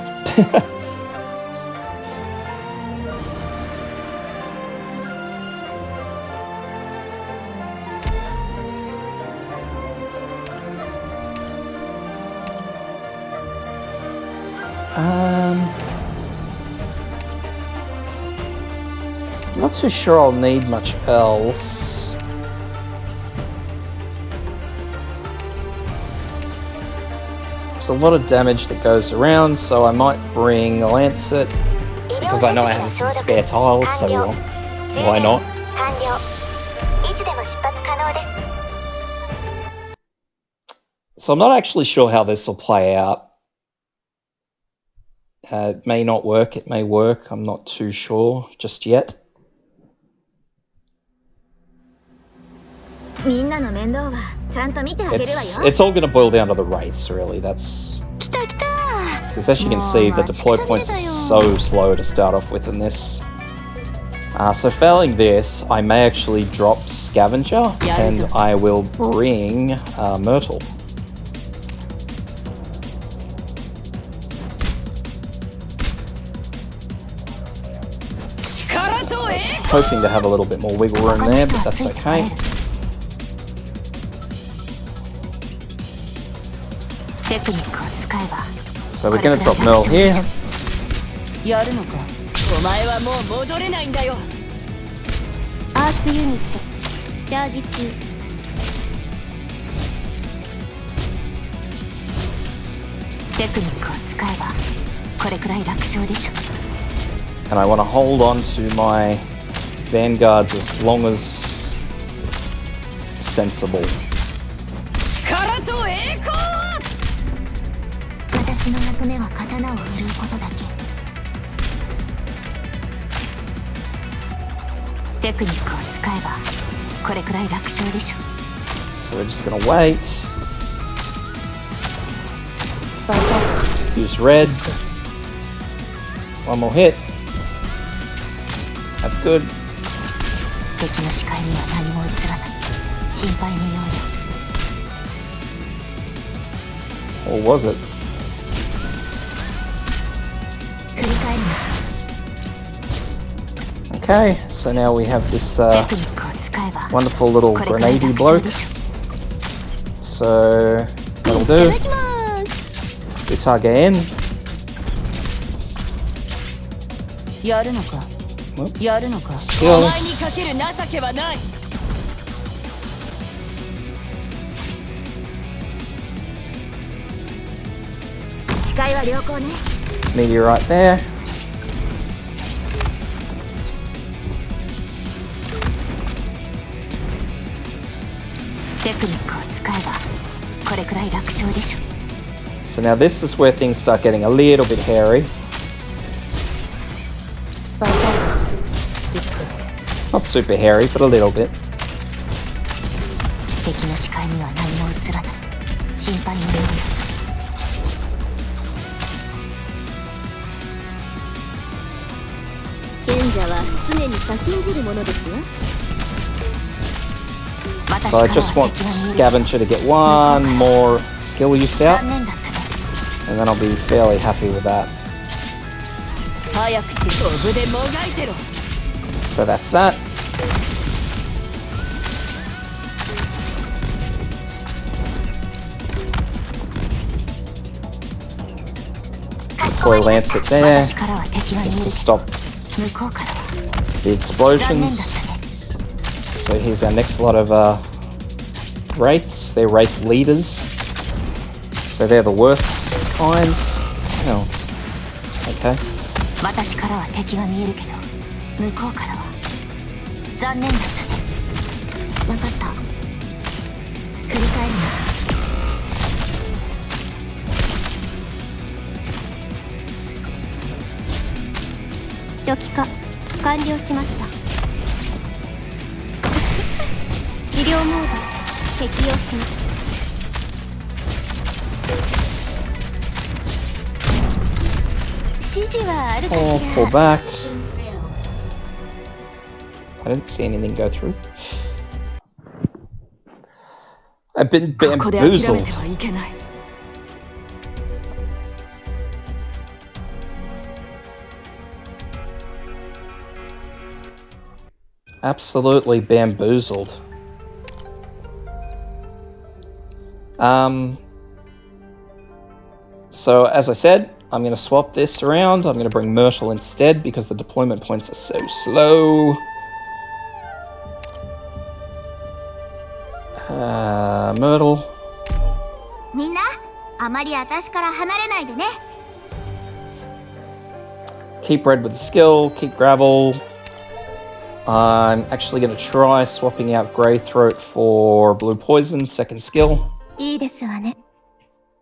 I'm not too sure I'll need much else. There's a lot of damage that goes around, so I might bring a Lancet because I know I have some spare tiles, so why not? So I'm not actually sure how this will play out. It may not work, it may work, I'm not too sure just yet. It's all going to boil down to the wraiths, really. That's because as you can see, the deploy points are so slow to start off with in this. So failing this, I may actually drop Scavenger, and I will bring Myrtle. Hoping to have a little bit more wiggle room there, but that's okay. So we're going to drop Merle here. And I want to hold on to my vanguards as long as sensible. So we're just gonna wait. Use red. One more hit. That's good. Or was it? Okay, so now we have this wonderful little grenadey bloke. So that'll do. Utage in. やるのか Whoop. やるのか Skill. お前にかける情けはない。視界は良好ね。 Meteorite there. テクニックを使えばこれくらい楽勝でしょ。 So now this is where things start getting a little bit hairy. バイタル Not super hairy, but a little bit. 敵の視界には何も映らない。心配無用よ。賢者は常に先んじるものですよ。 私 So か I ら just は want 敵が見える。 Scavenger to get one more skill use out, 残念だったね。 and then I'll be fairly happy with that. 早くしろ。飛ぶでもがいてろ。 So that's that. Koi Lance it there, 私からは敵が見え just る to け stop ど、向こうからは the 残念だっ explosions. たね。 So here's our next lot of wraiths. They're wraith leaders. So they're the worst kinds. Oh, okay. 私からは敵が見えるけど、向こうからは残念だったね。分かった。振り返るな。初期化完了しました。治療モード適用します。指示はあるか Oh, し pull ら。 back. Mission failed. I didn't see anything go through. I've been ここで諦め bamboozled. てはいけない。 Absolutely bamboozled. So as I said, I'm going to swap this around. I'm going to bring Myrtle instead because the deployment points are so slow. Myrtle. みんな、あまり私から離れないでね。 Keep red with the skill, keep gravel. I'm actually going to try swapping out Grey Throat for Blue Poison, second skill. いいですわね。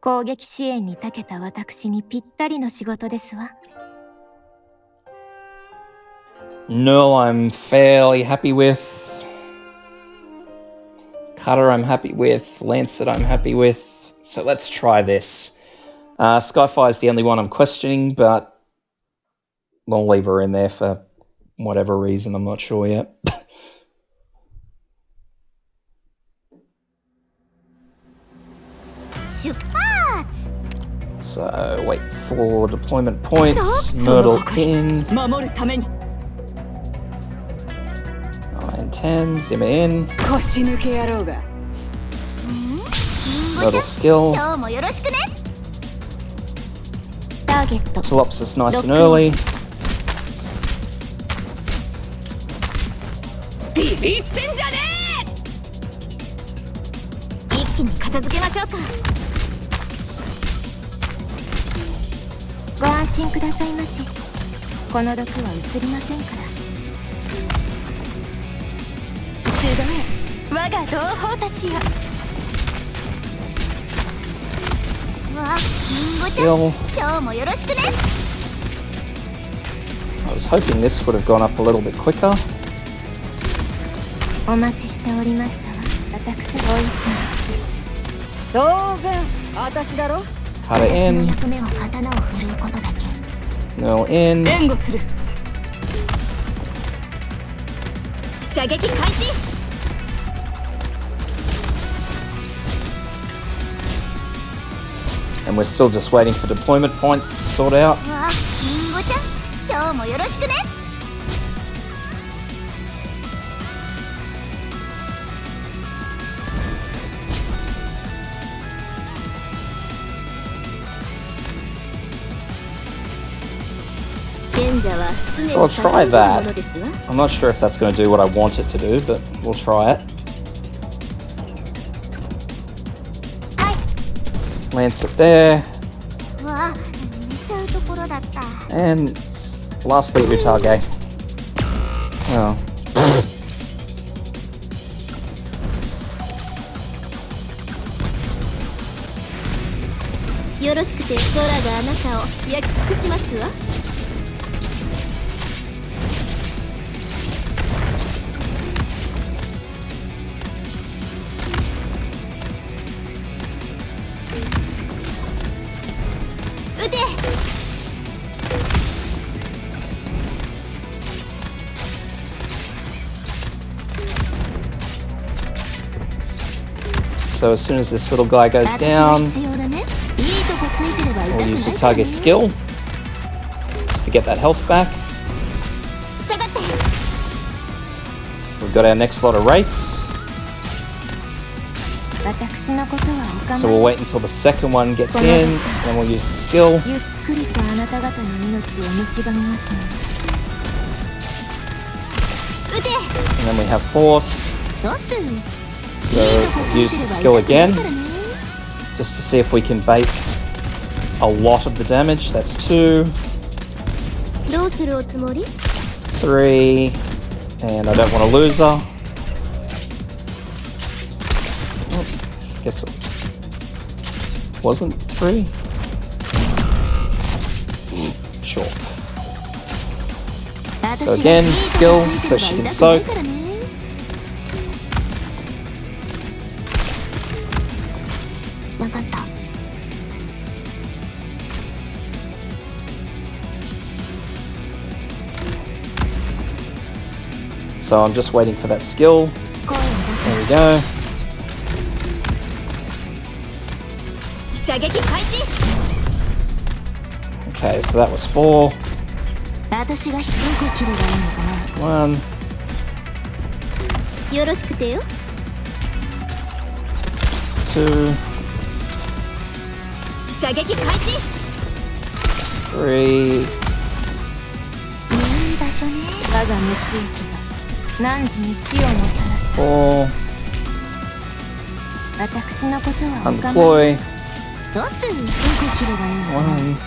攻撃支援に長けた私にぴったりの仕事ですわ。 Null I'm fairly happy with. Cutter I'm happy with. Lancet I'm happy with. So let's try this. Skyfire is the only one I'm questioning, but we'll leave her in there for whatever reason, I'm not sure yet. So wait for deployment points. Myrtle in. 守るために 9, 10, Zimmer in. 腰抜け野郎が。 Myrtle skill. 今日もよろしくね。ターゲット Telopsis nice and early. ビビってんじゃね一気に片付けましょうか。ご安心くださいまし。この毒は移りませんから。集え、我が同胞たちよ。わあ、リンゴちゃん、 Skill. 今日もよろしくね。 I was hoping this would have gone up a little bit quicker. お待ちしておりましたわ。私は当然私だろ。 Cutter 私の in. 役目は刀を振るうことだけ。 Null in. 援護する。射撃開始。 And we're still just waiting for deployment points to sort out. わあ、リンゴちゃん、今日もよろしくね。 賢者 So I'll try that. I'm not sure if that's going to do what I want it to do, but we'll try it. Lance it there. And lastly, Utage. Oh. よろしくて空があなたを焼き尽くしますわ。撃て。 So as soon as this little guy goes down, we'll use the target skill just to get that health back. We've got our next lot of wraiths. So we'll wait until the second one gets in, then we'll use the skill. And then we have force. So we'll use the skill again, just to see if we can bait a lot of the damage. That's 2, 3, and I don't want to lose her. Oh, guess it wasn't 3. Sure. So again, skill, so she can soak. So I'm just waiting for that skill. There we go. Okay, so that was 4. 1. よろしくてよ。 2. 射撃開始。 3. いい場所ね。我が熱液が何時に死をもたらす。 4. 私のことはお構い。 Undeploy. どうする？どこ切ればいいのかな。 1.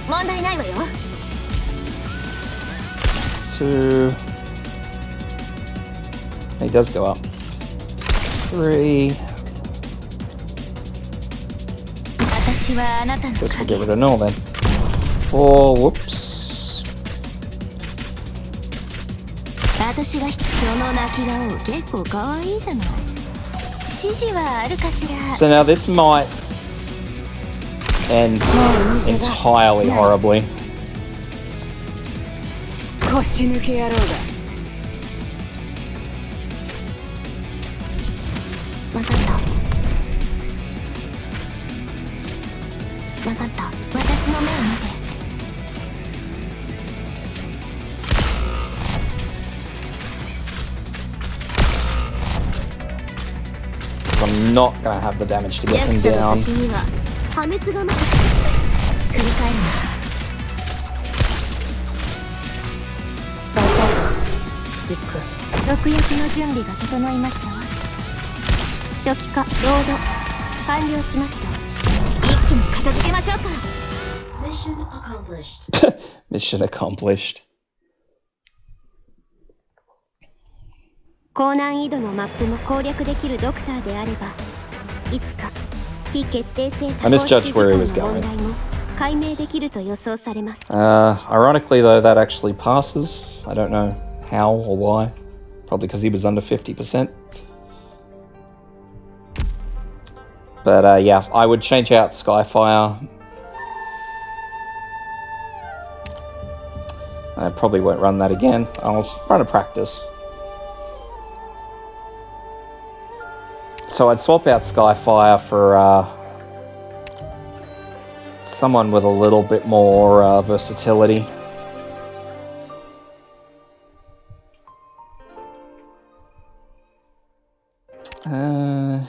問題ないわよ。 2. He does go up. 3. 私はあなたの Guess we'll get rid of null then. 4. Whoops. 私がその泣き顔結構可愛いじゃない。指示はあるかしら。 So now this might end entirely horribly. 腰抜け野郎だ。わかった。わかった。私の目を見て。 I'm not gonna have the damage to get him down. 破滅が待って繰り返る毒薬の準備が整いましたわ。初期化ロード完了しました。一気に片付けましょうか。 Mission accomplished. Mission accomplished. 高難易度のマップも攻略できるドクターであれば、いつか非決定性多項式事項の問題も解明できると予想されます。Ironically though, that actually passes. I don't know how or why. Probably because he was under 50%. But yeah, I would change out Skyfire. I probably won't run that again. I'll run a practice. So I'd swap out Skyfire for someone with a little bit more versatility.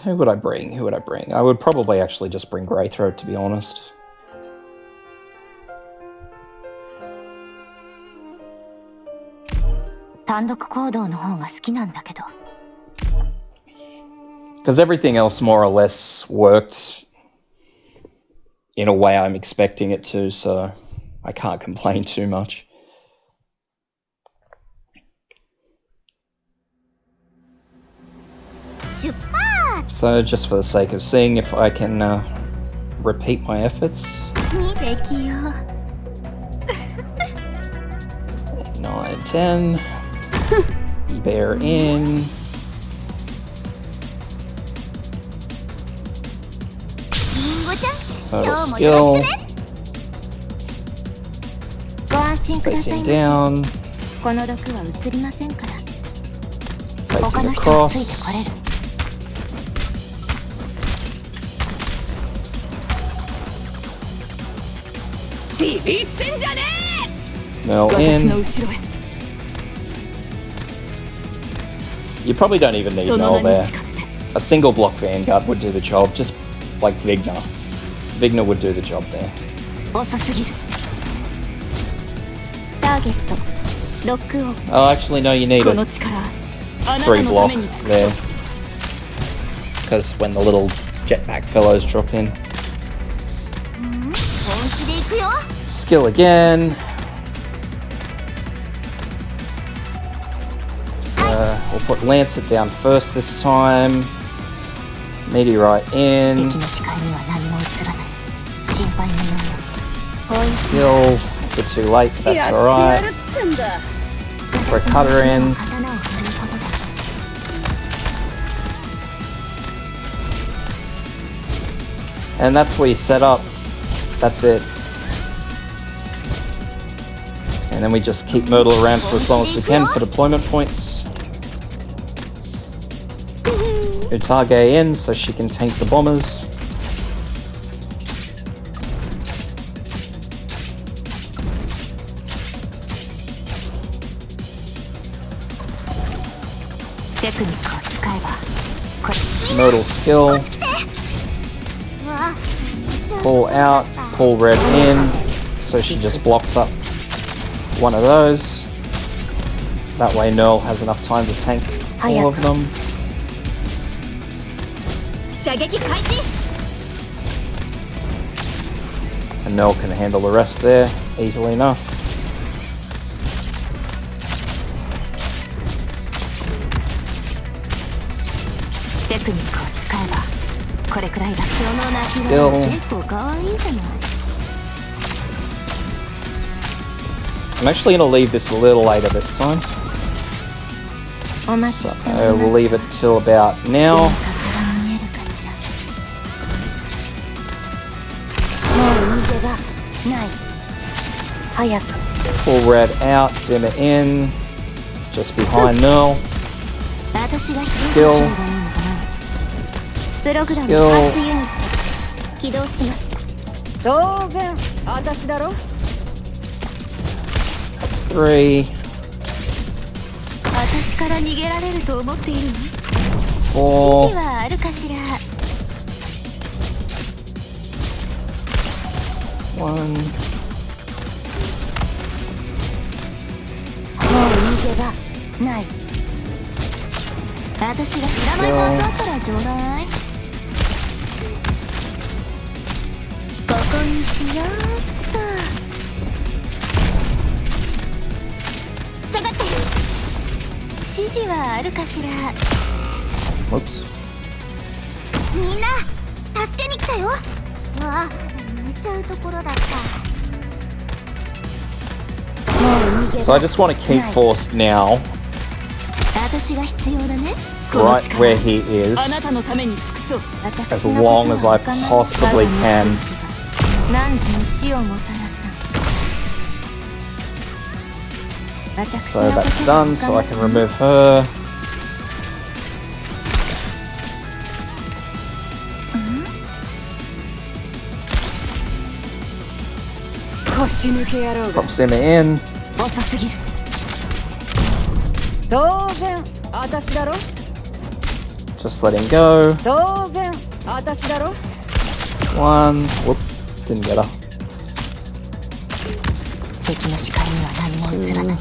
Who would I bring? Who would I bring? I would probably actually just bring Greythroat, to be honest. 単独行動の方が好きなんだけど。 Because everything else more or less worked in a way I'm expecting it to, so I can't complain too much. So just for the sake of seeing if I can repeat my efforts. 9, 10. Bear in. Total skill. Facing down. Facing across. Mill in. You probably don't even need Mill there. A single block Vanguard would do the job, just like Vigna. Vigna would do the job there. Oh, actually, no, you need it. 3 block there. Because when the little jetpack fellows drop in. Skill again. So we'll put Lancet down first this time. Meteorite in. Skill, a bit too late, but that's alright. Throw Cutter in. And that's where you set up. That's it. And then we just keep Myrtle around for as long as we can for deployment points. Utage in so she can tank the bombers. Myrtle skill. Pull out, pull red in, so she just blocks up one of those. That way Nerl has enough time to tank all of them. And Nerl can handle the rest there easily enough. Still. I'm actually going to leave this a little later this time. So we'll leave it till about now. Pull red out, Zimmer in, just behind Nerl. Skill. Skill. That's 3. 私から逃げられると思っているの？ 4. 指示はあるかしら。 1. もう逃げ場ない。私が知らないはずだったらちょうだい。ここにしようっと。下がって。指示はあるかしら。 Whoops. みんな助けに来たよ。わあ、寝ちゃうところだった。 So I just want to keep Force now, 私が必要だね。 right where he is, as long as I possibly can. 何時の死をもたらさん。 So that's done, so I can remove her. 腰抜け野郎が Pop Zimmer in. 遅すぎる。当然私だろ Just let him go. 当然私だろ 1. Whoop. Didn't get her. 敵の視界には何も映らない。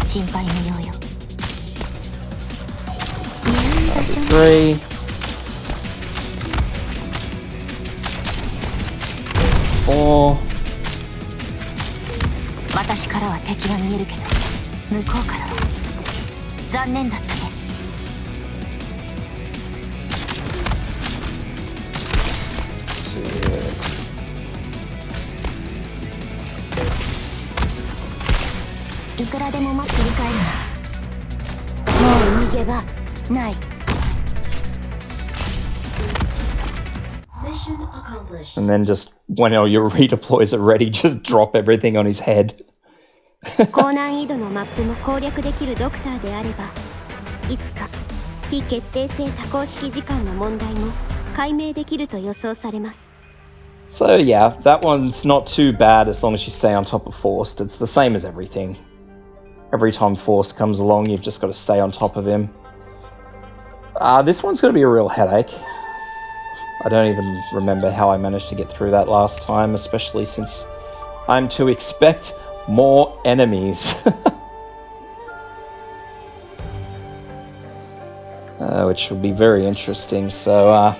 心配無用よ。場所に 3. 4. 私からは敵が見えるけど向こうからは残念だったね。いくらでも待って振り返るな。もう逃げ場ない。 Mission accomplished. And then just when all your redeploys are ready, just drop everything on his head. 高難易度のマップも攻略できるドクターであれば、いつか非決定性多項式時間の問題も解明できると予想されます。 So yeah, that one's not too bad as long as you stay on top of Forced. It's the same as everything. Every time Forced comes along, you've just got to stay on top of him. This one's going to be a real headache. I don't even remember how I managed to get through that last time, especially since I'm to expect more enemies. Which will be very interesting. So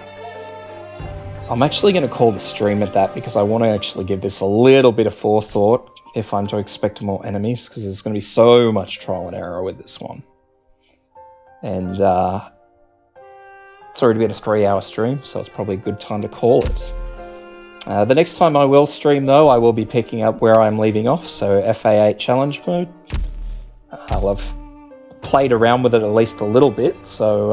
I'm actually going to call the stream at that because I want to actually give this a little bit of forethought if I'm to expect more enemies, because there's going to be so much trial and error with this one. And it's already been a 3-hour stream, so it's probably a good time to call it. The next time I will stream, though, I will be picking up where I'm leaving off, so FA8 challenge mode. I'll have played around with it at least a little bit, so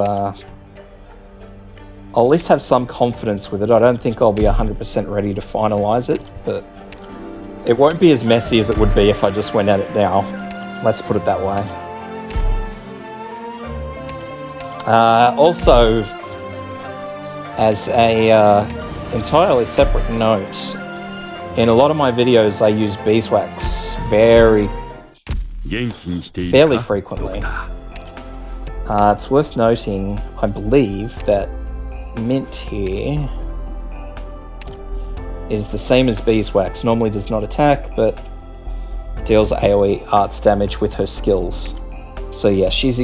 I'll at least have some confidence with it. I don't think I'll be 100% ready to finalise it, but it won't be as messy as it would be if I just went at it now. Let's put it that way. Also, as a entirely separate note, in a lot of my videos I use beeswax fairly frequently. It's worth noting, I believe, that Mint here is the same as beeswax. Normally does not attack, but deals AoE arts damage with her skills. So yeah, she's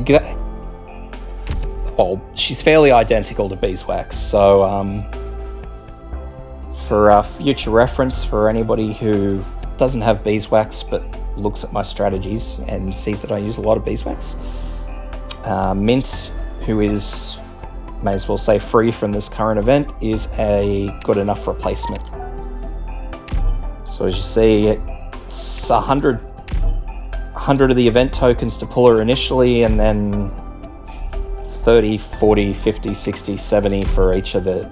fairly identical to beeswax. So for future reference, for anybody who doesn't have beeswax but looks at my strategies and sees that I use a lot of beeswax, Mint, who is, may as well say, free from this current event, is a good enough replacement. So as you see, it's 100 of the event tokens to pull her initially, and then 30, 40, 50, 60, 70 for each of the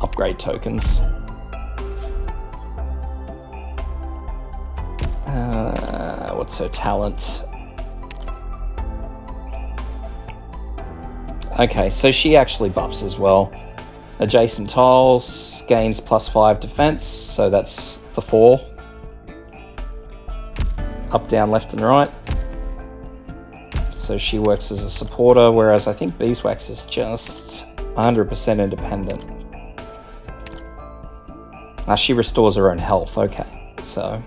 upgrade tokens. What's her talent? Okay, so she actually buffs as well. Adjacent tiles gains +5 defense, so that's the 4. Up, down, left and right. So she works as a supporter, whereas I think beeswax is just 100% independent. She restores her own health, okay. So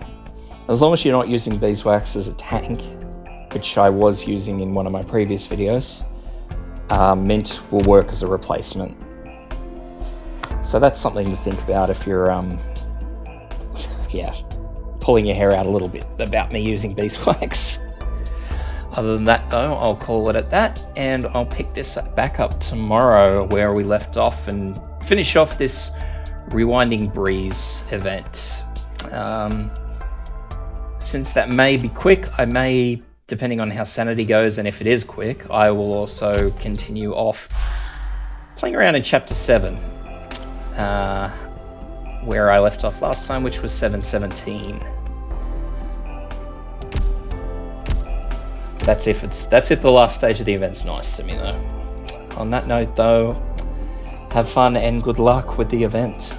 as long as you're not using beeswax as a tank, which I was using in one of my previous videos, Mint will work as a replacement. So that's something to think about if you're, yeah, pulling your hair out a little bit about me using beeswax. Other than that, though, I'll call it at that, and I'll pick this back up tomorrow where we left off and finish off this Rewinding Breeze event. Since that may be quick, I may, depending on how Sanity goes, and if it is quick, I will also continue off playing around in Chapter 7, where I left off last time, which was 717. That's if the last stage of the event's nice to me, though. On that note, though, have fun and good luck with the event.